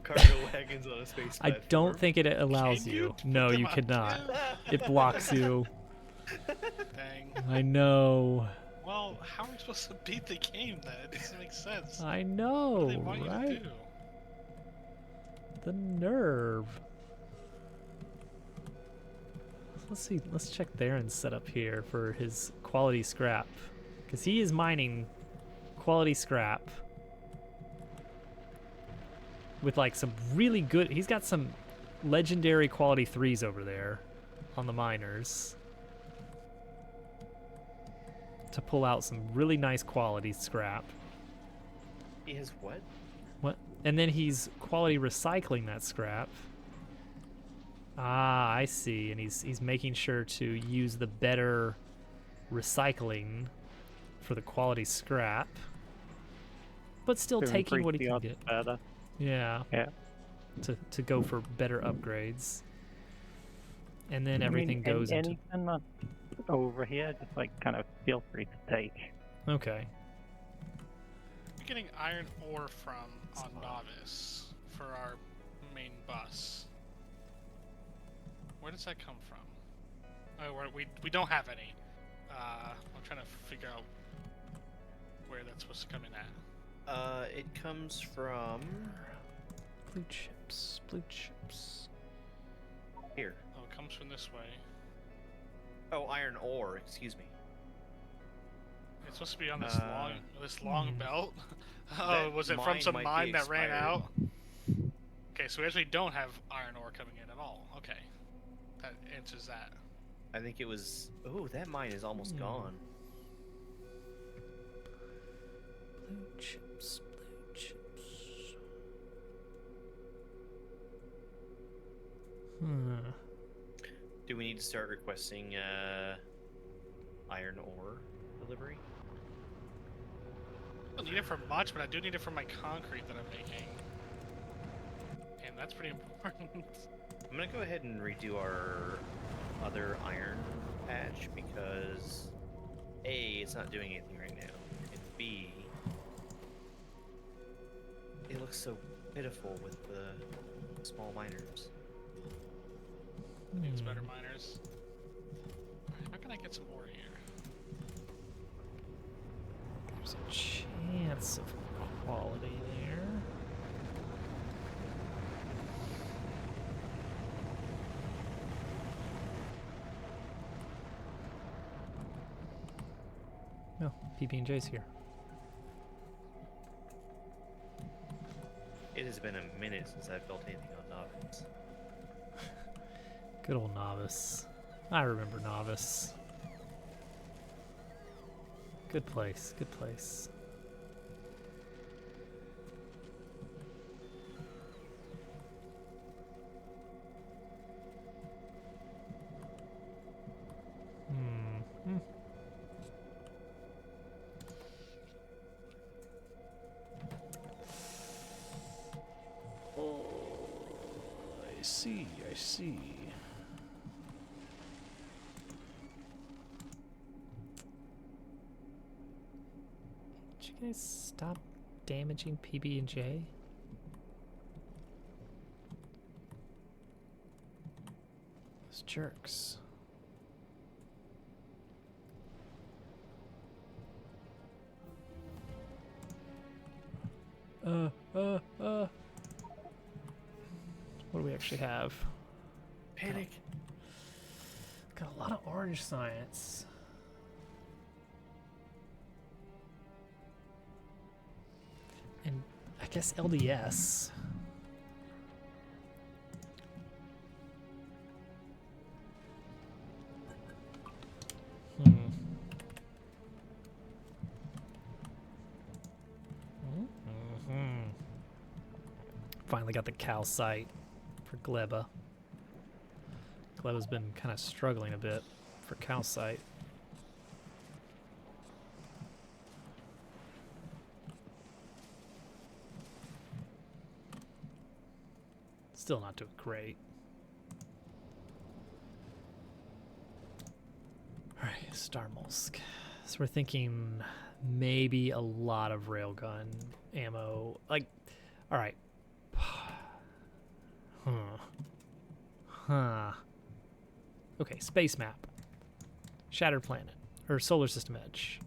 cargo wagons on a space I platform? don't think it allows Can you. you No, put you them on cannot. two? It blocks you. Dang. I know. Well, how are we supposed to beat the game then? It doesn't make sense. I What know, do they want you to right? do? The nerve. Let's see. Let's check Theron's setup here for his quality scrap, because he is mining quality scrap with like some really good. He's got some legendary quality 3s over there on the miners to pull out some really nice quality scrap. He has what? What? And then he's quality recycling that scrap. Ah, I see. And he's making sure to use the better recycling for the quality scrap, but still To taking increase what he the can odds get. better. Yeah. Yeah. To go for better upgrades. And then everything I mean, goes into. anything that's over here, just like kind of feel free to take. Okay. We're getting iron ore from on Novice for our main bus. Where does that come from? Oh, we don't have any. I'm trying to figure out where that's supposed to come in at. It comes from Blue chips. Blue chips. here. Oh, it comes from this way. Oh, iron ore. Excuse me. It's supposed to be on this long belt. Oh, that was it from mine some might mine be that ran expired. out? Okay, so we actually don't have iron ore coming in at all. Okay, that answers that. I think it was. Oh, that mine is almost gone. Blue chips. Blue chips. Do we need to start requesting iron ore delivery? I don't need it for much, but I do need it for my concrete that I'm making. And that's pretty important. I'm gonna go ahead and redo our other iron patch because A, it's not doing anything right now, and B, it looks so pitiful with the small miners. Needs better miners. Alright, how can I get some ore here? There's a chance of quality there. No, PB&J's here. It has been a minute since I've built anything on Novice. Good old Novice. I remember Novice. Good place, good place. Oh, I see, I see. Did you guys stop damaging PB&J? Those jerks. What do we actually have? Panic. Got a lot of orange science. And I guess LDS. Finally got the calcite for Gleba. Gleba's been kind of struggling a bit for calcite. Still not doing great. Alright, Star Molsk. So we're thinking maybe a lot of railgun ammo. Like, alright. Okay, space map. Shattered planet. Or solar system edge.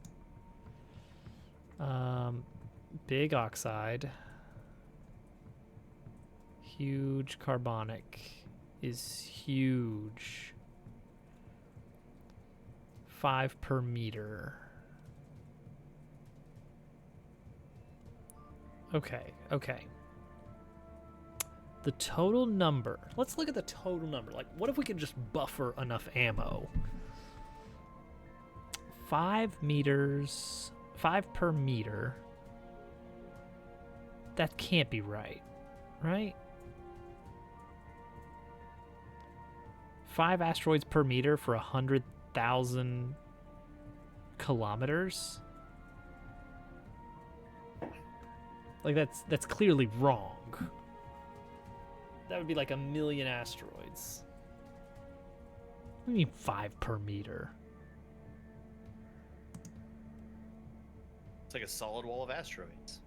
Big oxide. Huge carbonic is huge. 5 per meter. Okay, okay. The total number. Let's look at the total number. Like, what if we could just buffer enough ammo? 5 meters. 5 per meter. That can't be right. Right? 5 asteroids per meter for 100,000 kilometers? Like, that's clearly wrong. That would be like 1 million asteroids. What do you mean 5 per meter? It's like a solid wall of asteroids.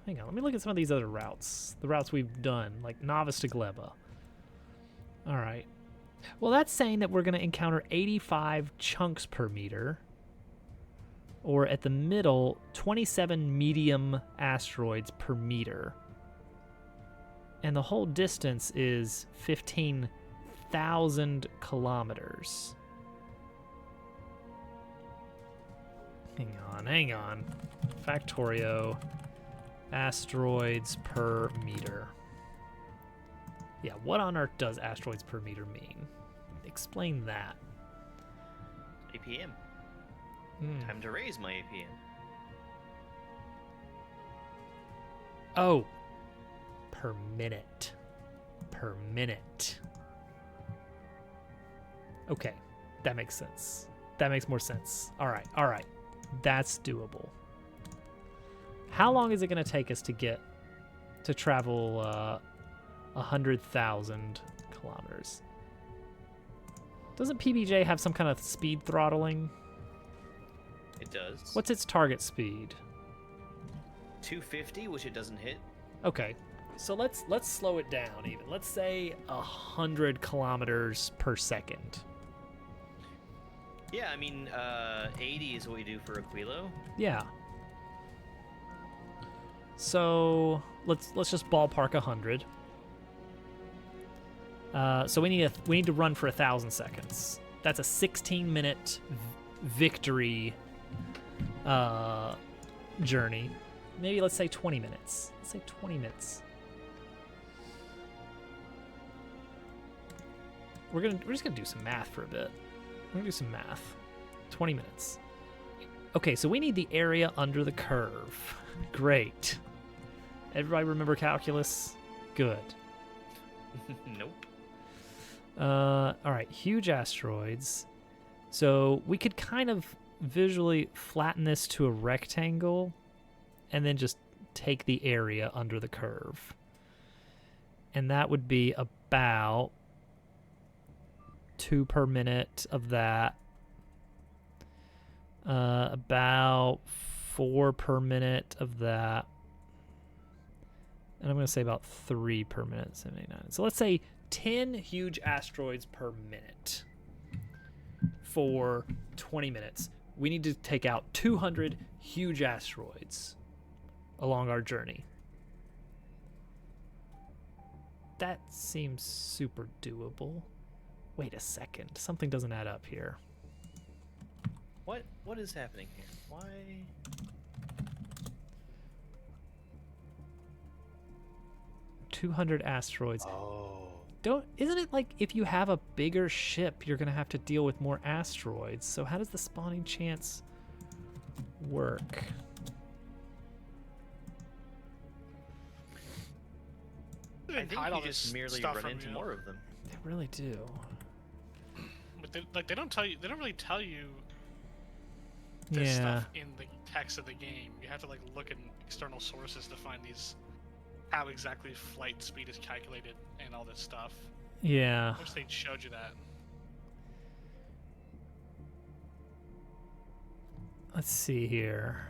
Hang on, let me look at some of these other routes. The routes we've done, like Novice to Gleba. All right. Well, that's saying that we're going to encounter 85 chunks per meter. Or at the middle, 27 medium asteroids per meter. And the whole distance is 15,000 kilometers. Hang on. Factorio. Asteroids per meter. Yeah, what on earth does asteroids per meter mean? Explain that. APM. Time to raise my APM. Oh. Per minute. Per minute. Okay, that makes sense. That makes more sense. All right. That's doable. How long is it going to take us to travel 100,000 kilometers? Doesn't PBJ have some kind of speed throttling? It does. What's its target speed? 250, which it doesn't hit. Okay, so let's slow it down even. Let's say 100 kilometers per second. Yeah, I mean, 80 is what we do for Aquilo. Yeah. So let's just ballpark 100. So we need to run for 1,000 seconds. That's a 16-minute victory journey. Maybe let's say 20 minutes. Let's say 20 minutes. We're just gonna do some math for a bit. We're gonna do some math. 20 minutes. Okay, so we need the area under the curve. Great. Everybody remember calculus? Good. Nope. All right, huge asteroids. So we could kind of visually flatten this to a rectangle and then just take the area under the curve. And that would be about 2 per minute of that. About 4 per minute of that. And I'm going to say about 3 per minute, 79. So let's say 10 huge asteroids per minute for 20 minutes. We need to take out 200 huge asteroids along our journey. That seems super doable. Wait a second. Something doesn't add up here. What is happening here? Why? 200 asteroids. Oh. Isn't it like if you have a bigger ship, you're going to have to deal with more asteroids? So how does the spawning chance work? I think hide all you this just merely stuff run from into you. more of them. They really do. But they don't tell you. They don't really tell you this Yeah. stuff in the text of the game. You have to like look in external sources to find these, how exactly flight speed is calculated and all this stuff. Yeah. I wish they showed you that. Let's see here.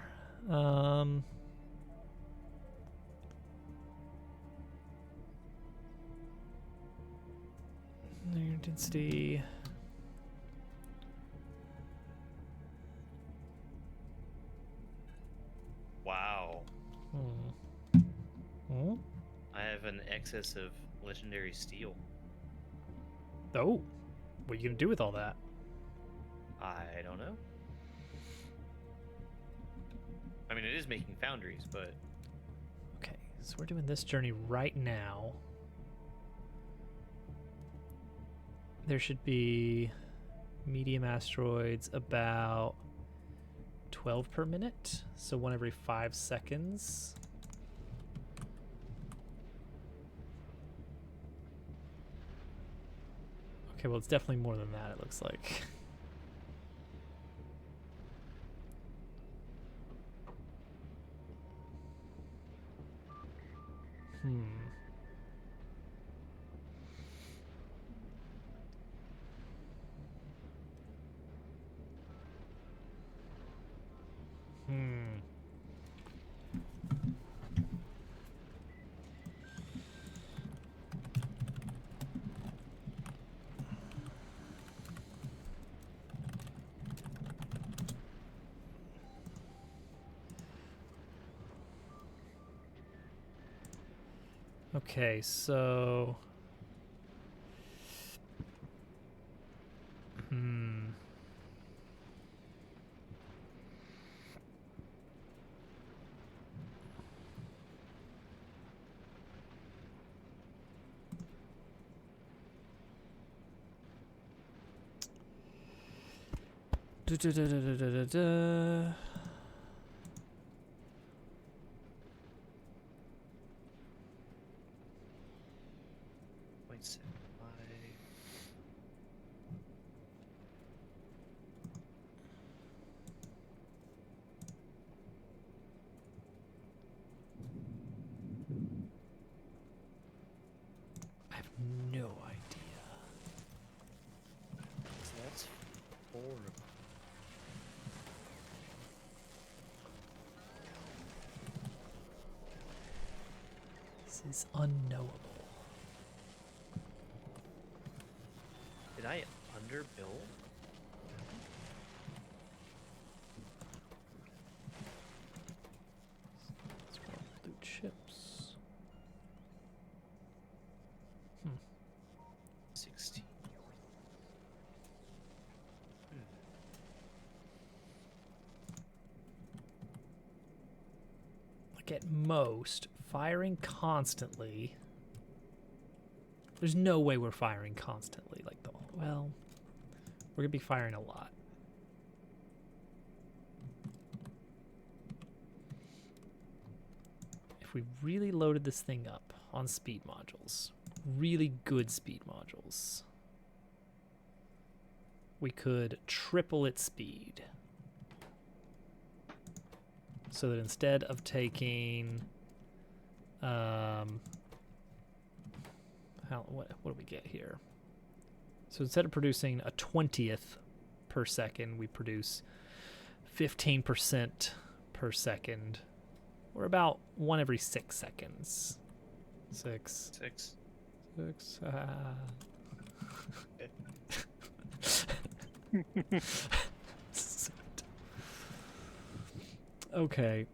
Linear density. Wow. Oh. I have an excess of legendary steel. Oh. What are you going to do with all that? I don't know. I mean, it is making foundries, but Okay, so we're doing this journey right now. There should be medium asteroids about 12 per minute, so 1 every 5 seconds. Okay, well, it's definitely more than that, it looks like. Hmm. Hmm. Okay, so... Hmm. Da. 0.75. I have no idea. So that's 4. This is unknowable. Did I underbuild? Let's roll loot chips. 16. like at most, firing constantly. There's no way we're firing constantly. Like, well, we're going to be firing a lot. If we really loaded this thing up on speed modules, really good speed modules, we could triple its speed. So that instead of taking, what do we get here? So instead of producing a 20th per second, we produce 15% per second. We're about 1 every 6 seconds. 6. 6. 6. Okay.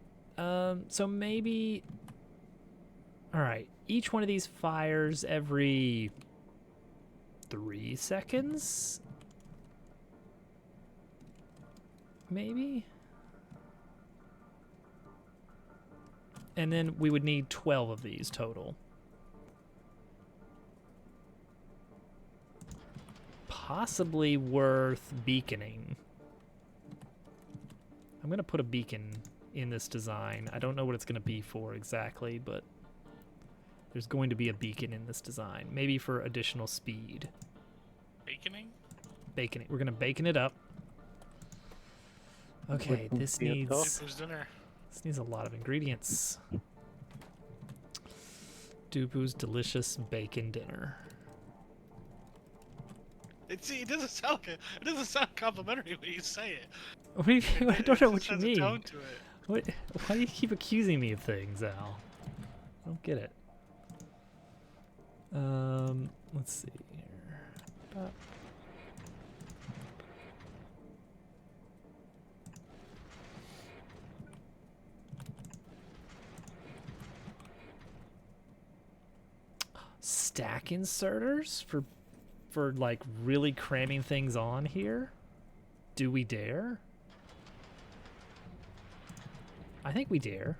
So maybe... Alright. Each one of these fires every 3 seconds? Maybe? And then we would need 12 of these total. Possibly worth beaconing. I'm going to put a beacon in this design. I don't know what it's going to be for exactly, but there's going to be a beacon in this design. Maybe for additional speed. Baconing? Baconing. We're going to bacon it up. Okay, this needs... Who's dinner? This needs a lot of ingredients. Dubu's delicious bacon dinner. It doesn't sound good. It doesn't sound complimentary when you say it. What do you, I don't know what you Has a mean. tone to it. What, why do you keep accusing me of things, Al? I don't get it. Let's see here. Stack inserters for like really cramming things on here? Do we dare? I think we dare.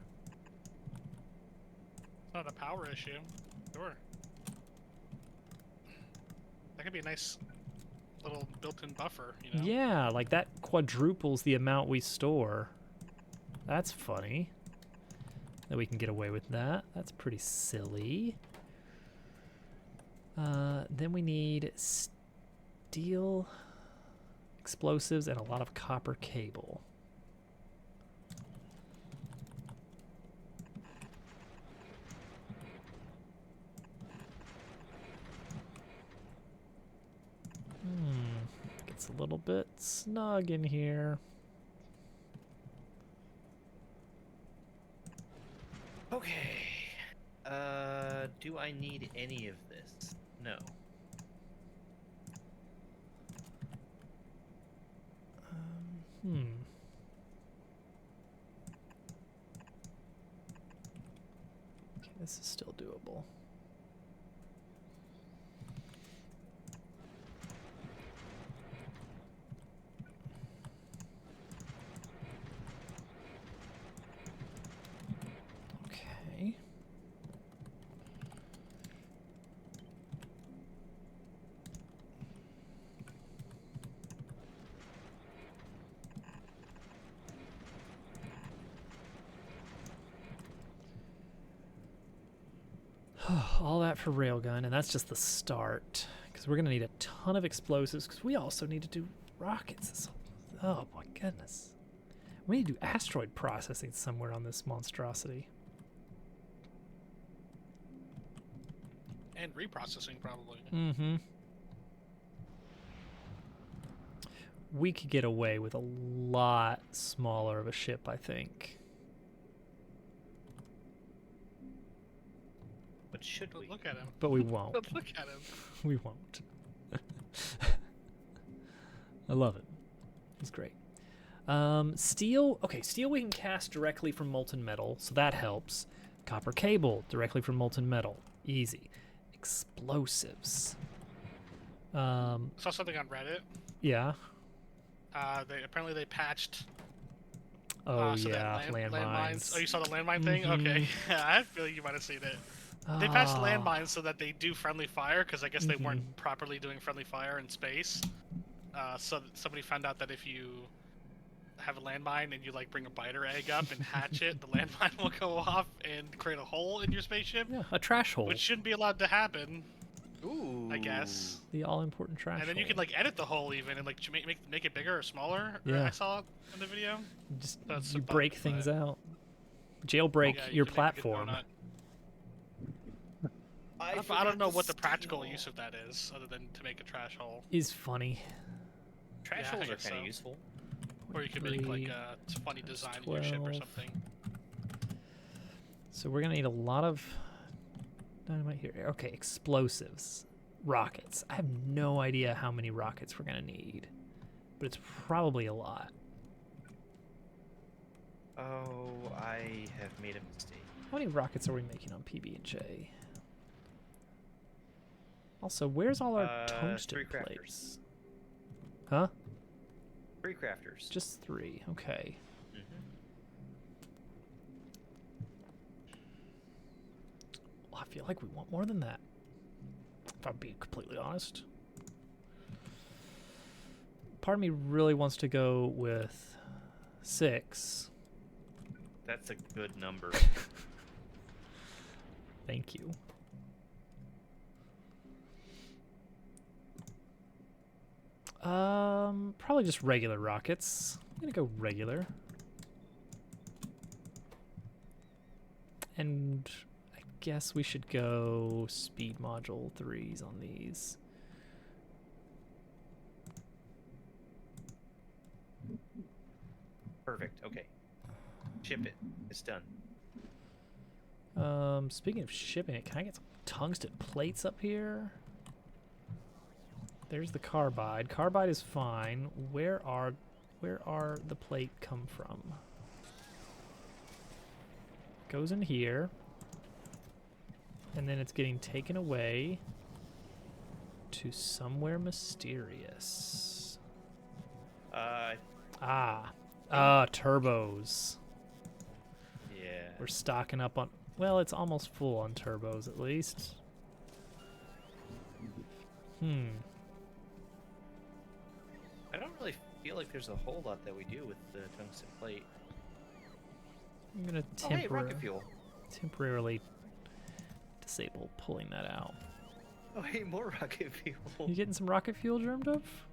It's not a power issue. Sure. That could be a nice little built-in buffer, you know? Yeah, like that quadruples the amount we store. That's funny. That we can get away with that. That's pretty silly. Then we need steel explosives and a lot of copper cable. Gets a little bit snug in here. Okay. Do I need any of this? No. Okay, this is still doable. Okay. All that for railgun, and that's just the start. Because we're going to need a ton of explosives, because we also need to do rockets. Oh my goodness. We need to do asteroid processing somewhere on this monstrosity. And reprocessing, probably. Mm-hmm. We could get away with a lot smaller of a ship, I think. But should we? Look at him. But we won't. But look at him. We won't. I love it. It's great. Steel. Okay, steel we can cast directly from molten metal, so that helps. Copper cable directly from molten metal. Easy. Explosives. Saw something on Reddit. Yeah. Apparently they patched Oh so yeah, that landmines. landmines. Oh, you saw the landmine thing? Mhm. Okay. Yeah, I feel like you might have seen it. They passed landmines so that they do friendly fire, because I guess they weren't properly doing friendly fire in space. So somebody found out that if you have a landmine and you like bring a biter egg up and hatch it, the landmine will go off and create a hole in your spaceship, Yeah, a trash hole. which shouldn't be allowed to happen, Ooh. I guess. The all-important trash And then you hole. can like edit the hole even and like make it bigger or smaller. Yeah. I saw it in the video. Just That's you a break bug, things but- out. Jailbreak Yeah, you your can make a good platform. donut. I forgot don't know to what the practical steal. use of that is, other than to make a trash hole. Is funny. Trash Yeah, I holes are guess kind of so. useful. Or you could make like 3, a funny design in your ship or 12. something. So we're gonna need a lot of dynamite here. Okay, explosives, rockets. I have no idea how many rockets we're gonna need, but it's probably a lot. Oh, I have made a mistake. How many rockets are we making on PB&J? Also, where's all our tungsten 3 crafters. plates? Huh? 3 crafters. Just 3. Okay. Mhm. Well, I feel like we want more than that. If I'm being completely honest. Part of me really wants to go with 6. That's a good number. Thank you. Probably just regular rockets. I'm gonna go regular. And I guess we should go speed module 3s on these. Perfect. Okay. Ship it. It's done. Speaking of shipping it, can I get some tungsten plates up here? There's the carbide. Carbide is fine. Where are the plate come from? Goes in here. And then it's getting taken away to somewhere mysterious. Turbos. Yeah. We're stocking up on, well, it's almost full on turbos at least. I don't really feel like there's a whole lot that we do with the tungsten plate. I'm gonna Oh, hey, rocket fuel. temporarily disable pulling that out. Oh, hey, more rocket fuel. You getting some rocket fuel, Germ Dove?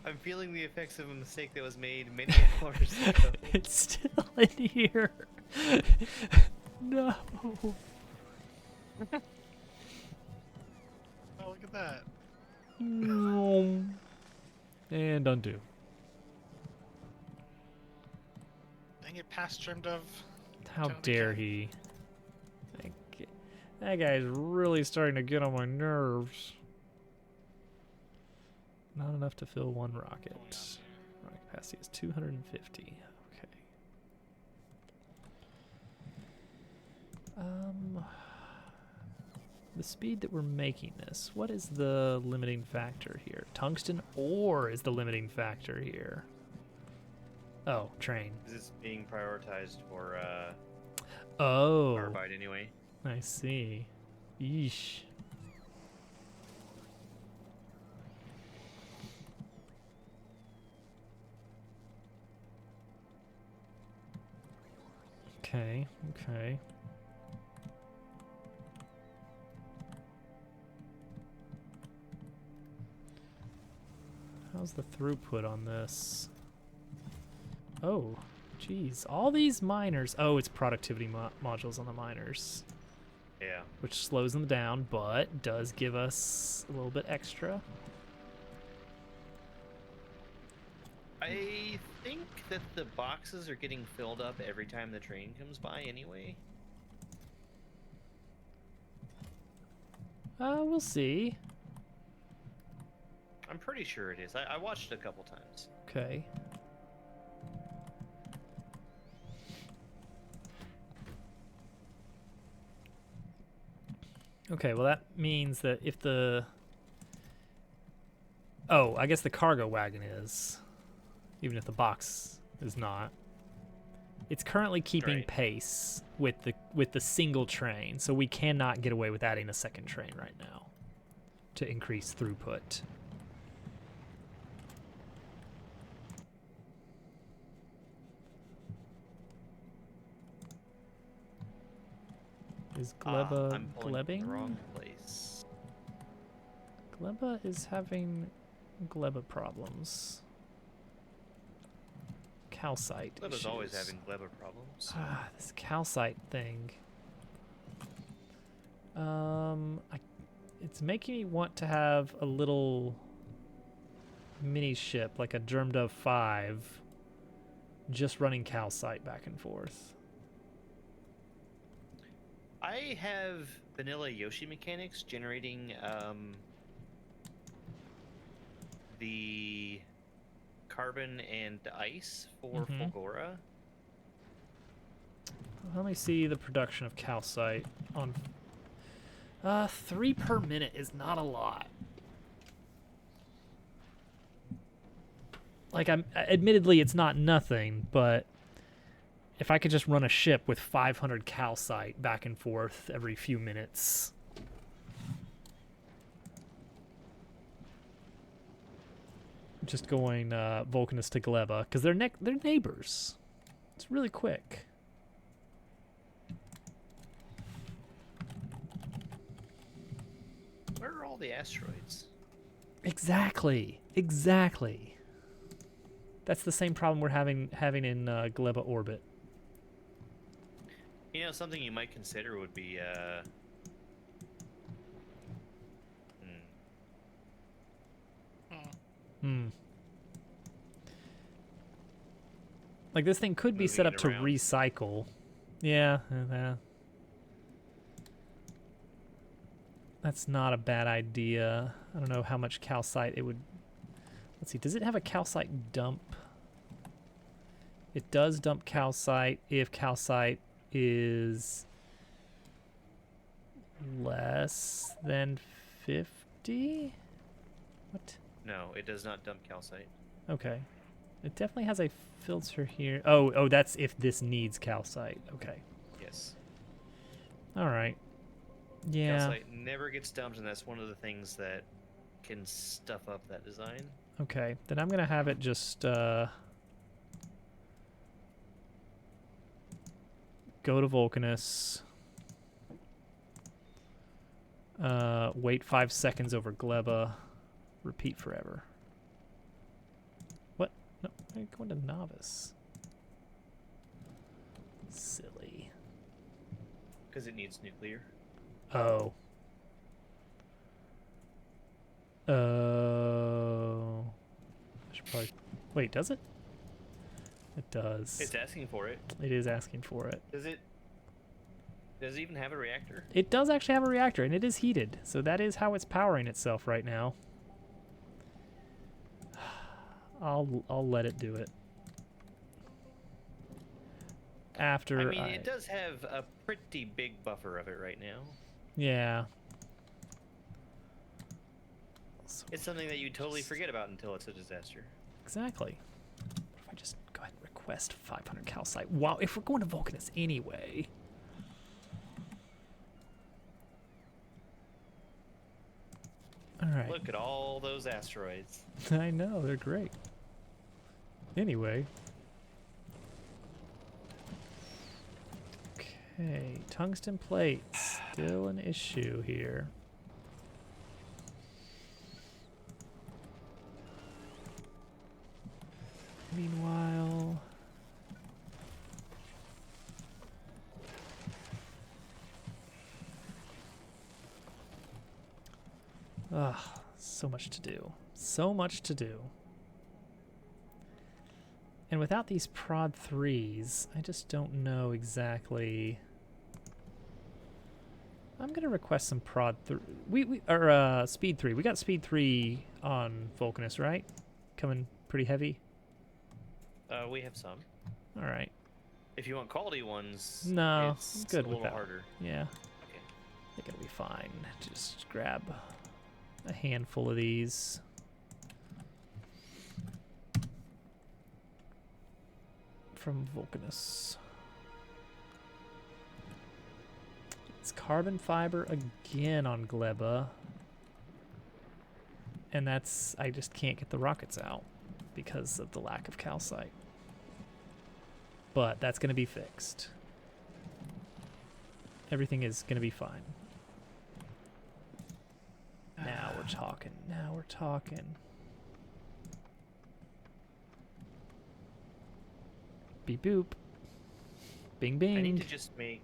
I'm feeling the effects of a mistake that was made many hours ago. It's still in here. No. Oh, look at that. No. And undo. Dang it, past trimmed of. How Tony dare King. he? That guy's really starting to get on my nerves. Not enough to fill one rocket. Rocket capacity is 250. Okay. The speed that we're making this, what is the limiting factor here? Tungsten ore is the limiting factor here. Oh, train. This is being prioritized for Oh, carbide anyway. I see. Yeesh. Okay, okay. How's the throughput on this? Oh, geez. All these miners. Oh, it's productivity modules on the miners, Yeah. which slows them down, but does give us a little bit extra. I think that the boxes are getting filled up every time the train comes by anyway. We'll see. I'm pretty sure it is. I watched it a couple times. Okay. Okay, well that means that if the Oh, I guess the cargo wagon is, even if the box is not. It's currently keeping Right. pace with the single train, so we cannot get away with adding a second train right now to increase throughput. Is Gleba I'm pulling from glebbing? the wrong place. Gleba is having Gleba problems. Calcite Gleba's issues. always having Gleba problems. Ah, this calcite thing. It's making me want to have a little mini ship, like a Germdove 5, just running calcite back and forth. I have vanilla Yoshi mechanics generating the carbon and ice for Mhm. Fulgora. Let me see the production of calcite on. 3 per minute is not a lot. Like, admittedly, it's not nothing, but if I could just run a ship with 500 calcite back and forth every few minutes. Just going Vulcanus to Gleba, because they're neighbors. It's really quick. Where are all the asteroids? Exactly. That's the same problem we're having in Gleba orbit. You know, something you might consider would be Like, this thing could be Moving set it up to around. recycle. Yeah, that's not a bad idea. I don't know how much calcite it would. Let's see, does it have a calcite dump? It does dump calcite if calcite is less than 50? What? no, it does not dump calcite. Okay. It definitely has a filter here. Oh, that's if this needs calcite. Okay. Yes. All right. Yeah. Calcite never gets dumped, and that's one of the things that can stuff up that design. Okay. Then I'm going to have it just go to Vulcanus. Wait 5 seconds over Gleba. Repeat forever. What? No, I'm going to Novice. Silly. Because it needs nuclear. Oh. Oh. I should probably. Wait, does it? It does. It's asking for it. It is asking for it. Does it even have a reactor? It does actually have a reactor, and it is heated, so that is how it's powering itself right now. I'll let it do it. After I mean, it does have a pretty big buffer of it right now. Yeah. So It's something that you totally forget about until it's a disaster. exactly. What if I just go ahead and request 500 calcite? Wow, if we're going to Vulcanus anyway. All right. Look at all those asteroids. I know, they're great. Anyway. Okay, tungsten plates. Still an issue here. Meanwhile... Ugh, so much to do. So much to do. And without these prod 3s, I just don't know exactly... I'm going to request some prod 3... speed 3. We got speed 3 on Vulcanus, right? Coming pretty heavy? We have some. All right. If you want quality ones, No, it's I'm good a with little that. harder. Yeah. Okay. I think it'll be fine. Just grab a handful of these. from Vulcanus. It's carbon fiber again on Gleba. And that's, I just can't get the rockets out because of the lack of calcite. But that's going to be fixed. Everything is going to be fine. Now we're talking. Now we're talking. Beep boop. Bing bing. I need to just make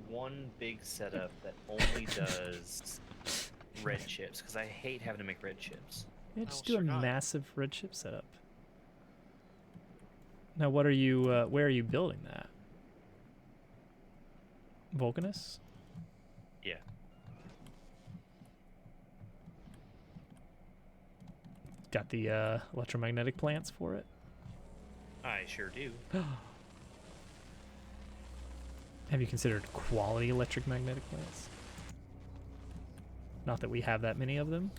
one big setup that only does red chips, because I hate having to make red chips. Yeah, just I do a almost forgot. massive red chip setup. Now, what are you? Where are you building that? Vulcanus? Yeah. Got the electromagnetic plants for it. I sure do. Have you considered quality electromagnetic plants? Not that we have that many of them.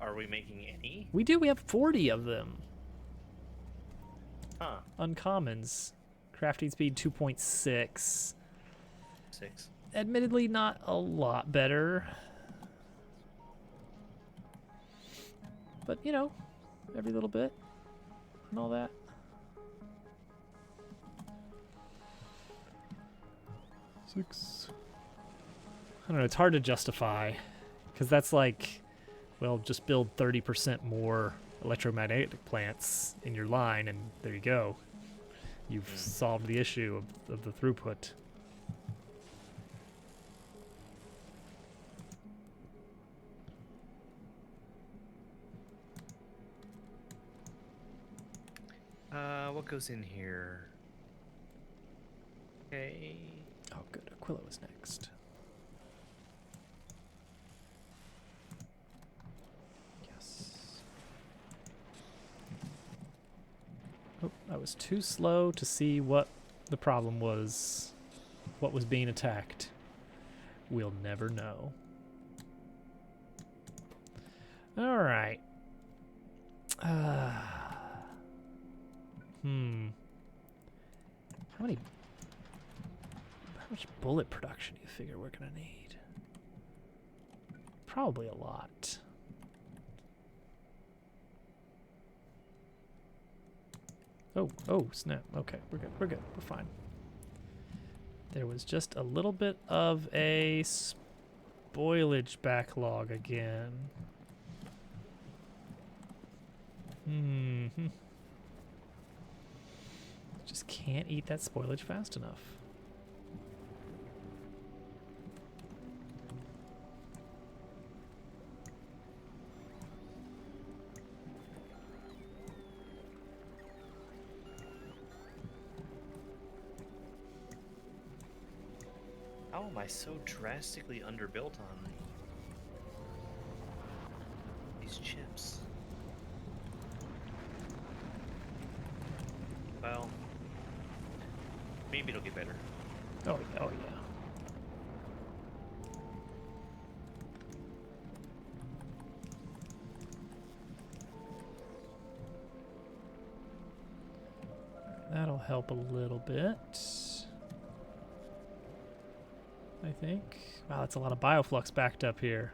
Are we making any? We do. We have 40 of them. Huh. Uncommons. Crafting speed 2.6. 6. Admittedly, not a lot better. But, you know, every little bit and all that. Six. I don't know, it's hard to justify because that's like, well, just build 30% more electromagnetic plants in your line and there you go. You've solved the issue of the throughput. What goes in here? Okay. Oh, good. Aquila was next. Yes. Oh, I was too slow to see what the problem was. What was being attacked. We'll never know. All right. How much bullet production do you figure we're gonna need? Probably a lot. Oh, snap. Okay, we're good. We're fine. There was just a little bit of a spoilage backlog again. Just can't eat that spoilage fast enough. How am I so drastically underbuilt on these chips? Well, maybe it'll get better. Oh yeah. That'll help a little bit. I think. Wow, that's a lot of bioflux backed up here.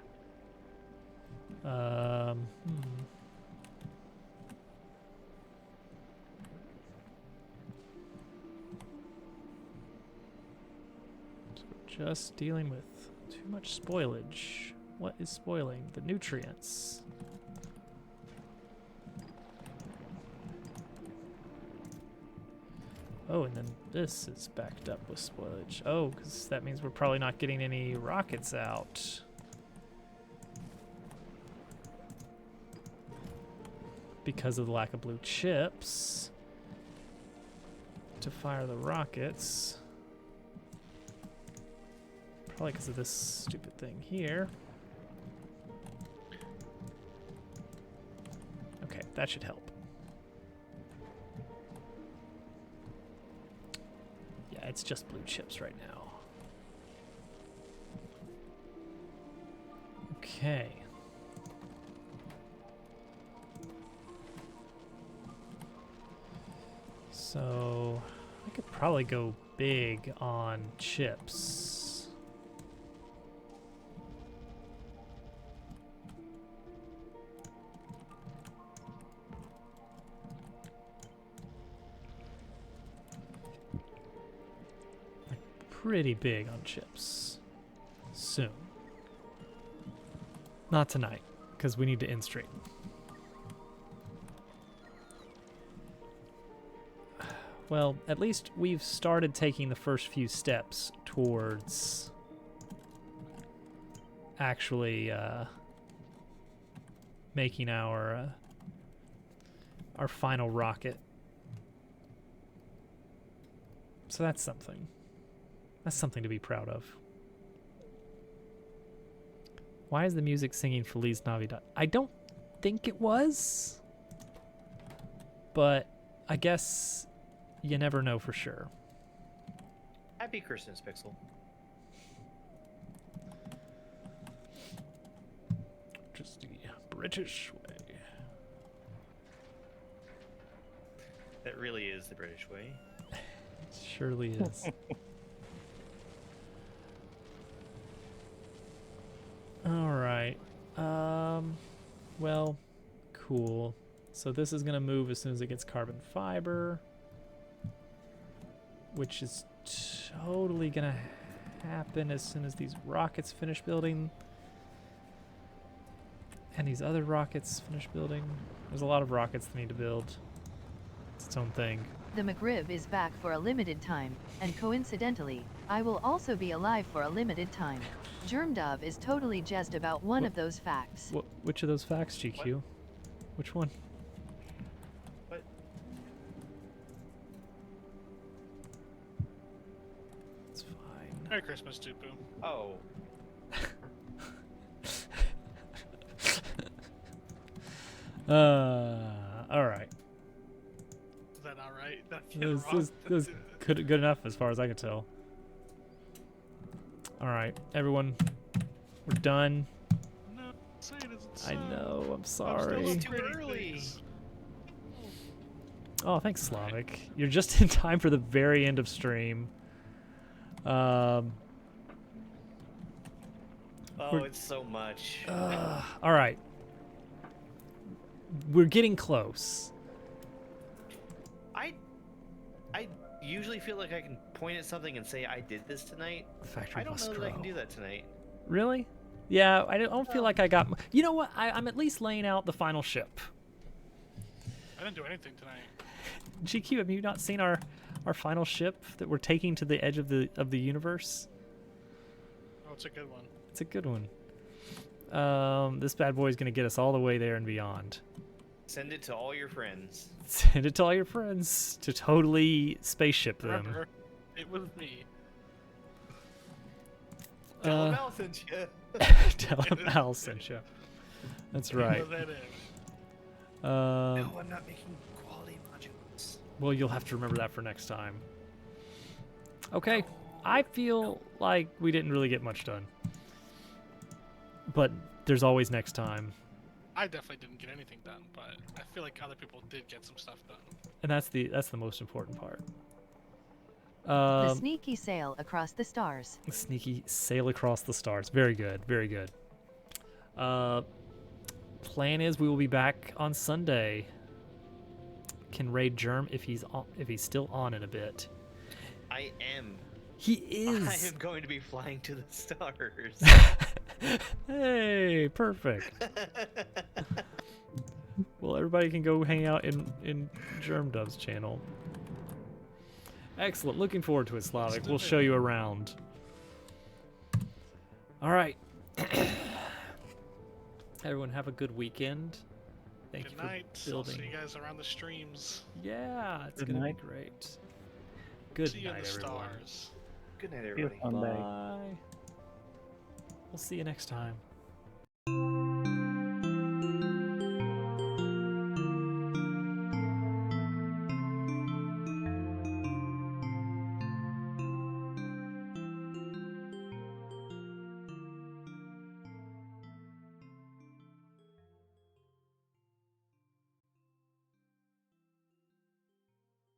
So we're just dealing with too much spoilage. What is spoiling? The nutrients. Oh, and then this is backed up with spoilage. Oh, because that means we're probably not getting any rockets out. Because of the lack of blue chips to fire the rockets. Probably because of this stupid thing here. Okay, that should help. Yeah, it's just blue chips right now. Okay. So I could probably go big on chips. Like pretty big on chips. Soon. Not tonight, because we need to end stream. Well, at least we've started taking the first few steps towards actually making our final rocket. So that's something. That's something to be proud of. Why is the music singing Feliz Navidad? I don't think it was, but I guess you never know for sure. Happy Christmas, Pixel. Just the British way. That really is the British way. It surely is. All right. Well, cool. So this is gonna move as soon as it gets carbon fiber, which is totally gonna happen as soon as these rockets finish building. And these other rockets finish building. There's a lot of rockets that need to build. It's its own thing. The McRib is back for a limited time, and coincidentally, I will also be alive for a limited time. Germdove is totally jazzed about one of those facts. Which of those facts, GQ? What? Which one? What? It's fine. Merry Christmas, Tupu. Oh. All right. Is that not right? That This wrong? is good enough as far as I can tell. All right, everyone, we're done. No, say it isn't I so. know, I'm I'm sorry. still Too pretty early. things. Oh, thanks, Slavic. You're just in time for the very end of stream. Oh, We're- it's so much. All right. We're getting close. I usually feel like I can point at something and say I did this tonight. The factory I don't must know that grow. I can do that tonight. Really? Yeah, I don't feel like I got... You know what? I'm at least laying out the final ship. I didn't do anything tonight. GQ, have you not seen our final ship that we're taking to the edge of the universe? Oh, it's a good one. It's a good one. This bad boy is going to get us all the way there and beyond. Send it to all your friends. Send it to all your friends to totally spaceship them. Remember, it was me. Tell them Al sent you. Tell him Al sent you. That's right. It was that it. No, I'm not making quality modules. Well, you'll have to remember that for next time. Okay, I feel like we didn't really get much done. But there's always next time. I definitely didn't get anything done, but I feel like other people did get some stuff done. And that's the most important part. The sneaky sail across the stars. Sneaky sail across the stars. Very good, very good. Plan is we will be back on Sunday. Can raid Germ if he's still on in a bit. I am. He I is. am going to be flying to the stars. Hey, perfect. Well, everybody can go hang out in Germdove's channel. Excellent. Looking forward to it, Slavic. We'll show you around. All right. Everyone have a good weekend. Thank Good you night. for I'll building. see you guys around the streams. Yeah, it's Good gonna night. be great. Good see you in night, the everyone. stars. Good night, See you everybody. Sunday. Bye. We'll see you next time.